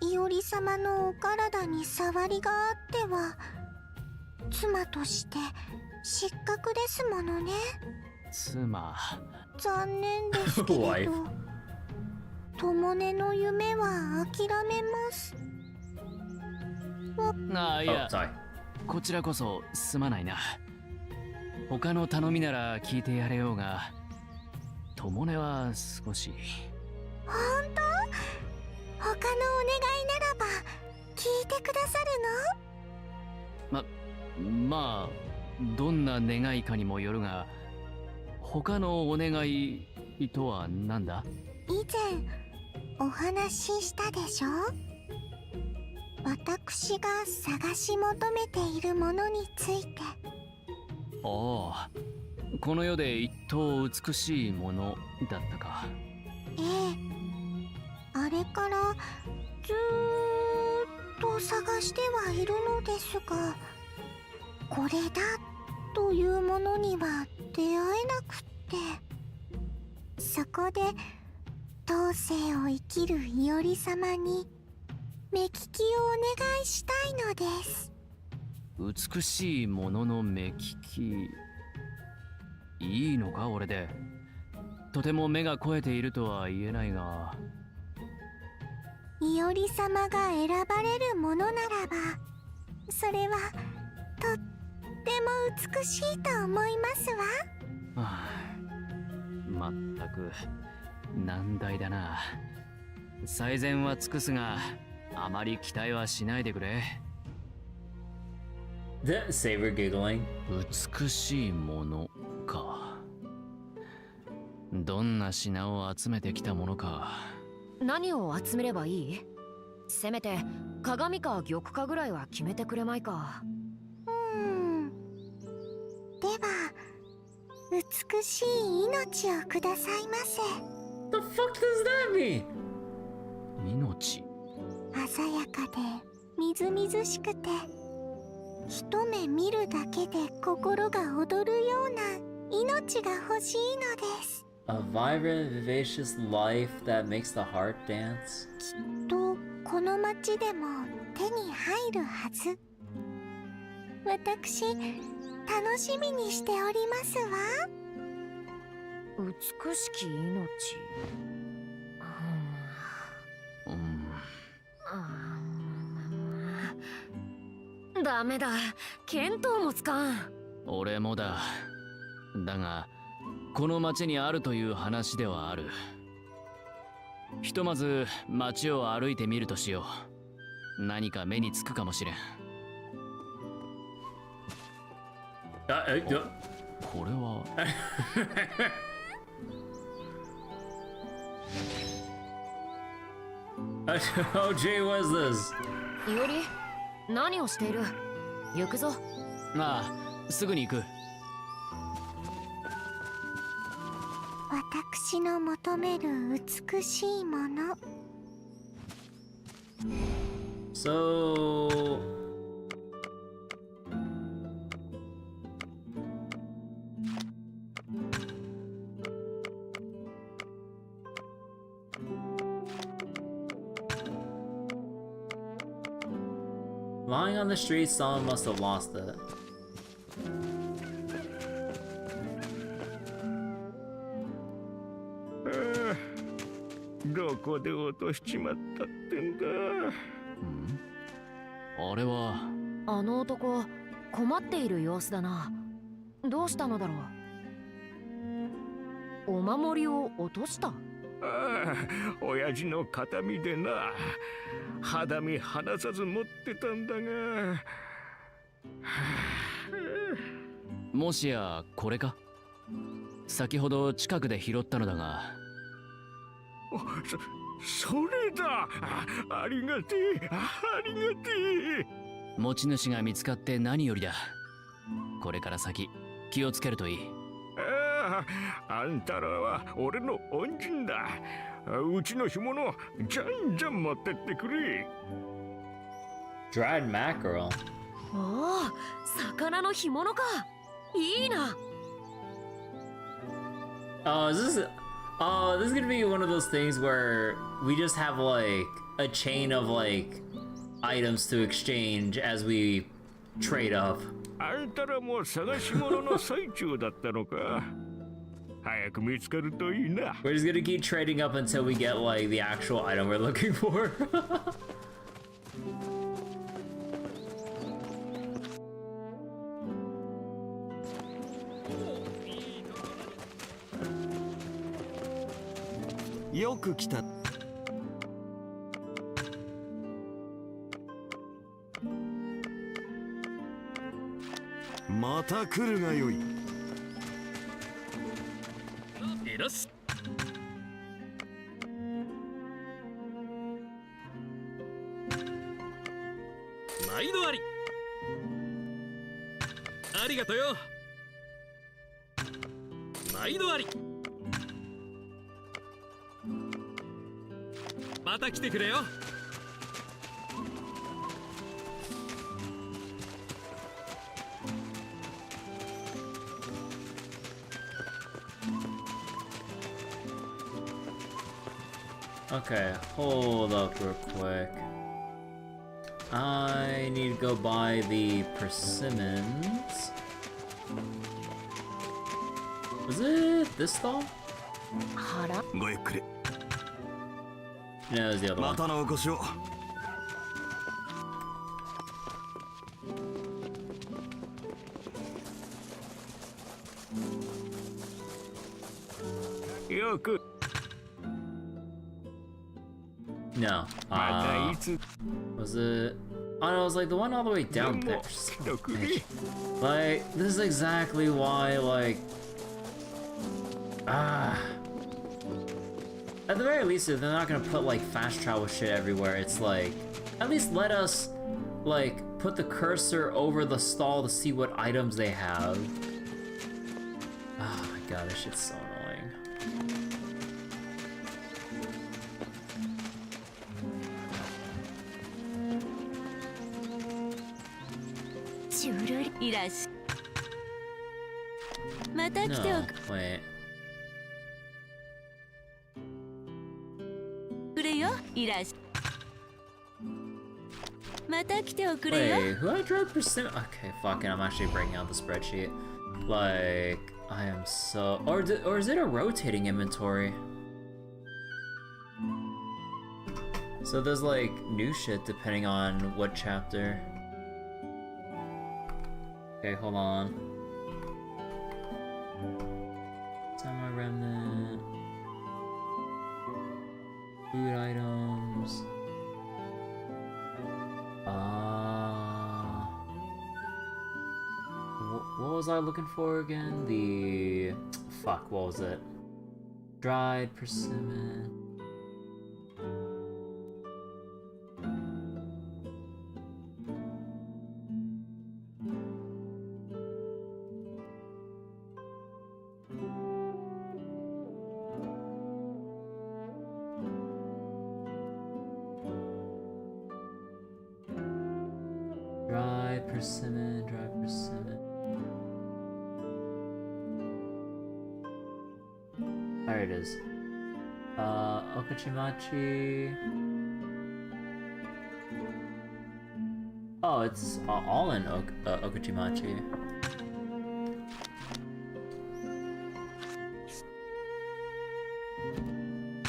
いでいおり様のお体に触りがあっては妻として失格ですものね。妻。残念ですけれど友根の夢は諦めます。ああ、いや、こちらこそすまないな。他の頼みなら聞いてやれようが、友根は少し。本当？他のお願いならば聞いてくださるの？まあどんな願いかにもよるが、他のお願いとは何だ？以前お話ししたでしょ。私が探し求めているものについて。ああ、この世で一等美しいものだったか。ええ、あれからずーっと探してはいるのですが、これだというものには出会えなくって。そこで当世を生きるいおり様に目利きをお願いしたいのです。美しいものの目利き、いいのか俺で。とても目が肥えているとは言えないが。いおり様が選ばれるものならば、それはとっても美しいと思いますわ。はあ、まったく難題だな。最善は尽くすが、あまり期待はしないでくれ。The Saber giggling. 美しいものか。どんな品を集めてきたものか。何を集めればいい？せめて鏡か玉かぐらいは決めてくれまいか。では美しい命をくださいませ。 The fuck does that mean? 命。鮮やかでみずみずしくて、一目見るだけで心が躍るような命が欲しいのです。 A vibrant, vivacious life that makes the heart dance. きっとこの町でも手に入るはず。私楽しみにしておりますわ。美しき命。ダメだ、見当もつかん。俺もだ。だがこの町にあるという話ではある。ひとまず町を歩いてみるとしよう。何か目につくかもしれん。これはOh gee, what is this? いおり、何をしている？行くぞ。ああ、すぐに行く。私の求める美しいもの。So lying on the street, someone must have lost it. どこで落としちまったってんだ。あれは。あの男、困っている様子だな。どうしたのだろう。お守りを落とした？ああ、親父の形見でな、肌身離さず持ってたんだが。もしやこれか？先ほど近くで拾ったのだが。それだ。ありがてえ、ありがてえ。持ち主が見つかって何よりだ。これから先気をつけるといい。ああ、あんたらは俺の恩人だ。うちの干物じゃんじゃん持ってってくれ。 Dried mackerel. おお、魚の干物か。いいな。This is gonna be one of those things where we just have like a chain of like items to exchange as we trade up. あんたらも探し物の最中だったのか。早く見つかるといいな。We're just gonna keep trading up until we get like the actual item we're looking for. よく来た。また来るがよい。エラス。毎度あり。ありがとよ。毎度あり。また来てくれよ。Okay, hold up real quick. I need to go buy the persimmons. Was it this stall? Goゆっくり. No, it was the other one. またのお越しを. Yoku. No. Was it? Oh no, it was like the one all the way down there. Like, this is exactly why, like... At the very least, if they're not gonna put, like, fast travel shit everywhere, it's like... At least let us, like, put the cursor over the stall to see what items they have. Oh my god, this shit's so annoying. No, wait. Wait, who I tried persimmon? Okay, fucking, I'm actually breaking out the spreadsheet. Like, I am so... Or is it a rotating inventory? So there's like new shit depending on what chapter. Okay, hold on. Remnant. Food items. What was I looking for again? The... Fuck, what was it? Dried persimmon. Dried persimmon, dried persimmon. There it is. Okachimachi. Oh, it's all in Okachimachi.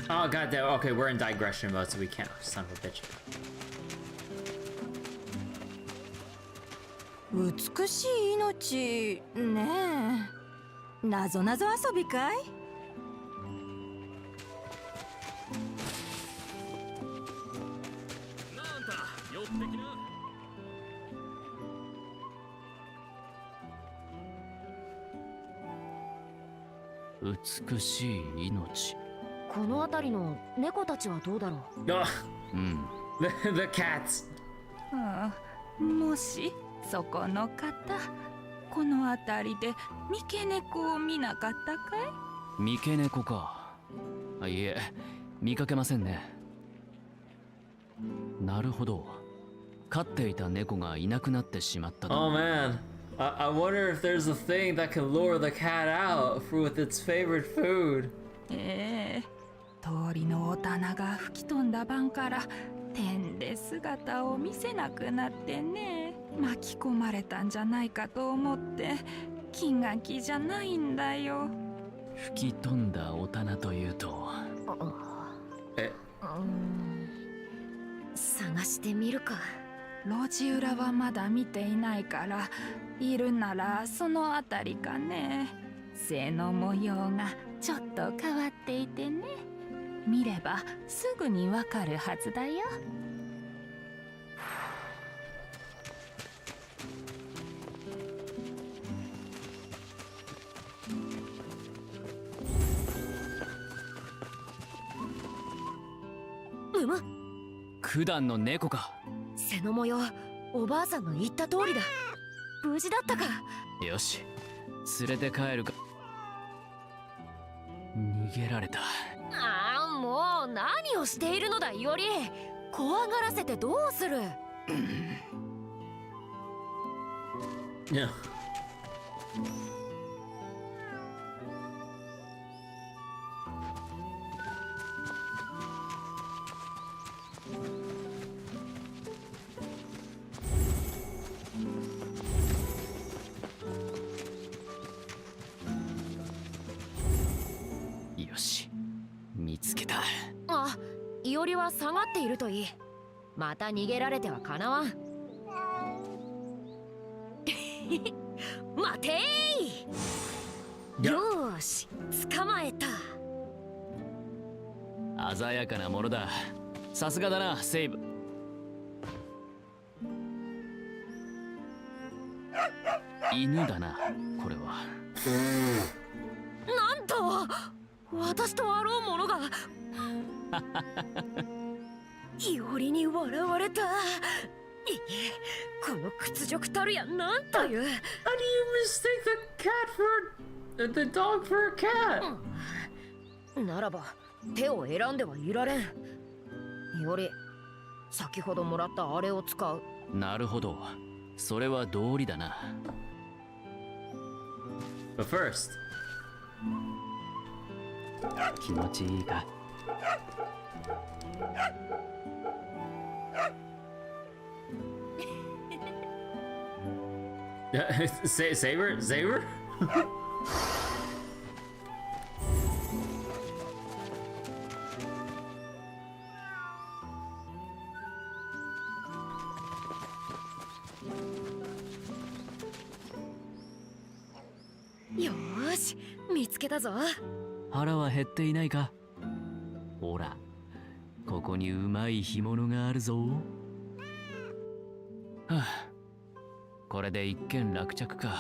Oh god damn, okay, we're in digression mode, so we can't. Son of a bitch. 美しい命ねえ。なぞなぞ遊びかい？美しい命。この辺りの猫たちはどうだろう。The cats. もしそこの方、この辺りで三毛猫を見なかったかい？三毛猫か。いえ、見かけませんね。なるほど。飼っていた猫がいなくなってしまったと。Oh man, I wonder if there's a thing that can lure the cat out with its favorite food. 通りのお棚が吹き飛んだ晩から天で姿を見せなくなってね、巻き込まれたんじゃないかと思って気が気じゃないんだよ。吹き飛んだお棚というと、探してみるか。路地裏はまだ見ていないから、いるならそのあたりかね。背の模様がちょっと変わっていてね、見ればすぐにわかるはずだよ。九段の猫か。背の模様、おばあさんの言った通りだ。無事だったか。よし、連れて帰るか。逃げられた。もう何をしているのだより。怖がらせてどうする。Yeah. いおりは下がっているといい。また逃げられてはかなわん。待てー。よーし、捕まえた。鮮やかなものだ。さすがだな、セイブ。犬だな、これは。なんと私とあろうものがいおりに笑われた。いえ、この屈辱たるや、なんという。 How do you mistake the dog for a cat? ならば手を選んではいられん。いおり、先ほどもらったあれを使う。なるほど、それは道理だな。But first, 気持ちいいか。Saber? よーし、見つけたぞ。腹は減っていないか。ほら、ここにうまい干物があるぞ。はあ、これで一件落着か。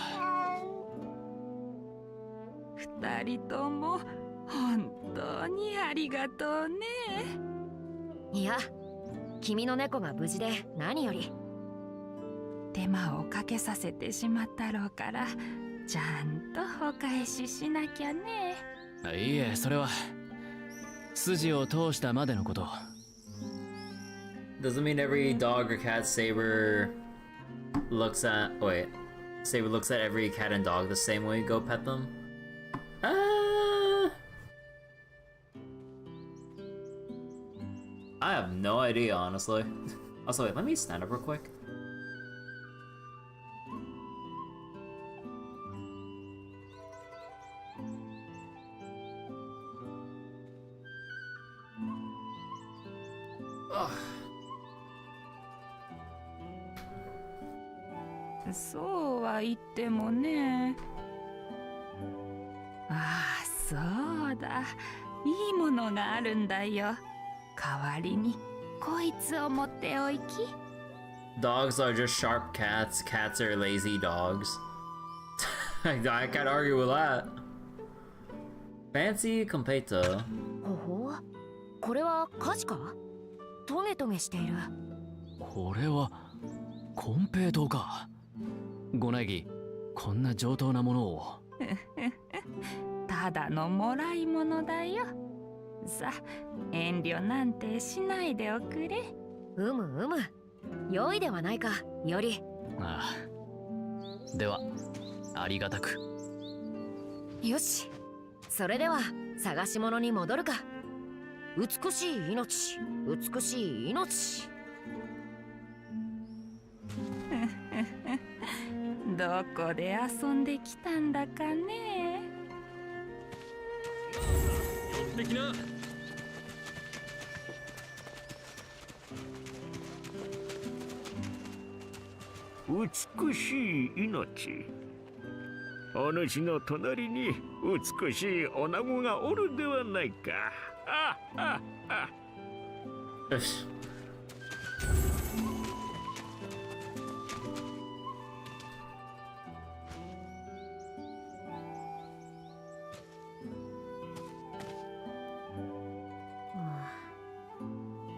二人とも本当にありがとうね。いや、君の猫が無事で何より。手間をかけさせてしまったろうから、ちゃんとお返ししなきゃね。いいえ、それは筋を通したまでのこと。Doesn't mean every dog or cat Saber looks at. Wait, Saber looks at every cat and dog the same way. Go pet them. I have no idea, honestly. Also, wait, let me stand up real quick. Ugh. そうは言ってもね。ああ、そうだ、いいものがあるんだよ。代わりにこいつを持っておいき。 Dogs are just sharp cats. Cats are lazy dogs. I can't argue with that. Fancy completo. ほほう、これは菓子か。トゲトゲしている。これはコンペイトウか。ご内儀、こんな上等なものを。ただのもらい物だよ。さ、遠慮なんてしないでおくれ。うむうむ、良いではないか、より。ああ、ではありがたく。よし、それでは探し物に戻るか。美しい命、美しい命。どこで遊んできたんだかね。寄ってきな。美しい命。お主の隣に美しい女子がおるではないか。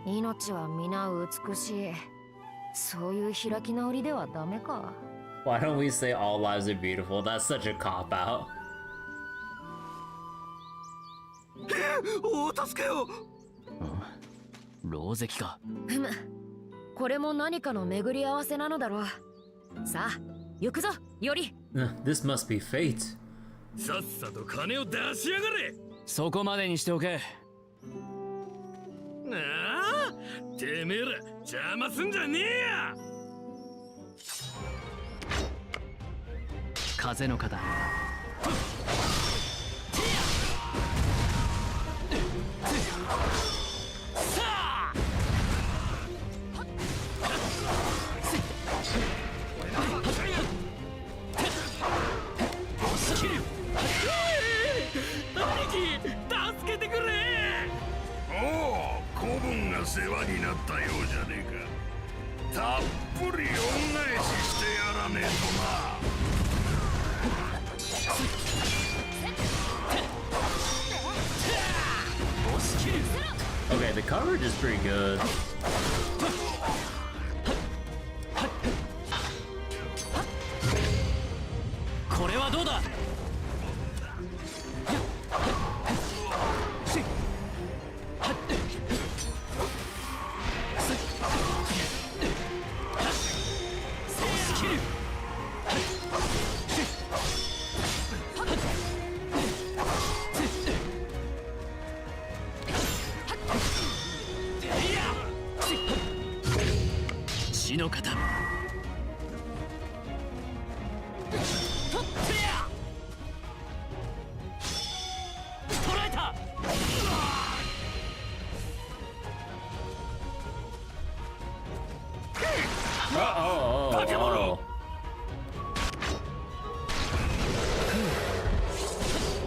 命は皆美しい。そういう開き直りではダメか。Why don't we say all lives are beautiful? That's such a cop out. お助けを。狼藉か。ふむ、これも何かの巡り合わせなのだろう。さあ、行くぞ、より。This must be fate. さっさと金を出しやがれ。そこまでにしておけ。ああ、てめえら邪魔すんじゃねえや。風の方。さあ coverage is pretty good. これはどうだ。血の型。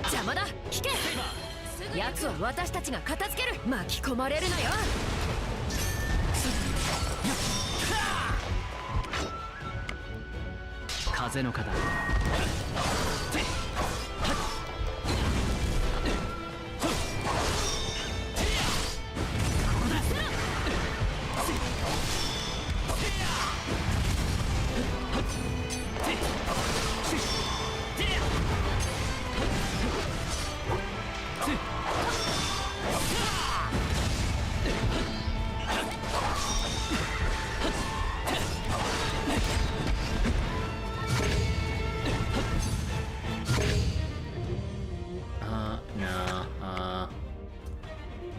邪魔だ、引け。奴は私たちが片付ける。巻き込まれるなよ。風の型。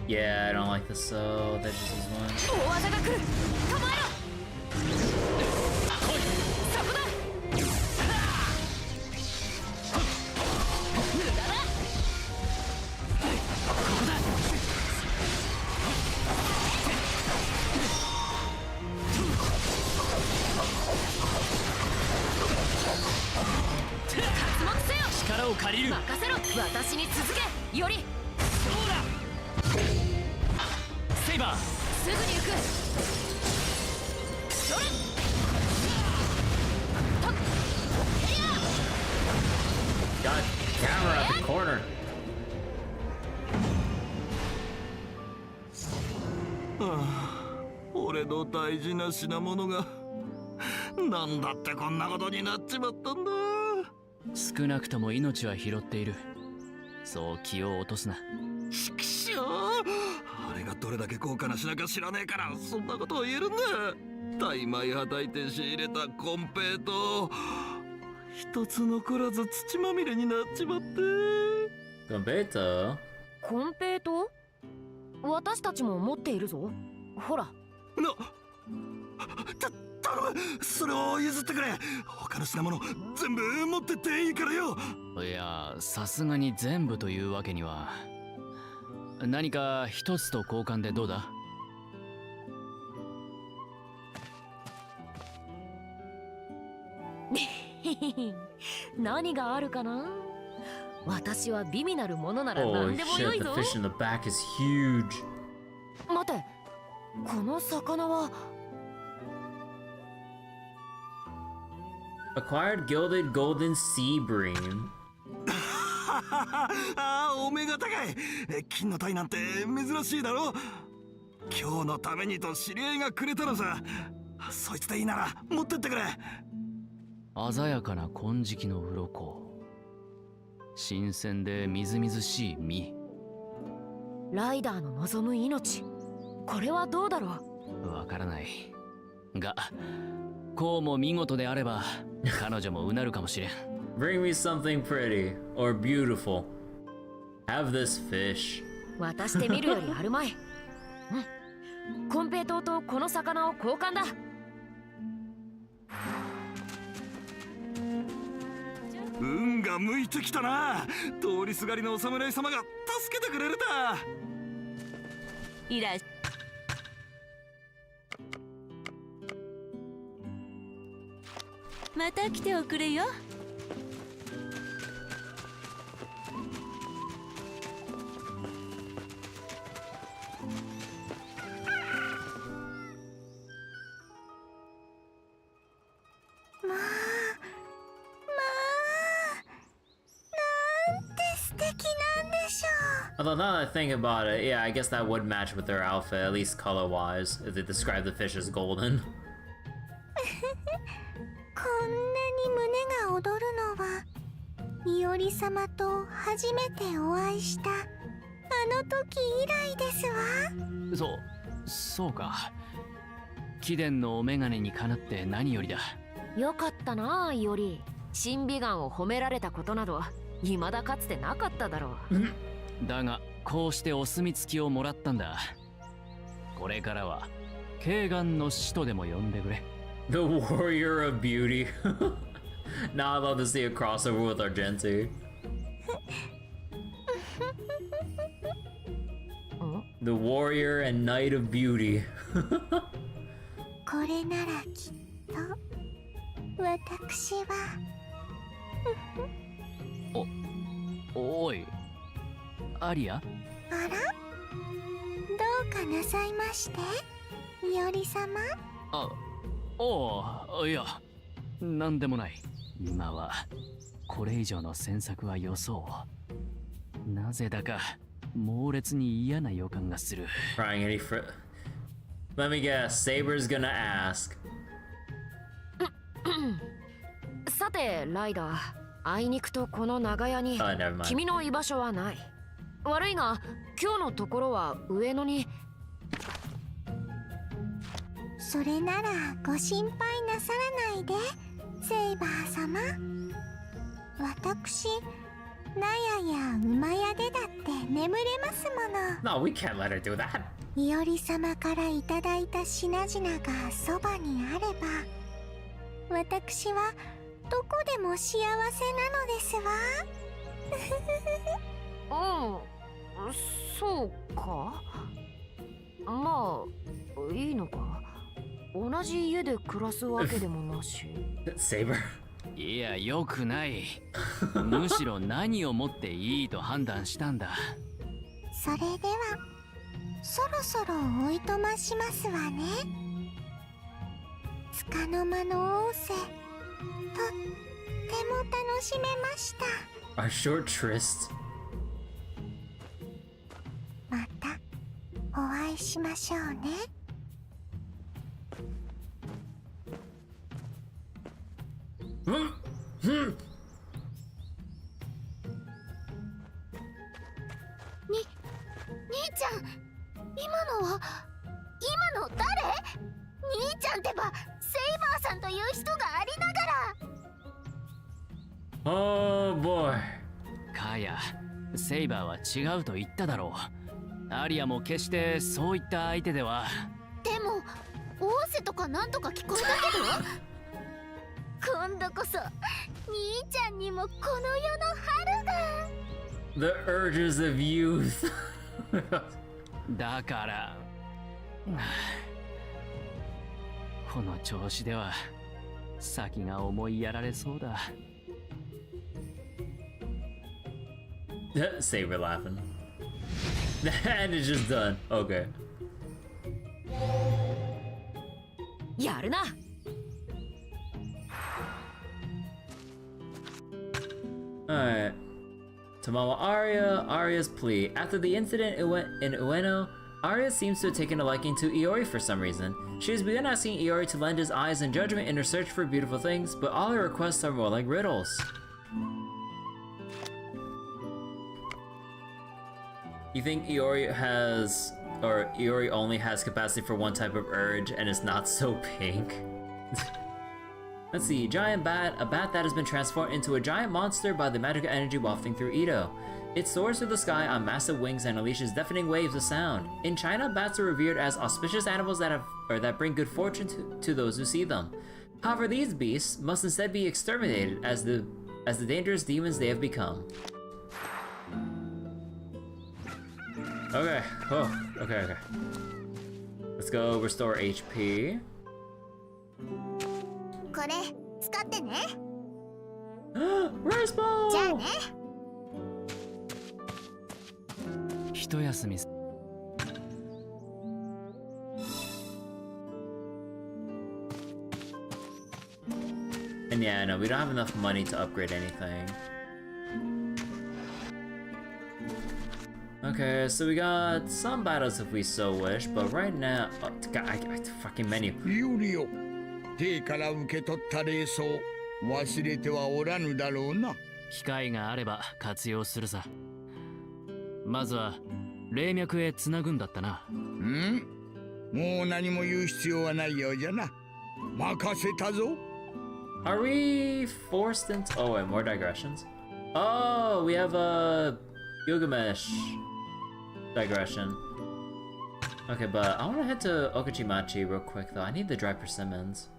Yeah, I don't like this, so that just is one. 大技が来る。構えろ。そこだ。無駄だ。ここだ。活目せよ。力を借りる。任せろ。私に続け。より。そうだ。セイバー。すぐに行く。それ。とっ。ヘリア。Got camera at the corner. 俺の大事な品物がなんだってこんなことになっちまったんだ。少なくとも命は拾っている。そう気を落とすな。ちくしょう、あれがどれだけ高価な品か知らねえからそんなことを言えるんだ。大枚はたいて仕入れたコンペイト一つ残らず土まみれになっちまって。コンペイト？コンペイト？私たちも持っているぞ。ほら。頼む、それを譲ってくれ。他の品物全部持ってっていいからよ。いや、さすがに全部というわけには。何か一つと交換でどうだ？何があるかな。私は美味なるものなら Holy 何でも良 shit, い the ぞ。 fish in the back is huge. 待て、この魚は。 Acquired gilded golden sea bream. ああ、お目が高い。金の鯛なんて珍しいだろ。今日のためにと知り合いがくれたのさ。そいつでいいなら持ってってくれ。鮮やかな金色の鱗。新鮮でみずみずしい身。ライダーの望む命。これはどうだろう。わからない。が、こうも見事であれば、彼女もうなるかもしれん。Bring me something pretty or beautiful. Have this fish. 渡してみるよりあるまい。うん。コンペイトウとこの魚を交換だ。運が向いてきたな。通りすがりのお侍様が助けてくれるだ。いらっしゃい。また来ておくれよ。なんて素 Although now that I think about it, yeah, I guess that would match with their outfit, at least color-wise, if they describe the fish as golden. こんなに胸が躍るのは伊織様と初めてお会いしたあの時以来ですわ。そうか。貴殿のお眼鏡にかなって何よりだ。よかったな、イオリ。審美眼を褒められたことなど未だかつてなかっただろう。だがこうしてお墨付きをもらったんだ。これからは慶願の使徒でも呼んでくれ。The Warrior of Beauty. Now I'd love to see a crossover with Argenti. The Warrior and Knight of Beauty. これならきっと私はおいアリア。あら、どうかなさいまして伊織様。いやなんでもない。今はこれ以上の詮索はよそう。なぜだか猛烈に嫌な予感がする。 Trying any Let me guess, Saber's gonna ask. さてライダー、あいにくとこの長屋に君の居場所はない。悪いが今日のところは上野に。それならご心配なさらないでセイバー様。私納屋や馬屋でだって眠れますもの。 No, we can't let her do that. 伊織様からいただいた品々がそばにあれば私はどこでも幸せなのですわ。そうか。まあいいのか。同じ家で暮らすわけでもなし。Saber? いや、よくない。むしろ何をもっていいと判断したんだ。それではそろそろおいとましますわね。束の間の仰せ、とっても楽しめました。 Our short tryst. またお会いしましょうね。兄ちゃん、今の誰？兄ちゃんってばセイバーさんという人がありながら。Oh boy. カヤ、セイバーは違うと言っただろう。アリアも決してそういった相手では。でも仰せとかなんとか聞こえたけど今度こそ兄ちゃんにもこの世の春が。 The urges of youth. だからこの調子では先が思いやられそうだ。Saber laughing. And it's just done. Okay. やるな。Alright. Tamawa Arya's plea. After the incident in Ueno, Arya seems to have taken a liking to Iori for some reason. She has begun asking Iori to lend his eyes and judgment in her search for beautiful things, but all her requests are more like riddles. You think Iori only has capacity for one type of urge and is not so pink? Let's see, giant bat, a bat that has been transformed into a giant monster by the magical energy wafting through Ito. It soars through the sky on massive wings and unleashes deafening waves of sound. In China, bats are revered as auspicious animals that bring good fortune to those who see them. However, these beasts must instead be exterminated as the dangerous demons they have become. Okay, okay. Let's go restore HP. これ使ってね。Rice ball! じゃあね。一休み。And yeah, no, we don't have enough money to upgrade anything. Okay, so we got some battles if we so wish, but right now... Oh, God, fucking menu. ユーリオ、帝から受け取った霊装、忘れてはおらぬだろうな。機会があれば活用するさ。まずは霊脈へつなぐんだったな。もう何も言う必要はないようじゃな。任せたぞ。Are we forced into... Oh, wait, more digressions? Oh, we have a Gilgamesh digression. Okay, but I want to head to Okachimachi real quick, though. I need the dry persimmons.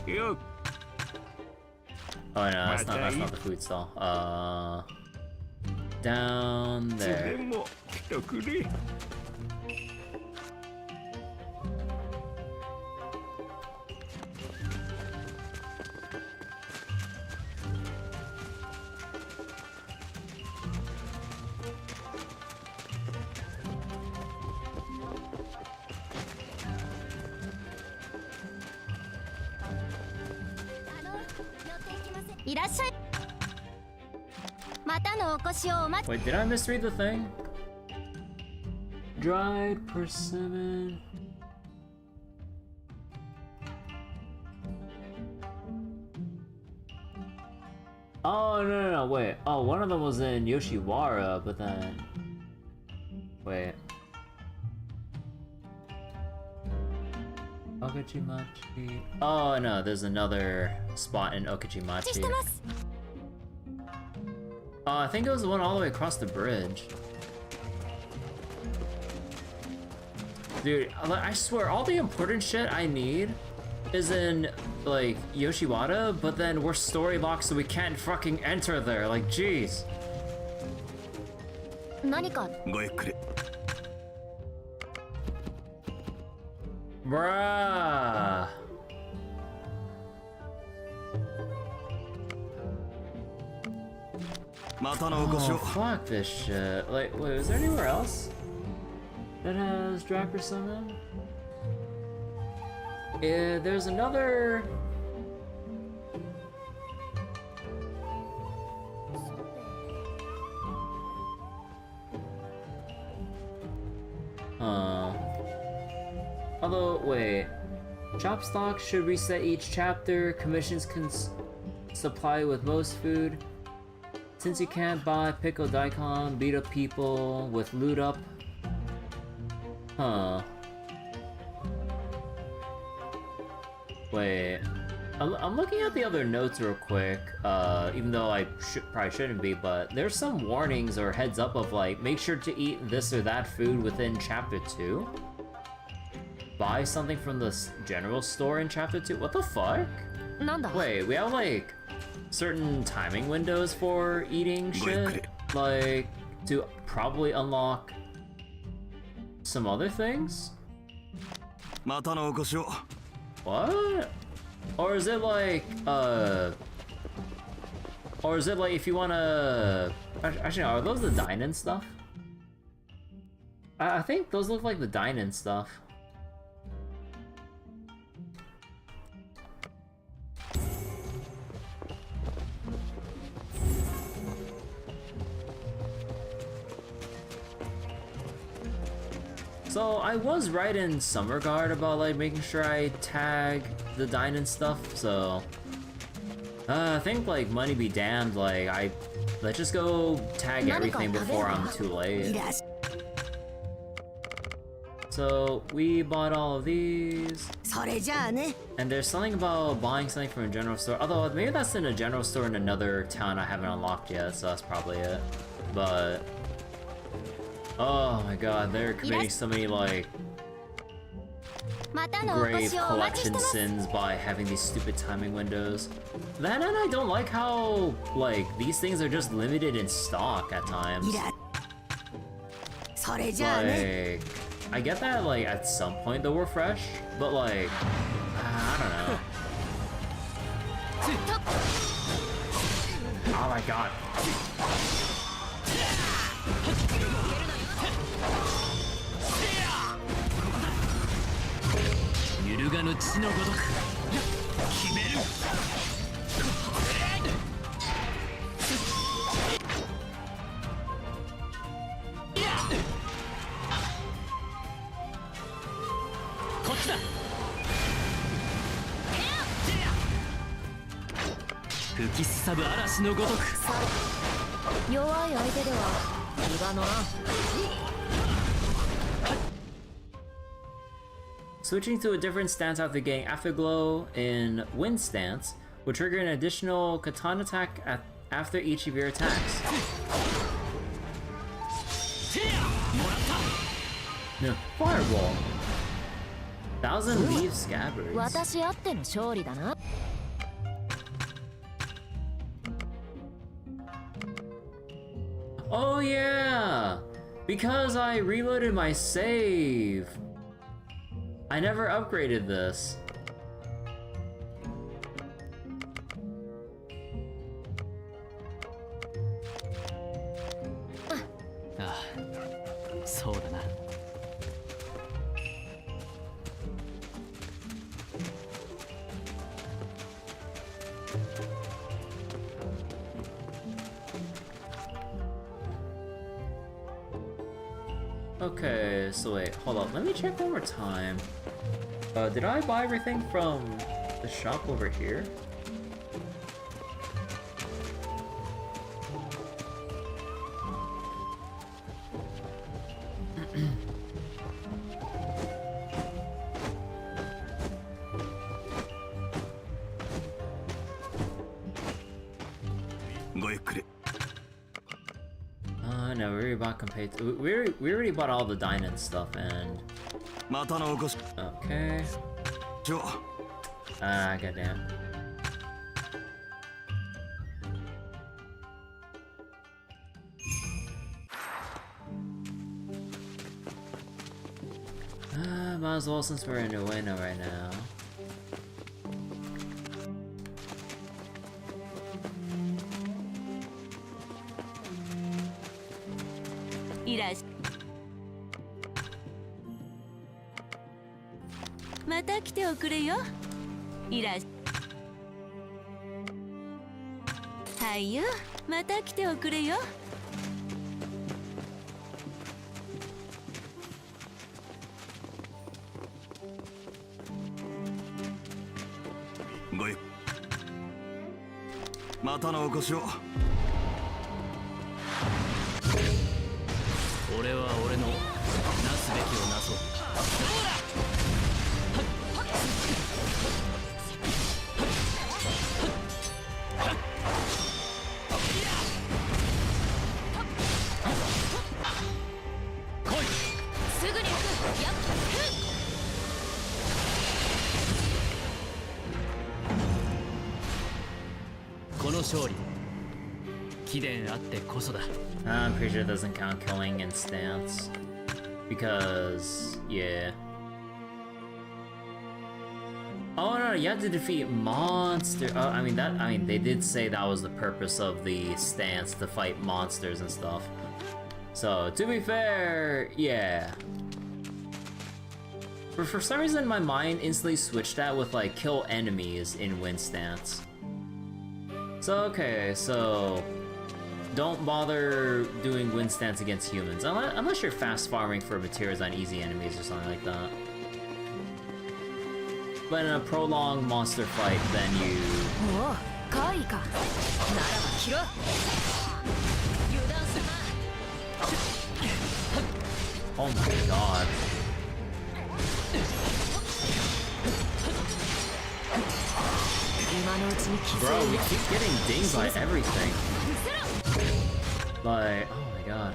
Yo. Oh, no, that's not the food stall. Down there. Wait, did I misread the thing? Dried persimmon. Oh, no, wait. Oh, one of them was in Yoshiwara, but then... Wait. Okachimachi... Oh, no, there's another spot in Okachimachi. I think it was the one all the way across the bridge. Dude, I swear, all the important shit I need is in, like, Yoshiwara, but then we're story locked so we can't fucking enter there. Like, jeez. Bruh. Oh, fuck this shit. Like, wait, is there anywhere else that has dry persimmon? Yeah, there's another... Although, wait. Chopstock should reset each chapter. Commissions can supply with most food. Since you can't buy pickled daikon, beat up people with loot up. Huh. Wait. I'm looking at the other notes real quick, even though I probably shouldn't be, but there's some warnings or heads up of like, make sure to eat this or that food within chapter 2. Buy something from the general store in chapter 2. What the fuck? Wait, we have like certain timing windows for eating shit? Like, to probably unlock some other things? What? Or is it like, or is it like if you wanna... Actually, are those the dine-in stuff? I think those look like the dine-in stuff. So I was right in some regard about like making sure I tag the dine-in stuff, so I think like money be damned, like let's just go tag everything before I'm too late. So we bought all of these, and there's something about buying something from a general store, although maybe that's in a general store in another town I haven't unlocked yet, so that's probably it. But oh my god, they're committing so many, like, grave collection sins by having these stupid timing windows. Then and I don't like how, like, these things are just limited in stock at times. Like, I get that, like, at some point they'll refresh, but, like, I don't know. Oh my god. こっちだ。吹きすさぶ嵐のごとく。弱い相手では気が乗らん。Switching to a different stance after getting Afterglow in Wind Stance will trigger an additional katana attack after each of your attacks. No, Fireball. 1000 Leaf Scabbards. 私あっての勝利だな。Oh yeah! Because I reloaded my save. I never upgraded this. Ah, そうだな。Okay, so wait, hold up. Let me check one more time. Did I buy everything from the shop over here? No, we already bought we already bought all the dine-in stuff and... Okay. Ah, goddamn. Might as well since we're in Ueno right now. I'm pretty sure it doesn't count killing in stance. Because, yeah. Oh no, you have to defeat monsters. Oh, I mean, they did say that was the purpose of the stance, to fight monsters and stuff. So, to be fair, yeah. For some reason, my mind instantly switched that with, like, kill enemies in Wind Stance. So, okay, so... don't bother doing Wind Stance against humans, unless you're fast farming for materials on easy enemies or something like that. But in a prolonged monster fight, then you... Oh my god. Bro, we keep getting dinged by everything. Like, oh my god.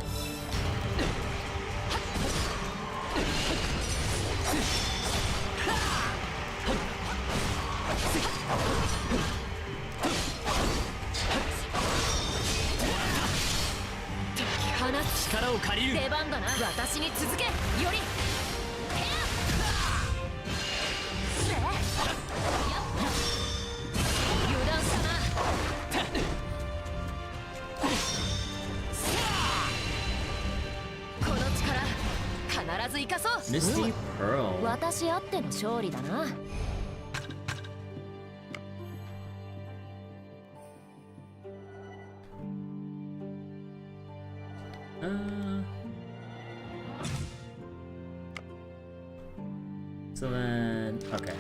Misty Pearl. 私あっての勝利だな。So then, okay.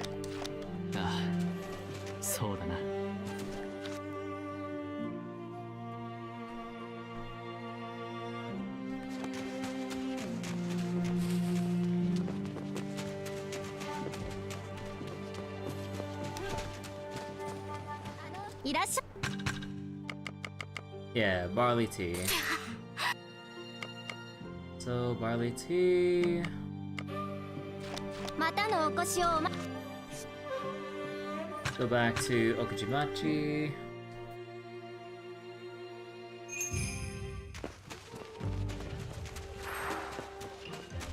ああ、そうだな。いらっしゃ Yeah, barley tea. So, barley tea. またのお越しをGo back to Okujimachi.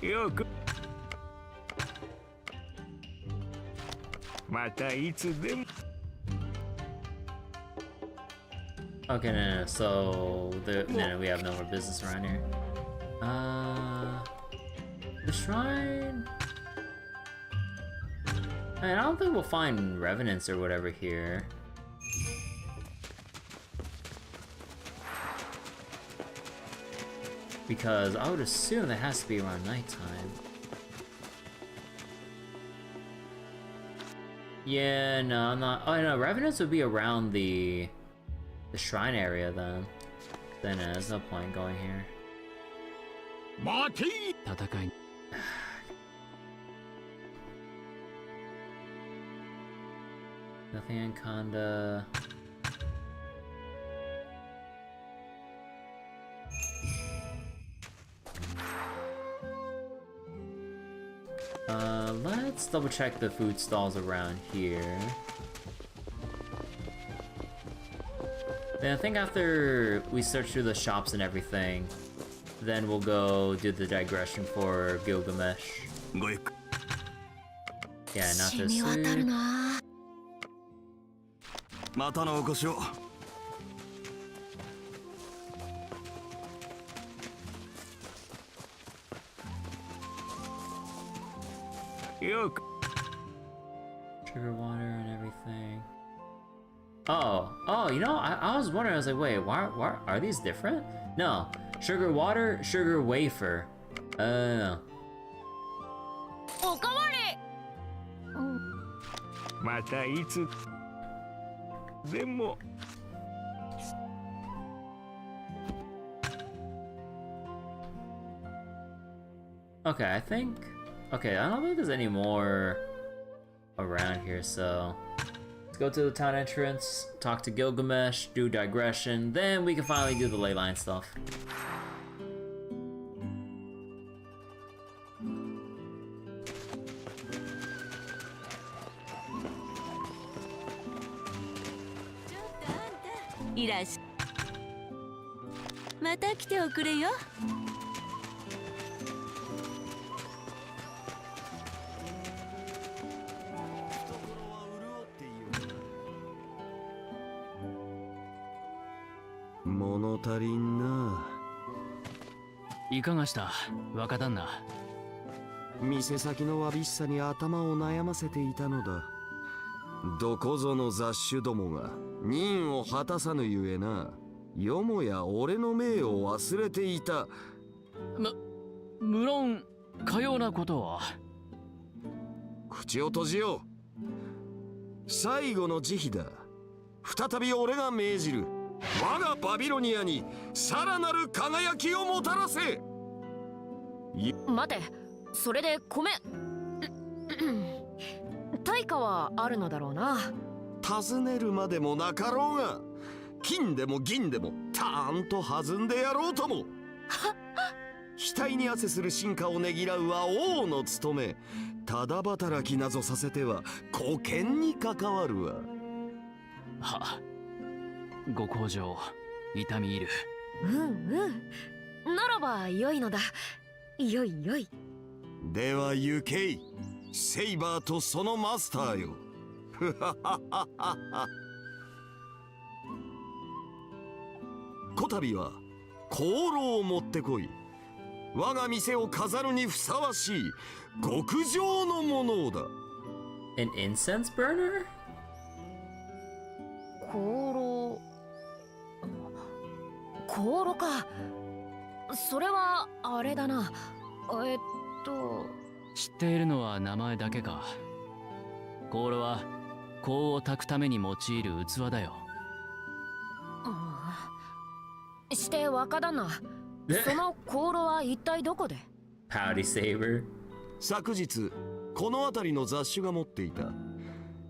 Yoku. またいつでも Okay, no, so no, we have no more business around here. The shrine. I don't think we'll find revenants or whatever here. Because I would assume that has to be around nighttime. Yeah, no, I'm not. Oh no, revenants would be around the shrine area then. Then there's no point going here. 戦い Nothing in Kanda. Let's double check the food stalls around here. Then I think after we search through the shops and everything, then we'll go do the digression for Gilgamesh. Yeah, not this soon. またのお越しを。よく Sugar water and everything. Oh, you know, I was wondering, I was like, wait, why are these different? No, sugar water, sugar wafer. Oh. おかわり。またいつでも Okay, I think... Okay, I don't think there's any more around here, so... Let's go to the town entrance, talk to Gilgamesh, do digression, then we can finally do the ley line stuff. Irash. また来ておくれよ。物足りんな。いかがした若旦那。店先のわびしさに頭を悩ませていたのだ。どこぞの雑種どもが任を果たさぬゆえな。よもや俺の命を忘れていた。無論かようなことは。口を閉じよう。最後の慈悲だ。再び俺が命じる。我がバビロニアにさらなる輝きをもたらせ。待て、それで米対価はあるのだろうな。尋ねるまでもなかろうが、金でも銀でもたーんと弾んでやろうとも。額に汗する進化をねぎらうは王の務め。ただ働きなぞさせては貢献に関わるわ。は、ご厚情痛み入る。ならば良いのだ。よいよい。では行けい、セイバーとそのマスターよ。こたびは香炉を持ってこい。我が店を飾るにふさわしい極上のものだ。An incense burner? 香炉。香炉か。それはあれだな。知っているのは名前だけか。香炉は香を焚くために用いる器だよ。して若旦那、その香炉は一体どこで？ Pouty Saber。昨日この辺りの雑種が持っていた。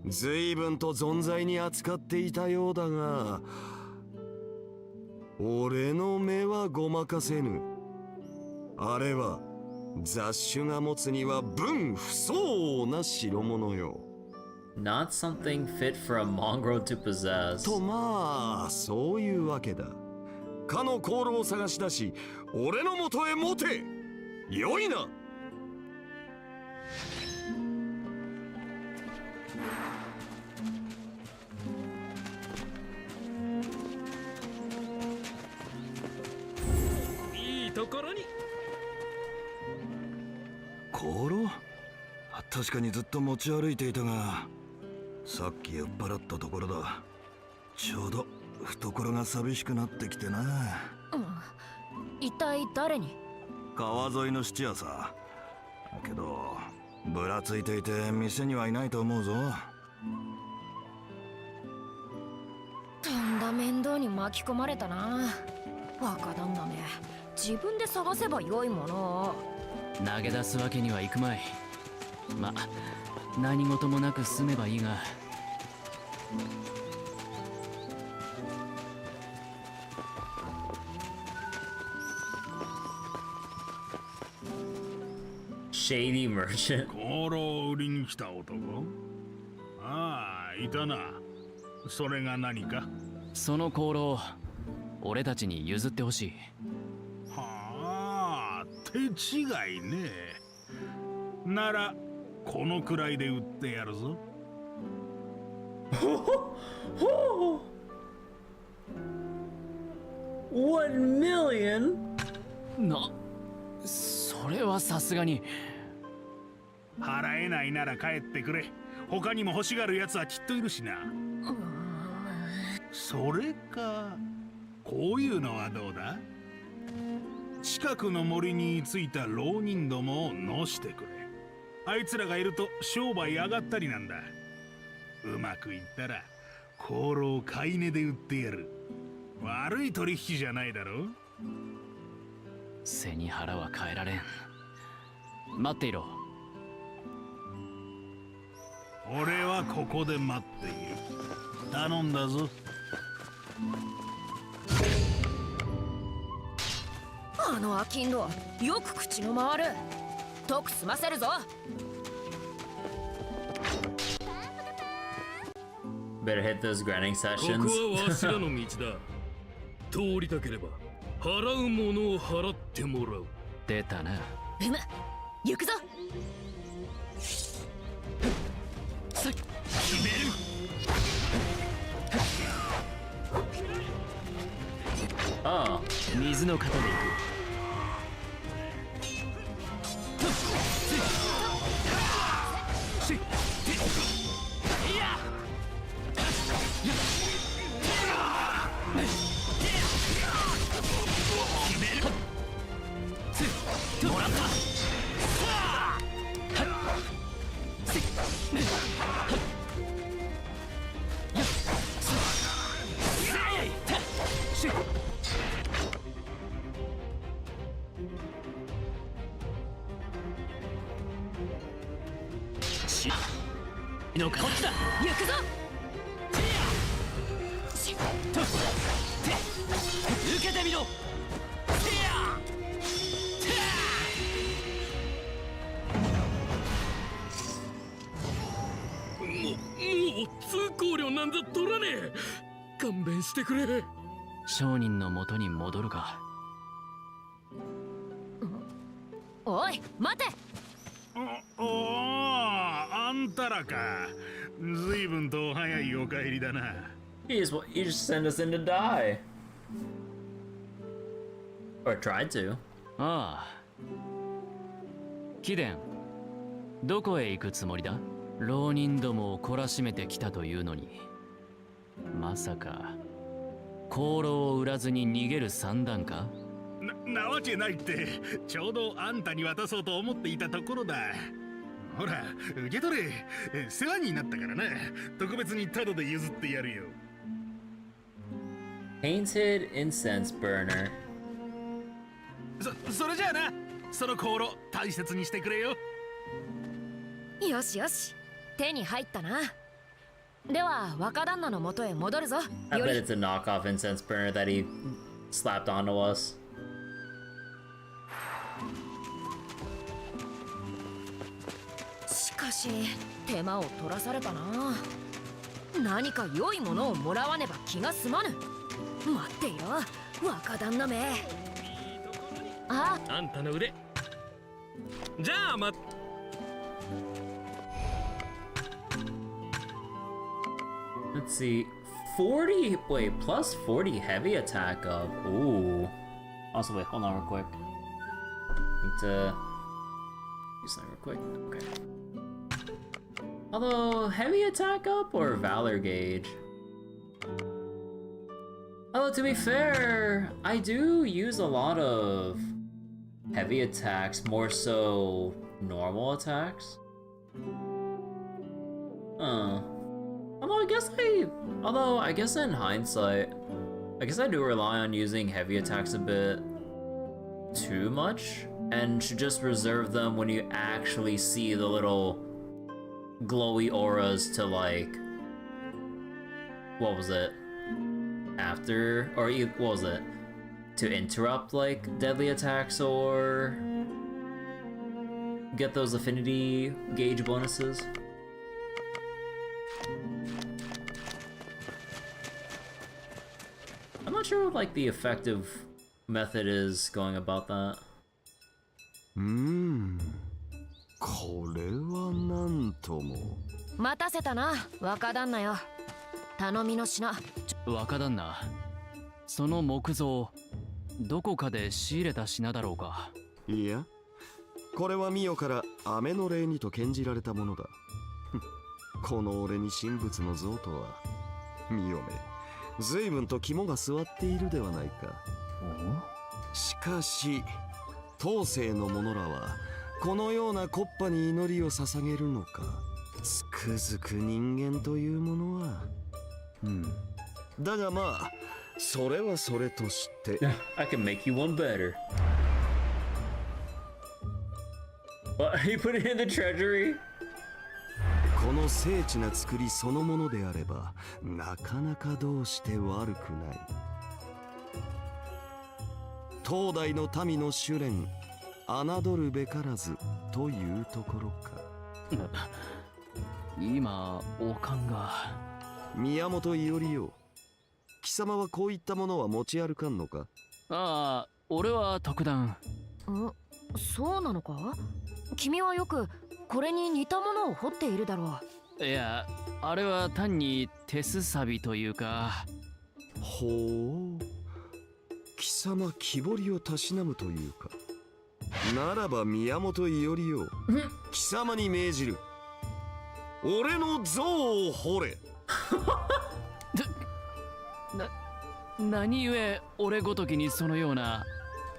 随分と存在に扱っていたようだが、俺の目はごまかせぬ。あれは雑種が持つには分不相応な代物よ。Not something fit for a mongrel to possess。 とまあそういうわけだ。かの香炉を探し出し俺のもとへ持て。よいな。いいところに。香炉？確かにずっと持ち歩いていたが、さっき酔っ払ったところだ。ちょうど懐が寂しくなってきてな。一体誰に？川沿いの質屋さ。けどぶらついていて店にはいないと思うぞ。とんだ面倒に巻き込まれたな。若旦那め、自分で探せばよいものを。投げ出すわけにはいくまい。ま、何事もなく済めばいいが。Shady merchant。 香炉を売りに来た男？ああ、いたな。それが何か？その香炉、俺たちに譲ってほしい。はあ、手違いね。ならこのくらいで売ってやるぞ。1 million？ それはさすがに。払えないなら帰ってくれ。他にも欲しがるやつはきっといるしな。それか、こういうのはどうだ？近くの森に着いた浪人どもを乗してくれ。あいつらがいると商売上がったりなんだ。うまくいったら香炉を買い値で売ってやる。悪い取引じゃないだろ。背に腹は変えられん。待っていろ。俺はここで待っている。頼んだぞ。あの商人、よく口の回る。とく済ませるぞ。Better hit those grinding こ sessions。 こはわしらの道だ。通りたければ払うものを払ってもらう。出たな。行くぞ。決める。ああ、水の型で行く。もらった。こっちだ。行くぞ。受けてみろ。もう通行料なんざ取らねえ。勘弁してくれ。商人の元に戻るか。おい、待て。おお、あんたらか。ずいぶんと早いお帰りだな。He just sent us in to die. Or tried to. ああ。貴殿、どこへ行くつもりだ？浪人どもを懲らしめてきたというのに、まさか香炉を売らずに逃げる算段か？なわけないって。ちょうどあんたに渡そうと思っていたところだ。ほら受け取れ。世話になったからな。特別にタダで譲ってやるよ。Painted incense burner. それじゃあな、その香炉大切にしてくれよ。よしよし、手に入ったな。では若旦那の元へ戻るぞ。 I bet it's a knockoff incense burner that he slapped onto us. しかし手間を取らされたな。何か良いものをもらわねば気が済まぬ。待っていろ若旦那め。あんたの腕じゃあLet's see. 40. Wait, plus 40 heavy attack up. Ooh. Also, wait, hold on real quick. Need to do something real quick. Okay. Although, heavy attack up or valor gauge? Although, to be fair, I do use a lot of heavy attacks, more so normal attacks. Although I guess in hindsight, I guess I do rely on using heavy attacks a bit too much, and should just reserve them when you actually see the little glowy auras to, like, what was it? After, or what was it? To interrupt, like, deadly attacks or get those affinity gauge bonuses. I'm not sure what, like, the effective method is going about that. これはなんとも。待たせたな若旦那よ。頼みの品。若旦那、その木像どこかで仕入れた品だろうか。いや、これはミオから雨の霊にと献じられたものだ。この俺に神仏の像とは。ミオめ、随分と肝が据わっているではないか。しかし当世の者らはこのような木っ端に祈りを捧げるのか。つくづく人間というものは。だがまあ、それはそれとして。I can make you one better. What? You put it in the treasury? この精緻な作りそのものであれば、なかなかどうして悪くない。当代の民の修練、侮るべからずというところか。今、おかんが。宮本伊織よ。貴様はこういったものは持ち歩かんのか。ああ、俺は特段。そうなのか。君はよくこれに似たものを彫っているだろう。いや、あれは単に手すさびというか。ほう、貴様木彫りをたしなむというか。ならば宮本伊織よ、貴様に命じる。俺の像を彫れ。何故俺ごときにそのような。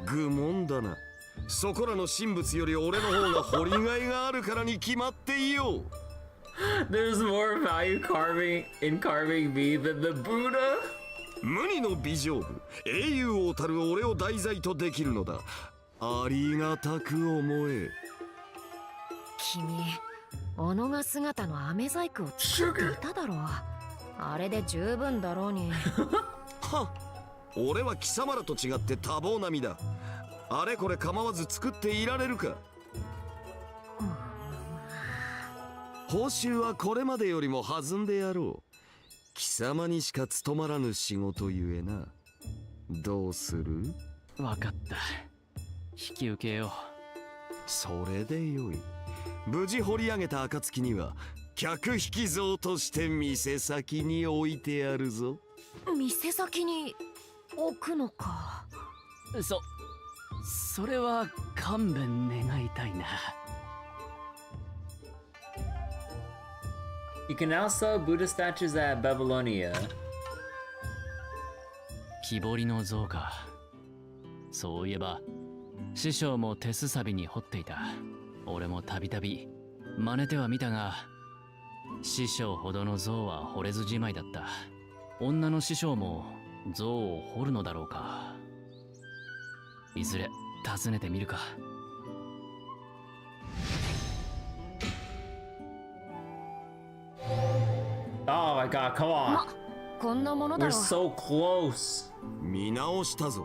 愚問だな。そこらの神仏より俺の方が彫りがいがあるからに決まっていよう。There's more value in carving me than the Buddha. 無二の美丈夫、英雄王たる俺を題材とできるのだ。ありがたく思え。君、小野が姿の飴細工を作っていただろう。あれで十分だろうに。はっ、俺は貴様らと違って多忙な身だ。あれこれ構わず作っていられるか。報酬はこれまでよりも弾んでやろう。貴様にしか務まらぬ仕事ゆえな。どうする？わかった。引き受けよう。それでよい。無事掘り上げた暁には客引き像として店先に置いてやるぞ。店先に置くのか。それは勘弁願いたいな。You can now sell Buddha statues at Babylonia. 木彫りの像か。そういえば師匠も手すさびに彫っていた。俺もたびたび真似ては見たが、師匠ほどの像は惚れずじまいだった。女の師匠も像を彫るのだろうか。いずれ訪ねてみるか。Oh my god, come on. こんなものだろう。 We're so close. 見直したぞ。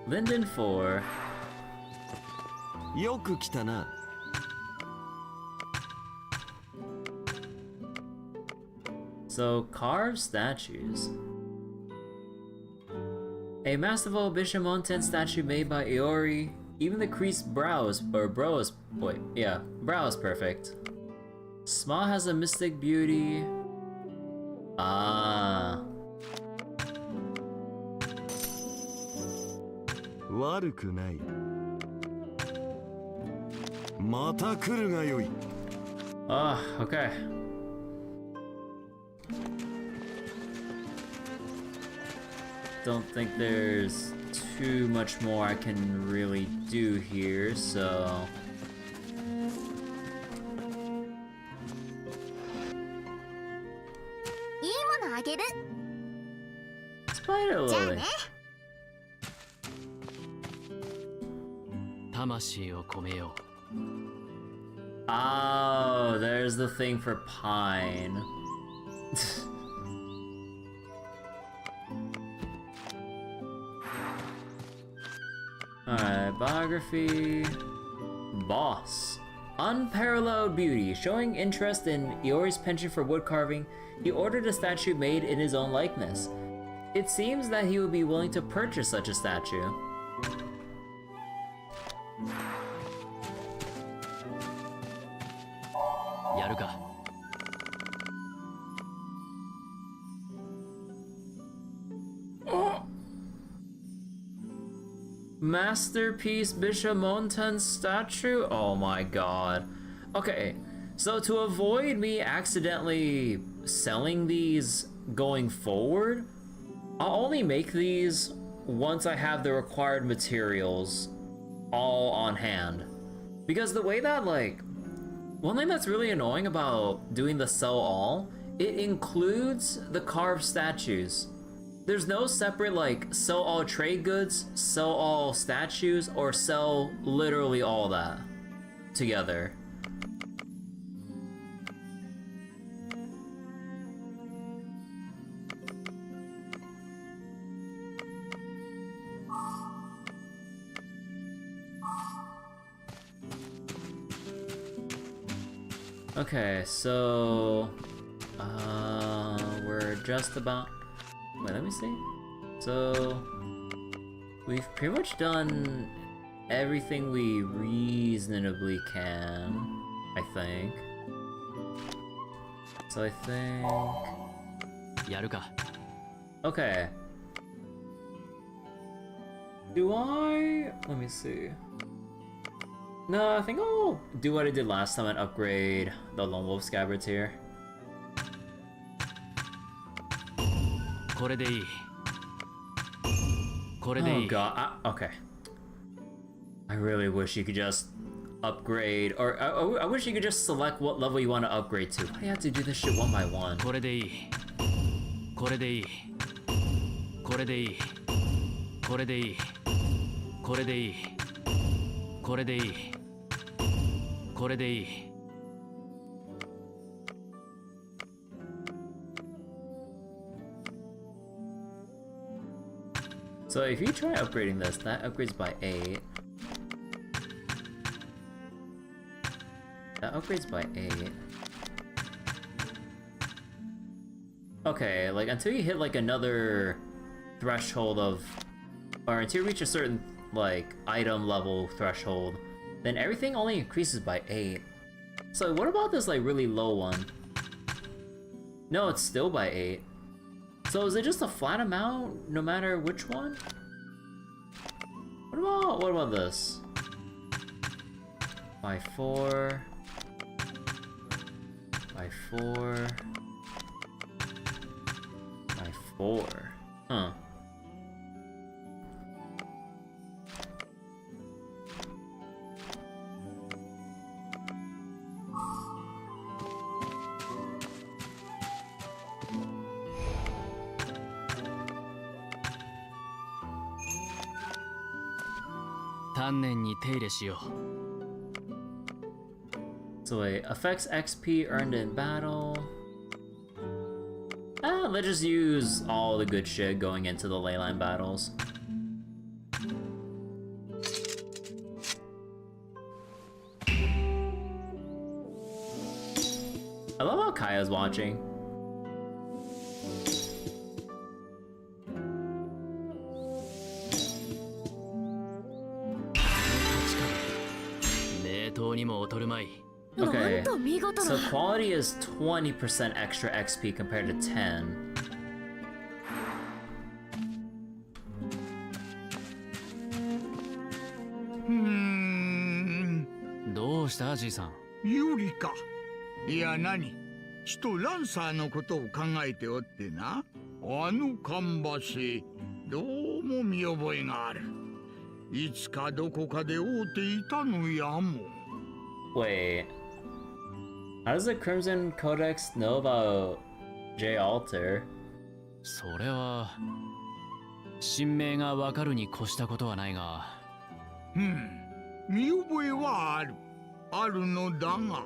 Linden 4. よく来たな。So, carved statues. A massive Bishamonten statue made by Iori. Even the creased brows, or brows, wait, yeah, brow is perfect. Smile has a mystic beauty. Ah. 悪くない。また来るがよい。Ah, okay. Don't think there's too much more I can really do here, so... Spider Lily. 魂を込めよう。 Oh, there's the thing for pine. Alright, biography. Boss. Unparalleled beauty. Showing interest in Iori's penchant for wood carving, he ordered a statue made in his own likeness. It seems that he would be willing to purchase such a statue. Masterpiece Bishamonten statue? Oh my god. Okay, so to avoid me accidentally selling these going forward, I'll only make these once I have the required materials all on hand. Because the way that, like, one thing that's really annoying about doing the sell all, it includes the carved statues. There's no separate, like, sell all trade goods, sell all statues, or sell literally all that together. Okay, so we're just about... Wait, let me see. So we've pretty much done everything we reasonably can, I think. So I think... Okay. Do I... Let me see. No, I think I'll do what I did last time and upgrade the Lone Wolf Scabbards here. Oh god, okay. I really wish you could just upgrade, or I wish you could just select what level you want to upgrade to. Why do you have to do this shit one by one? So if you try upgrading this, that upgrades by 8. That upgrades by 8. Okay, like until you hit like another threshold of, or until you reach a certain like item level threshold, then everything only increases by 8. So what about this like really low one? No, it's still by 8. So is it just a flat amount no matter which one? What about this? By 4. By 4. By 4. Huh. 丹念に手入れしよう。 So wait, affects XP earned in battle. Let's just use all the good shit going into the Leyline battles. I love how Kaya's watching. Okay, so quality is 20% extra XP compared to 10. Yuriか。いや何？ちとランサーのことを考えておってな。あの看板師、どうも見覚えがある。いつかどこかで会うていたのやも。Wait, how does the Crimson Codex know about J. Alter? それは神明がわかるに越したことはないが。見覚えはある。あるのだが、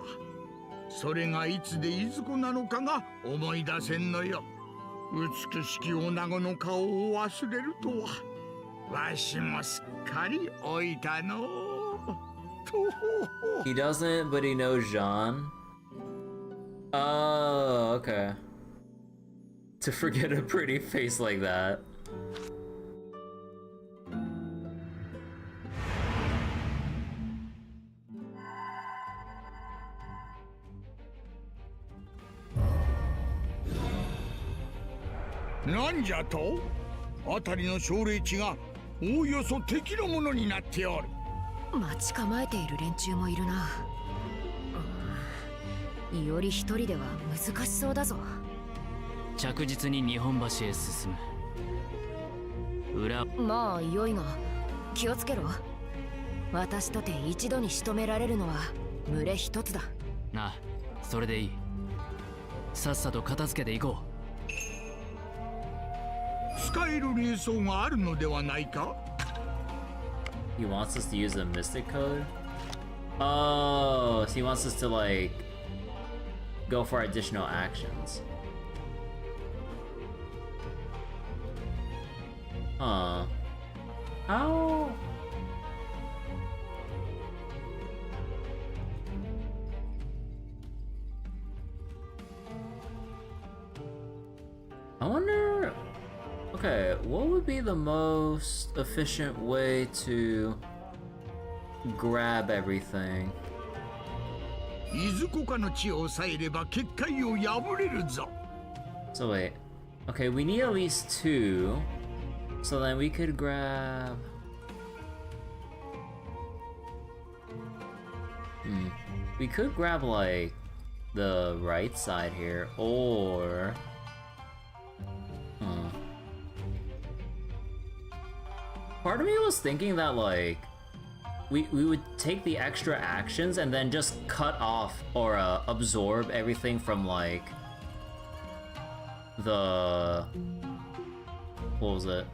それがいつでいずこなのかが思い出せんのよ。美しき女子の顔を忘れるとは、わしもすっかり老いたの。He doesn't, but he knows Jean. Oh, okay. To forget a pretty face like that. Nanja to? 辺りの奨励地がおおよそ敵のものになっておる。待ち構えている連中もいるな。より一人では難しそうだぞ。着実に日本橋へ進む。まあ良いが気をつけろ。私とて一度に仕留められるのは群れ一つだ。なあ、それでいい。さっさと片付けていこう。使える霊装があるのではないか？ He wants us to use a mystic code? Oh, so he wants us to like go for additional actions. Huh. How? I wonder... Okay, what would be the most efficient way to grab everything? So wait, okay, we need at least 2, so then we could grab... We could grab like the right side here, or... Part of me was thinking that like we would take the extra actions and then just cut off or absorb everything from like the what was it?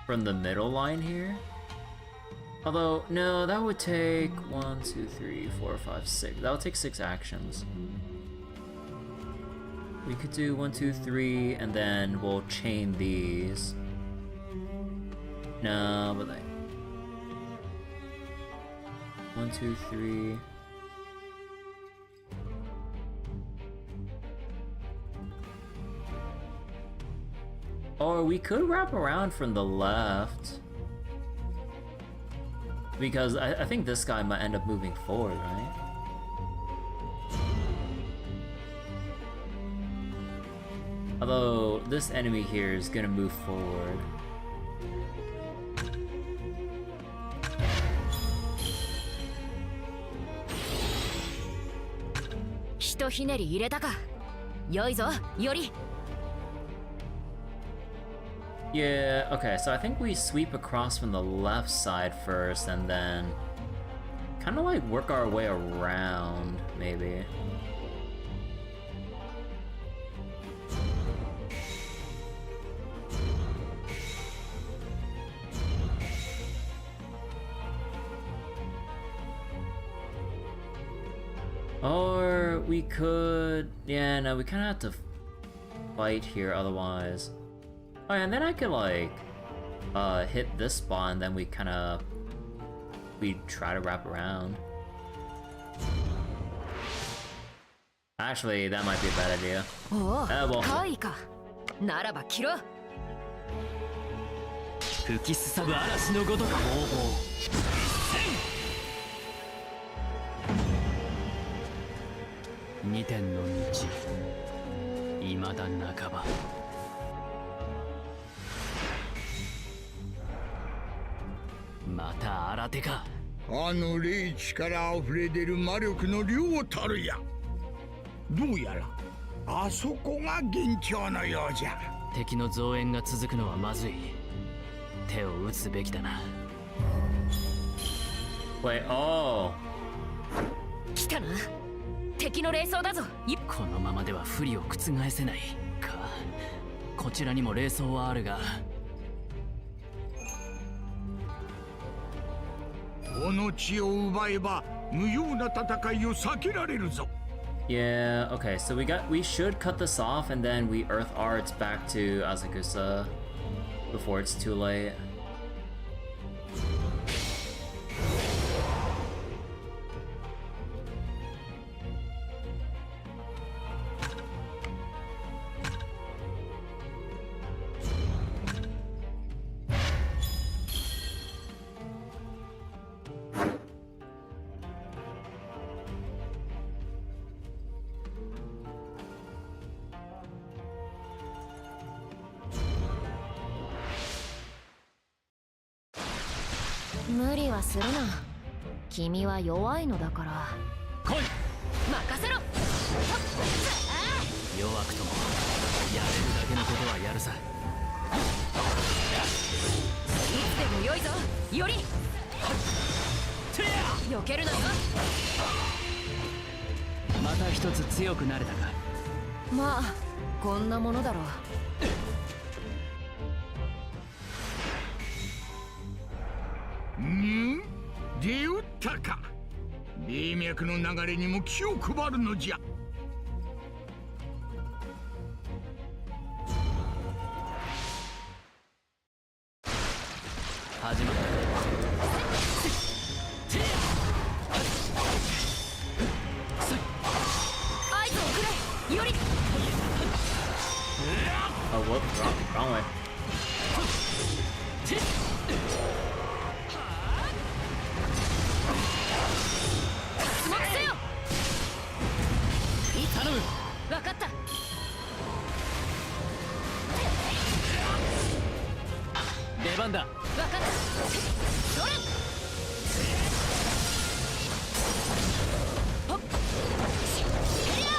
From the middle line here. Although no, that would take 1, 2, 3, 4, 5, 6. That would take 6 actions. We could do 1, 2, 3, and then we'll chain these. No, but like 1, 2, 3. Or we could wrap around from the left. Because I think this guy might end up moving forward, right? Although this enemy here is gonna move forward. Yeah, okay, so I think we sweep across from the left side first and then kind of like work our way around, maybe. Or we could... Yeah, no, we kind of have to fight here otherwise. Oh, yeah, and then I could, like, hit this spot, and then we kind of... We try to wrap around. Actually, that might be a bad idea. Oh, well. ならば切ろう。吹きすさぶ嵐のごとく方々。二点の道、未だ半ば。また新手か。あの霊地から溢れ出る魔力の量たるや。どうやらあそこが元凶のようじゃ。敵の増援が続くのはまずい。手を打つべきだな。Wait, oh. 来たな。敵の霊装だぞ。このままでは不利を覆せないか。こちらにも霊装はあるが。この地を奪えば無用な戦いを避けられるぞ。Yeah, okay, so we should cut this off and then we Earth Arts back to Asakusa before it's too late.「無理はするな。君は弱いのだから。来い。任せろ。弱くともやれるだけのことはやるさ。いつでも良いぞ。より避けるなよ。また一つ強くなれたか。まあこんなものだろう。出打ったか。霊脈の流れにも気を配るのじゃ。始まった。合図をくれ。より。Oh, whoop, wrong way. 頼む。分かった。出番だ。分かった。それ。ほっ。ヘリア。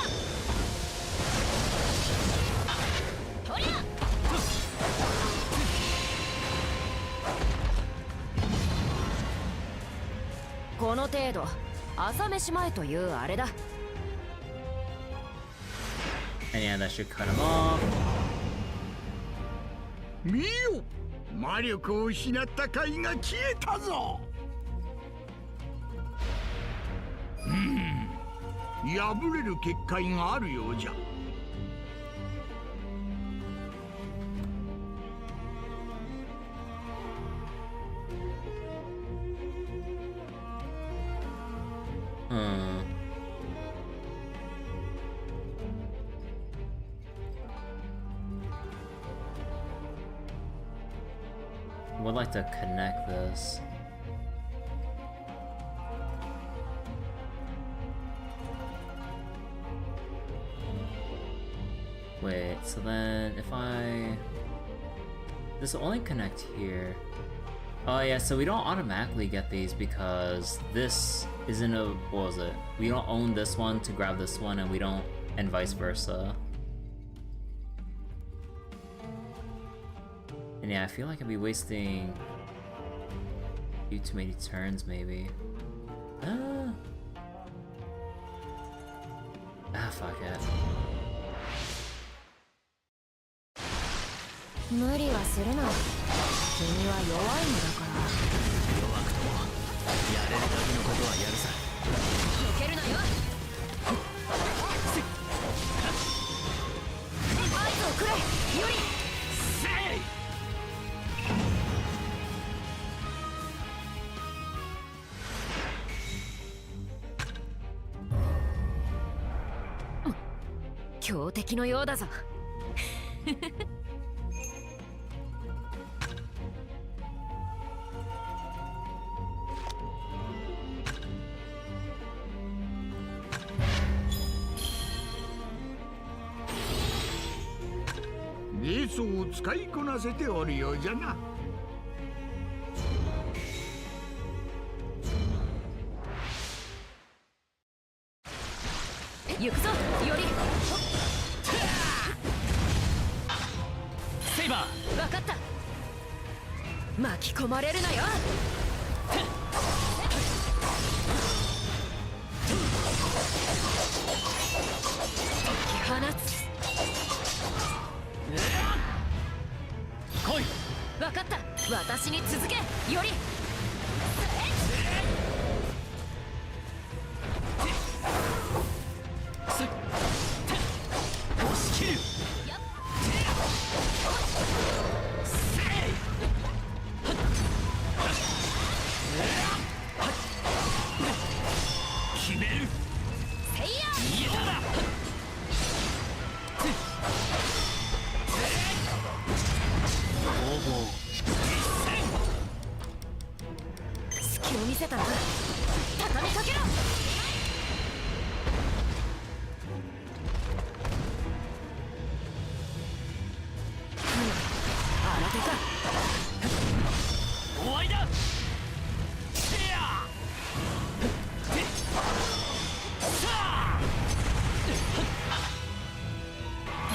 とりゃ。この程度朝飯前というあれだ。And yeah, that should cut him off. 見よ、魔力を失った貝が消えたぞ。破れる結界があるようじゃ。Would like to connect this. Wait, so then if this will only connect here. Oh yeah, so we don't automatically get these because this isn't a, what was it? We don't own this one to grab this one and we don't, and vice versa. And yeah, I feel like I'd be wasting a few too many turns, maybe. Fuck it. 無理はするな。君は弱いのだから。弱くともやれるだけのことはやるさ。避けるなよ。強敵のようだぞ。芸装を使いこなせておるようじゃな。行くぞ、より。セイバー。分かった。巻き込まれるなよ。解き放つ。来い。分かった。私に続け、より。押し切る。決める。せいや。言えただ。攻防。隙を見せたら畳みかけろ。新手か。終わりだ。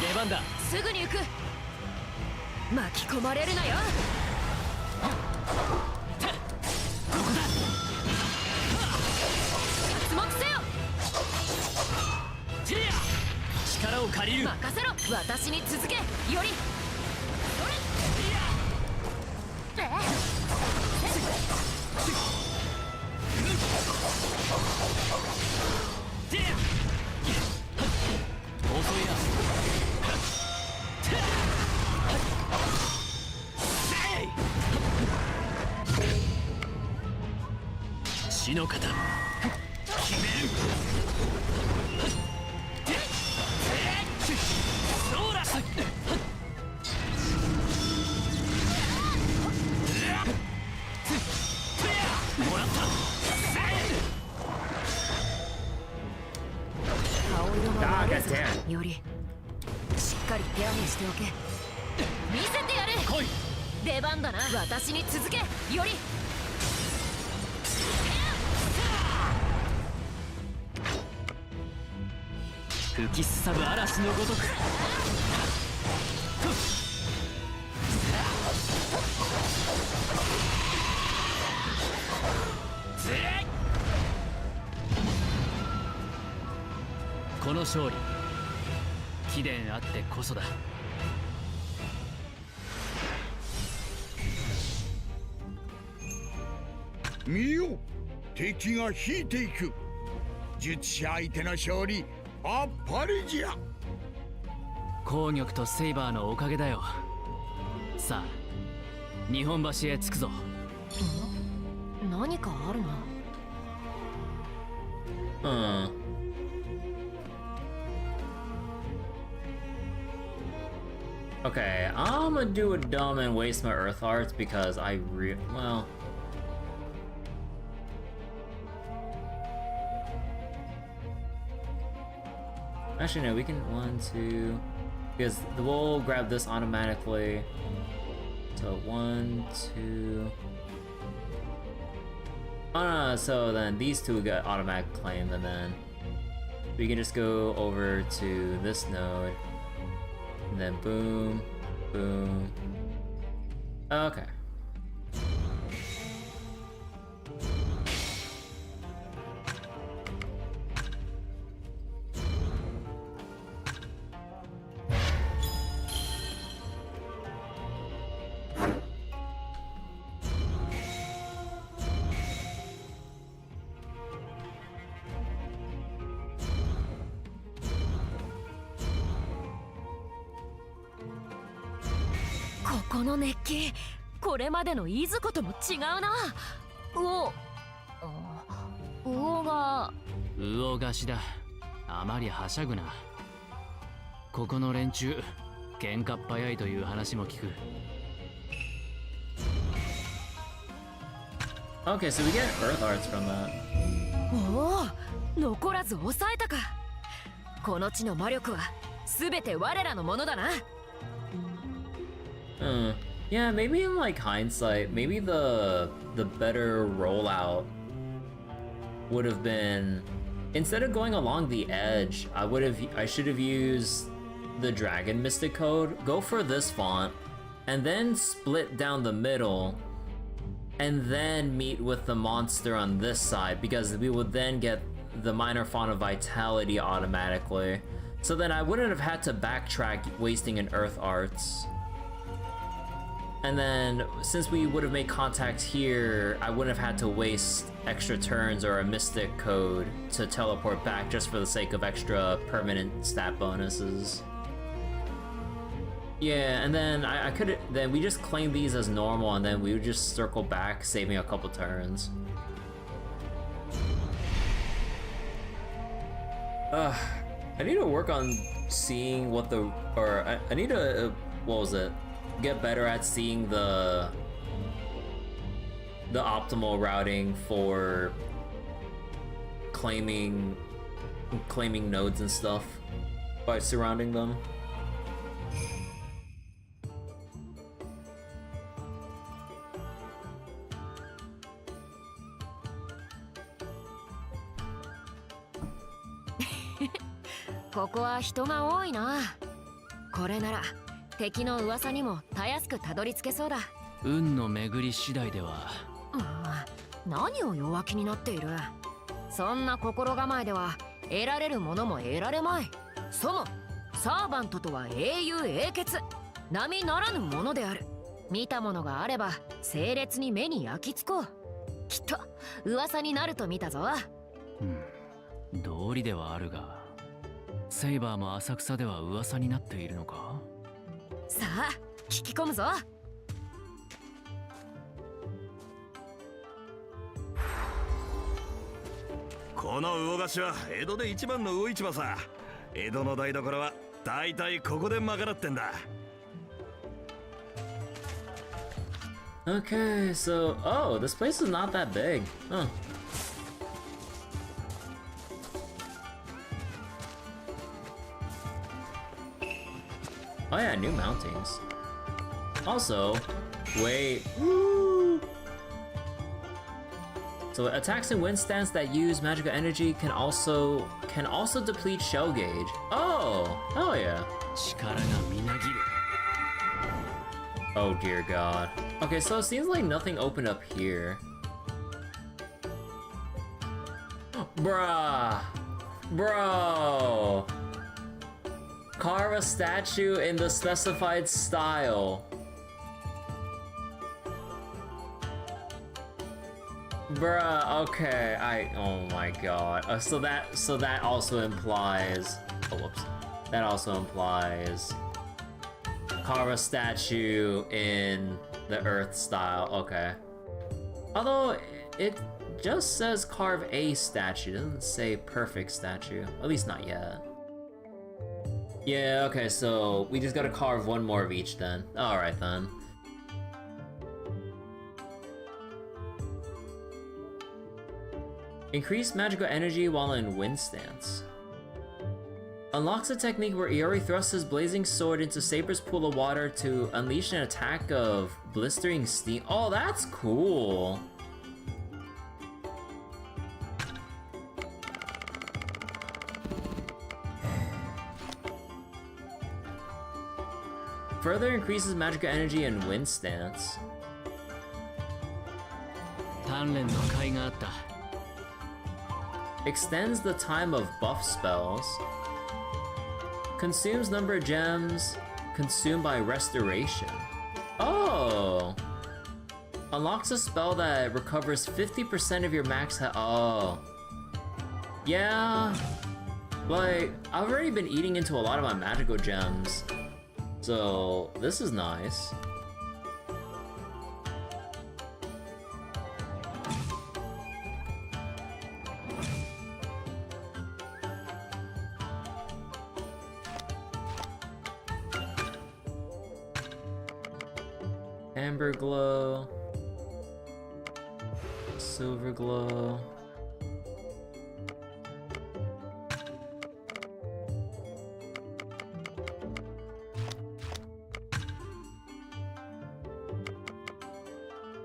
出番だ。すぐに行く。巻き込まれるなよ。どこだ。脱目せよ。力を借りる。任せろ。私に続け、より。遅いな。死の型。決める。そうだ。もらった。顔色が悪いぞ、より。しっかり手上げしておけ。見せてやる。来い。出番だな。私に続け、より。吹きすさぶ嵐のごとく。この勝利、貴殿あってこそだ。見よ、敵が引いていく。術師相手の勝利、あっぱれじゃ。紅玉とセイバーのおかげだよ。さあ、日本橋へ着くぞ。何かあるな。Okay, I'm gonna do a dumb and waste my earth arts because well. Actually, no, we can 1, 2, because we'll grab this automatically. So 1, 2. Oh no, so then these two get automatic claimed, and then we can just go over to this node. And then boom, boom. Okay. この熱気、これまでのいずことも違うな。魚がしだ。あまりはしゃぐな。ここの連中喧嘩っ早いという話も聞く。 Okay, so we get Earth Arts from that. おお、残らず抑えたか。この地の魔力は全て我らのものだな。Yeah, maybe in like hindsight, maybe the better rollout would have been, instead of going along the edge, I should have used the Dragon Mystic Code, go for this font, and then split down the middle, and then meet with the monster on this side, because we would then get the minor font of Vitality automatically. So then I wouldn't have had to backtrack wasting an Earth Arts. And then, since we would have made contact here, I wouldn't have had to waste extra turns or a Mystic Code to teleport back just for the sake of extra permanent stat bonuses. Yeah, and then I could, then we just claim these as normal, and then we would just circle back, saving a couple turns. I need to work on seeing what the, or I need to, what was it? Get better at seeing the optimal routing for claiming nodes and stuff by surrounding them.ここは人が多いな。これなら敵の噂にもたやすくたどり着けそうだ。運の巡り次第では。何を弱気になっている。そんな心構えでは得られるものも得られまい。そもサーバントとは英雄英傑、並ならぬものである。見たものがあれば整列に目に焼き付こう。きっと噂になると見たぞ。道理ではあるが、セイバーも浅草では噂になっているのか。さあ聞き込むぞ。この魚菓子は江戸で一番の魚市場さ。江戸の台所はだいたいここで賄ってんだ。Okay, so, oh, this place is not that big. Huh. Oh yeah, new mountings. Also, wait. Woo! So attacks and wind stance that use magical energy can also deplete shell gauge. Oh, hell yeah. Oh dear god. Okay, so it seems like nothing opened up here. Bruh. Bro. Carve a statue in the specified style. Bruh, okay, oh my god. So that also implies, oh whoops. That also implies carve a statue in the earth style, okay. Although it just says carve a statue, it doesn't say perfect statue, at least not yet. Yeah, okay, so we just gotta carve one more of each then. Alright then. Increase magical energy while in wind stance. Unlocks a technique where Iori thrusts his blazing sword into Saber's pool of water to unleash an attack of blistering steam. Oh, that's cool! Further increases magical energy and wind stance. Extends the time of buff spells. Consumes number of gems consumed by restoration. Oh! Unlocks a spell that recovers 50% of your max health. Oh. Yeah. Like, I've already been eating into a lot of my magical gems. So, this is nice. Amber glow. Silver glow.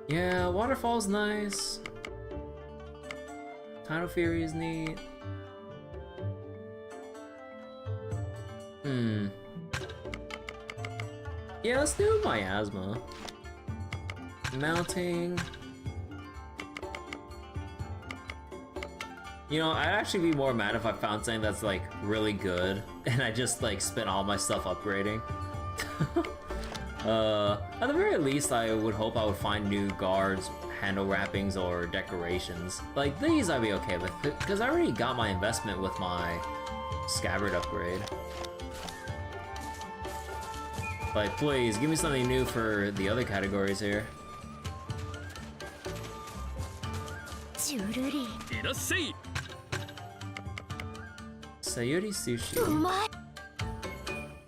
Yeah, Waterfall's nice. Tidal Fury is neat. Yeah, let's do Miasma. Mounting. You know, I'd actually be more mad if I found something that's like really good and I just like spent all my stuff upgrading. At the very least, I would hope I would find new guards, handle wrappings, or decorations. Like these I'd be okay with, because I already got my investment with my scabbard upgrade. Like, please, give me something new for the other categories here. Sayuri sushi.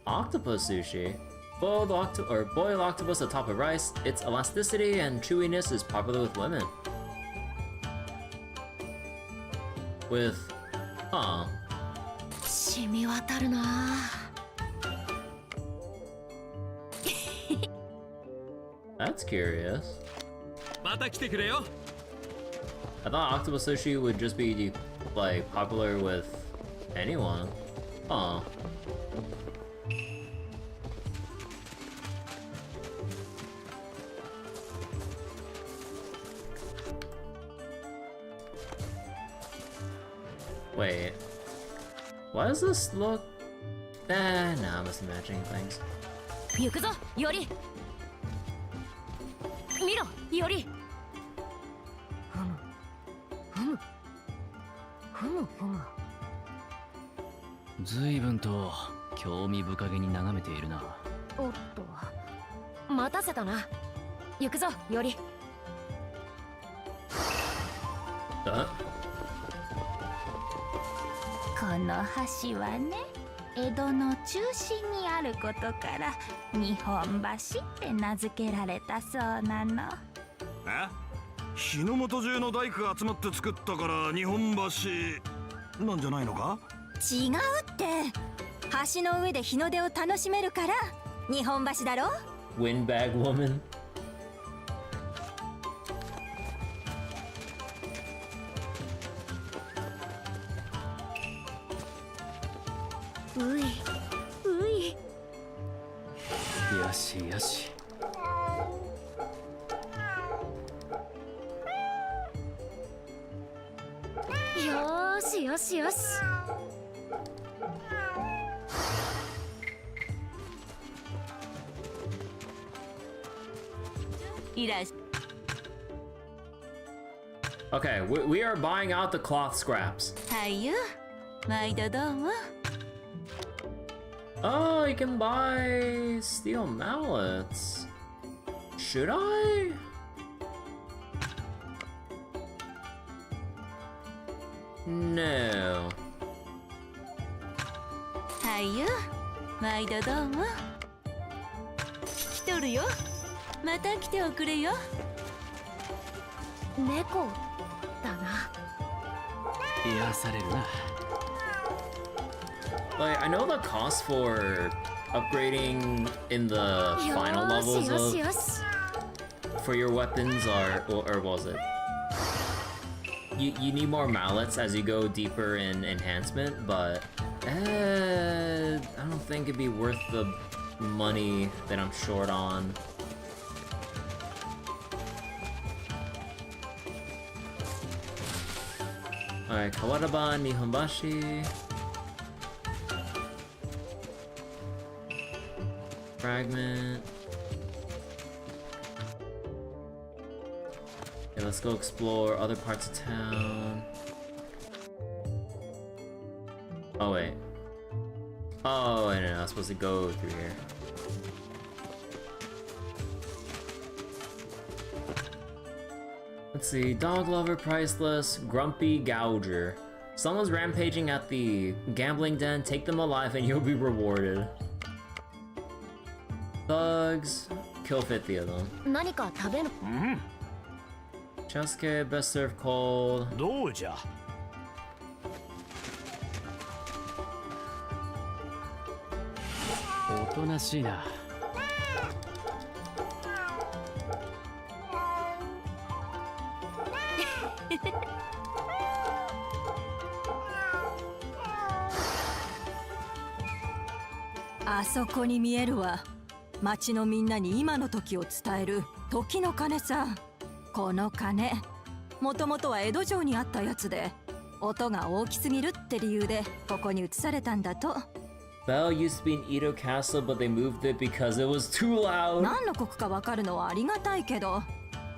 Octopus sushi. Boiled octopus atop of rice. Its elasticity and chewiness is popular with women. With, huh? That's curious. I thought octopus sushi would just be like popular with anyone. Huh. Wait. Why does this look... nah, I'm just imagining things. Huh? この橋はね、江戸の中心にあることから日本橋って名付けられたそうなの。え？日の本中の大工が集まって作ったから日本橋なんじゃないのか？違うって。橋の上で日の出を楽しめるから日本橋だろ。Windbag woman. Yoshi. Okay, we are buying out the cloth scraps. Oh, you can buy steel mallets. Should I? No. Like, I know the cost for upgrading in the final levels for your weapons are, or was it? You need more mallets as you go deeper in enhancement, but I don't think it'd be worth the money that I'm short on. Alright, Kawaraba, Nihonbashi. Fragment. Okay, let's go explore other parts of town. Oh wait. Oh wait, no, I was supposed to go through here. Let's see, dog lover, priceless, grumpy gouger. Someone's rampaging at the gambling den, take them alive and you'll be rewarded. Thugs, kill 50 of them. 何か食べる？ Chesuke, best served cold. どうじゃ。おとなしいな。あそこに見えるわ。町のみんなに今の時を伝える時の鐘さ。この鐘、もともとは江戸城にあったやつで、音が大きすぎるって理由でここに移されたんだと。Bell used to be in Edo Castle, but they moved it because it was too loud. 何の国かわかるのはありがたいけど、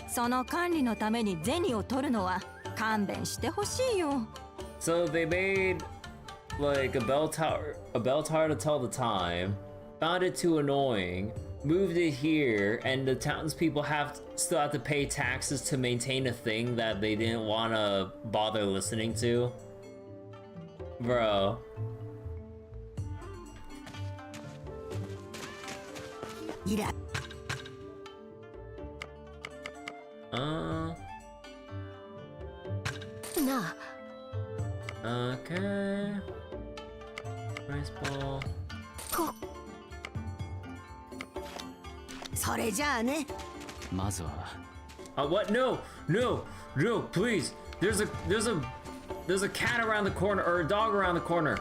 その管理のために銭を取るのは勘弁してほしいよ。So they made like a bell tower to tell the time, found it too annoying, moved it here, and the townspeople still have to pay taxes to maintain a thing that they didn't want to bother listening to. Bro. Nah. Okay. Rice ball. それじゃあね。まずは。What? No, please. There's a cat around the corner, or a dog around the corner.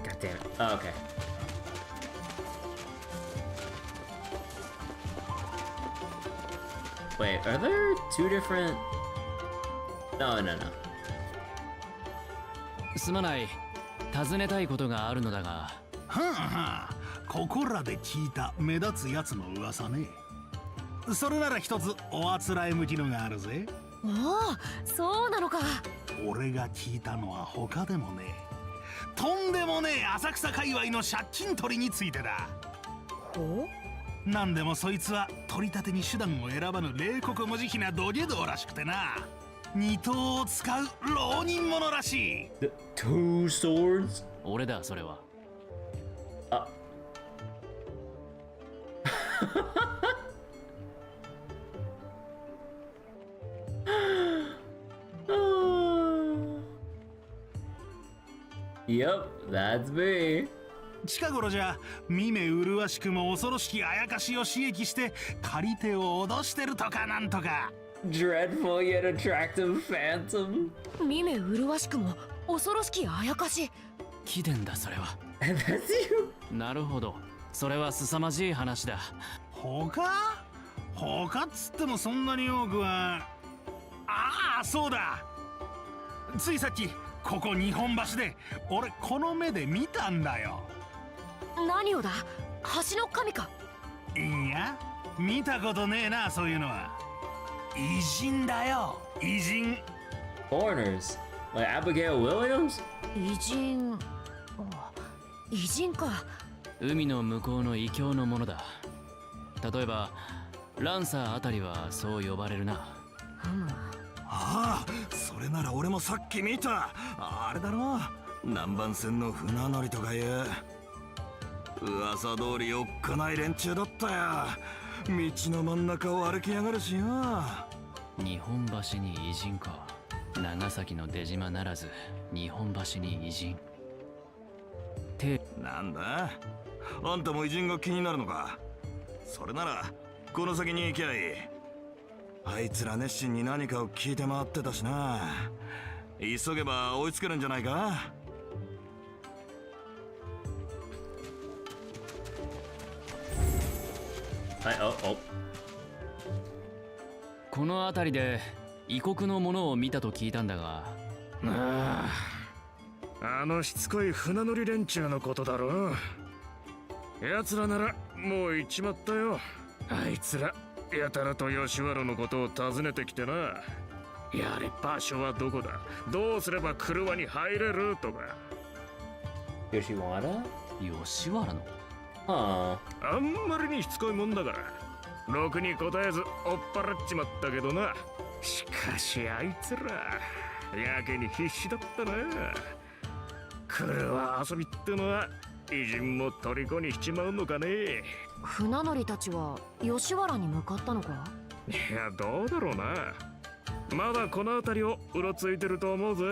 God damn it. Oh, okay. Wait, are there two different? No. すまない。尋ねたいことがあるのだが。はあはあ、ここらで聞いた目立つやつの噂ね。それなら一つおあつらえ向きのがあるぜ。おお、そうなのか。俺が聞いたのは他でもねえ。とんでもねえ浅草界隈の借金取りについてだ。ほう？なんでもそいつは取り立てに手段を選ばぬ冷酷無慈悲な土下道らしくてな。二刀を使う浪人者らしい。The two swords? 俺だ、それは。あ。Yep, that's me. 近頃じゃ見目麗しくも恐ろしきあやかしを刺激して借り手を脅してるとかなんとか。Dreadful yet attractive phantom. 見目麗しくも恐ろしきあやかし。貴殿だ、それは。That's you. なるほど、それは凄まじい話だ。他っつってもそんなに多くは。ああ、そうだ。ついさっきここ日本橋で俺この目で見たんだよ。何をだ？橋の神か？いや、見たことねえな、そういうのは。偉人だよ、偉人。Foreigners, like Abigail Williams? 偉人。偉人か。海の向こうの異教のものだ。例えばランサーあたりはそう呼ばれるな。ああ、それなら俺もさっき見た。あれだろ、南蛮船の船乗りとかいう噂通りおっかない連中だったよ。道の真ん中を歩きやがるしよ。日本橋に偉人か。長崎の出島ならず日本橋に偉人ってなんだ、あんたも偉人が気になるのか。それならこの先に行きゃいい。あいつら熱心に何かを聞いて回ってたしな。急げば追いつけるんじゃないか。はい、この辺りで異国のものを見たと聞いたんだが。あのしつこい船乗り連中のことだろう。奴らならもう行っちまったよ。あいつらやたらと吉原のことを尋ねてきてな。やれ、場所はどこだ、どうすれば車に入れるとか。吉原のあんまりにしつこいもんだからろくに答えず追っ払っちまったけどな。しかしあいつらやけに必死だったな。来るは遊びってのは偉人も虜にしちまうのかね。船乗りたちは吉原に向かったのか？いや、どうだろうな。まだこの辺りをうろついてると思うぜ。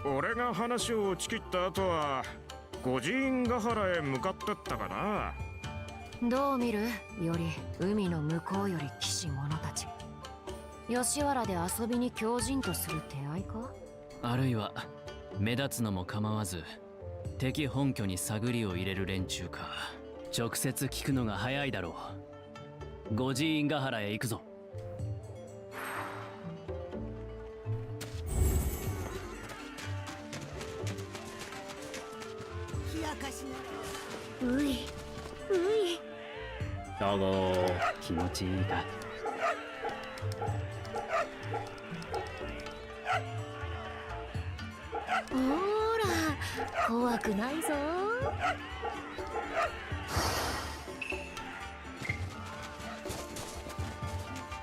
俺が話を打ち切った後は御寺院ヶ原へ向かってったかな。どう見る？より海の向こうより騎士者たち。吉原で遊びに強靭とする手合いか？あるいは目立つのも構わず敵本拠に探りを入れる連中か。直接聞くのが早いだろう。御寺院ヶ原へ行くぞ。うい、うい。どうぞ。気持ちいいか？ほら、怖くないぞ。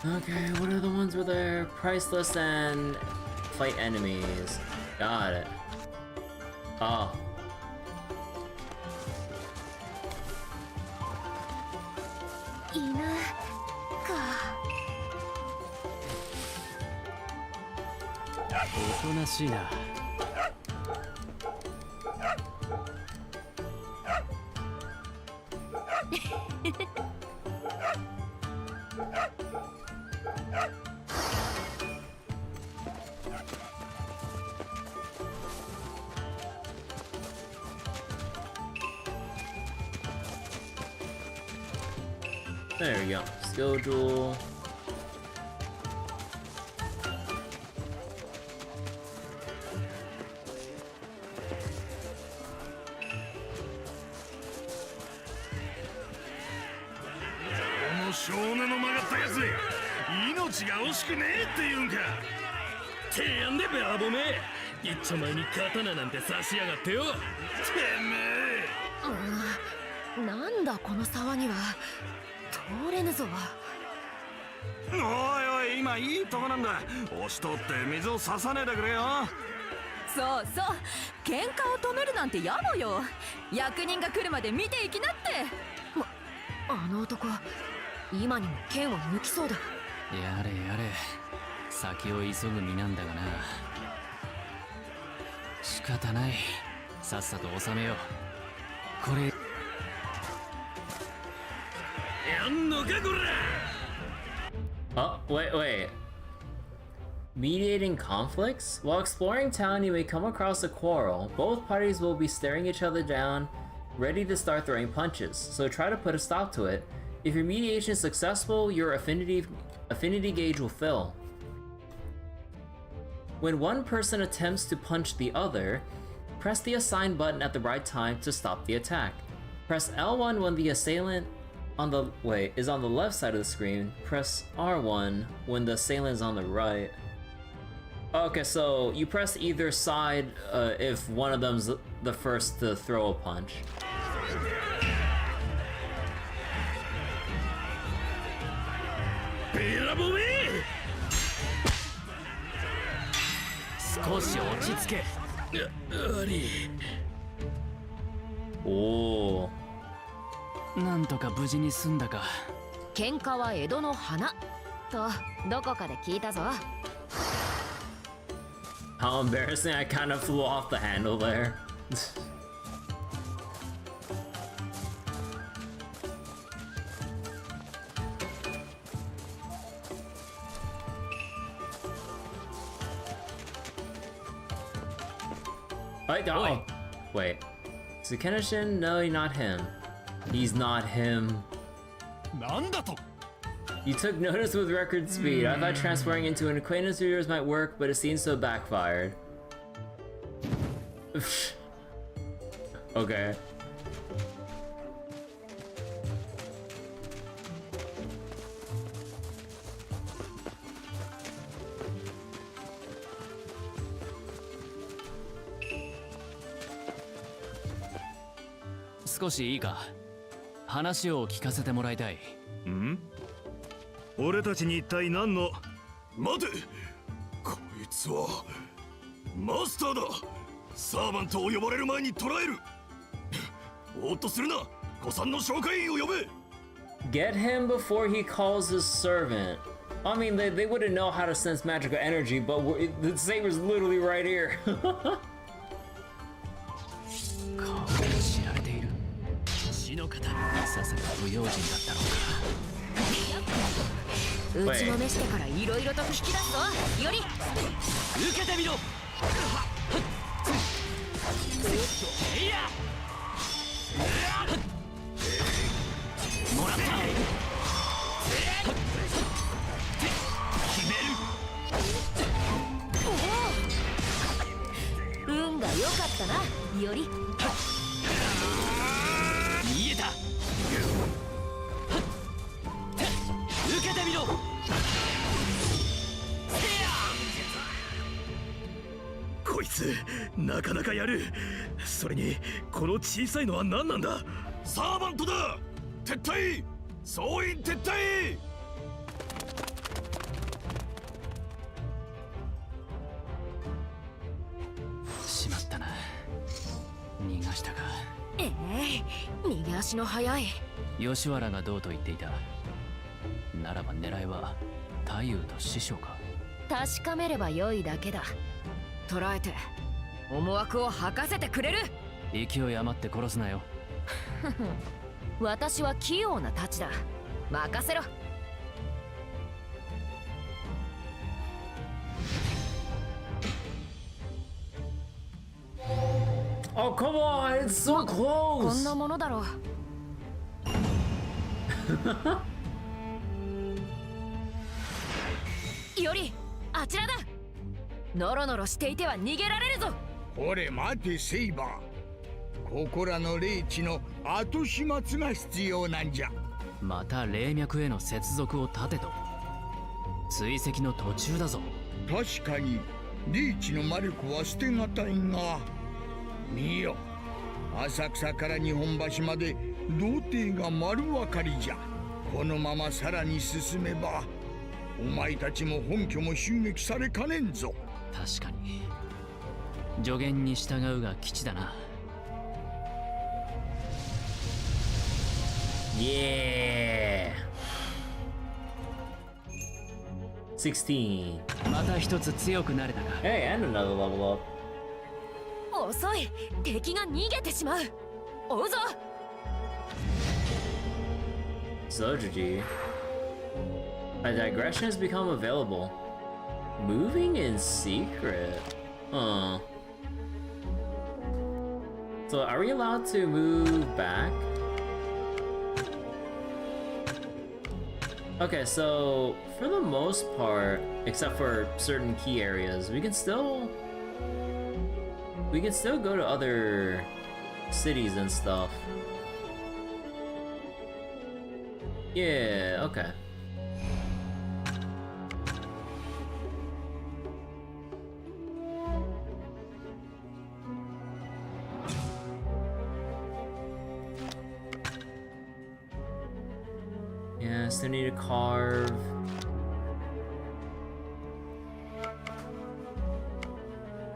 Okay, what are the ones where they're priceless and fight enemies? Got it. Oh. Oh. おとなしいな。There we go. Skill jewel. Oh, 少年の曲がったやつ、命が惜しくねえって言うんか。てやんでべアボめ。一丁前に刀なんて差しやがってよ。てめえ。なんだこの騒ぎは。通れぬぞ。おいおい、今いいとこなんだ。押し通って水を差さねえでくれよ。そうそう、喧嘩を止めるなんてやぼよ。役人が来るまで見ていきなって。あの男、今にも剣を抜きそうだ。やれやれ、先を急ぐ身なんだがな。仕方ない、さっさと収めよう。これやんのかこら。 Oh, wait. Mediating conflicts? While exploring town, you may come across a quarrel. Both parties will be staring each other down, ready to start throwing punches, so try to put a stop to it. If your mediation is successful, your affinity gauge will fill. When one person attempts to punch the other, press the assigned button at the right time to stop the attack. Press L1 when the assailant is on the left side of the screen. Press R1 when the assailant is on the right. Okay, so you press either side if one of them's the first to throw a punch. Oh. なんとか無事に済んだか。喧嘩は江戸の花とどこかで聞いたぞ。How embarrassing, I kind of flew off the handle there. Oh, wait. Zukenishin? No, not him. He's not him. You took notice with record speed. I thought transferring into an acquaintance of yours might work, but it seems to have backfired. Okay. It's 少しいいか。話を聞かせてもらいたい。ん？俺たちに一体何の…待て！こいつはマスターだ。サーバントを呼ばれる前に捕らえる。ぼーっとするな。誤算の紹介員を呼べ。 Get him before he calls his servant. I mean, they wouldn't know how to sense magical energy, but the saber's literally right here. 顔を知られている。血の方、いささか不用心だったろうか。打ちのめしてからいろいろと引き出すぞ。より受けてみろ。いや。もらった。決める。運が良かったな。より見えた。受けてみろ。こいつなかなかやる。それにこの小さいのは何なんだ。サーバントだ。撤退。総員撤退。しまったな。逃がしたか。右足の速い。吉原がどうと言っていた。ならば狙いは太夫と師匠か。確かめれば良いだけだ。捕らえて思惑を吐かせてくれる。勢い余って殺すなよ。私は器用な太刀だ。任せろ。Oh, come on, it's so こん close. なものだろう。よりあちらだ。ノロノロしていては逃げられるぞ。これ待てセイバー。ここらの霊地の後始末が必要なんじゃ。また霊脈への接続を立てと。追跡の途中だぞ。確かに霊地の魔力は捨てがたいが、見よ、浅草から日本橋まで童貞が丸分かりじゃ。このままさらに進めばお前たちも本拠も襲撃されかねんぞ。確かに助言に従うが吉だな。Yeah. 16. また一つ強くなれたか。Hey, and another level up. 遅い。敵が逃げてしまう。追うぞ。Zojuji. A digression has become available. Moving in secret. Huh. So are we allowed to move back? Okay, so for the most part, except for certain key areas, we can still go to other cities and stuff. Yeah, okay. Yeah, still need to carve.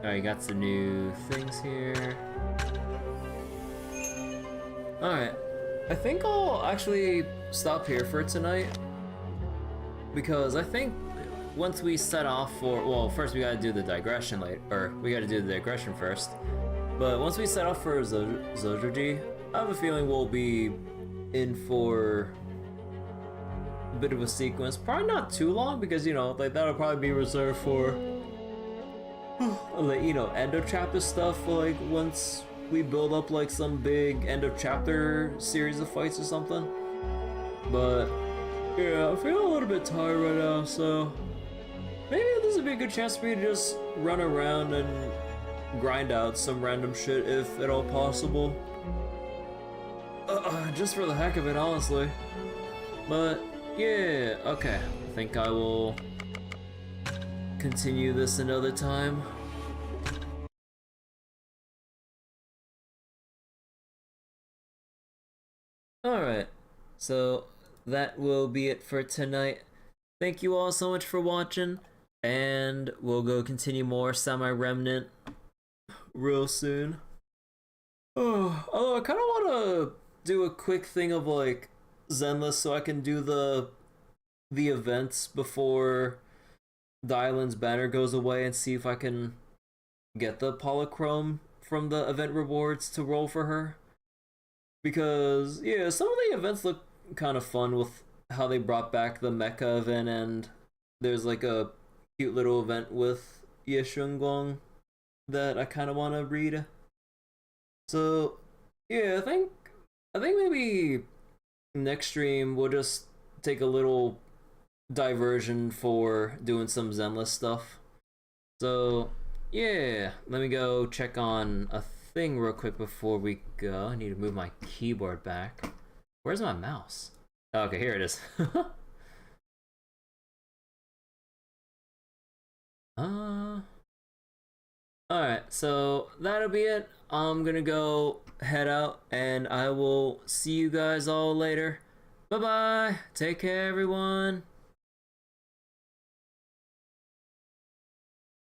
Alright, got some new things here. Alright, I think I'll actually stop here for tonight, because I think once we set off for, well, first we gotta do the digression later, or we gotta do the digression first, but once we set off for Zojuji, I have a feeling we'll be in for a bit of a sequence. Probably not too long, because, you know, like, that'll probably be reserved for like, you know, end of chapter stuff, like once we build up like some big end of chapter series of fights or something. But yeah, I feel a little bit tired right now, so maybe this would be a good chance for me to just run around and grind out some random shit if at all possible. Just for the heck of it, honestly. But yeah, okay, I think I will continue this another time. Alright, so that will be it for tonight. Thank you all so much for watching, and we'll go continue more Semi Remnant real soon. Oh, although I kind of want want to do a quick thing of like Zenless so I can do the events before Dylan's banner goes away and see if I can get the polychrome from the event rewards to roll for her. Because yeah, some of the events look kind of fun with how they brought back the mecha event, and there's like a cute little event with Zheng Chenggong that I kind of want to read. So yeah, I think maybe next stream we'll just take a little diversion for doing some Zenless stuff. So yeah, let me go check on a thing real quick before we go. I need to move my keyboard back. Where's my mouse? Okay, here it is. Alright, so that'll be it. I'm gonna go head out and I will see you guys all later. Bye bye. Take care, everyone.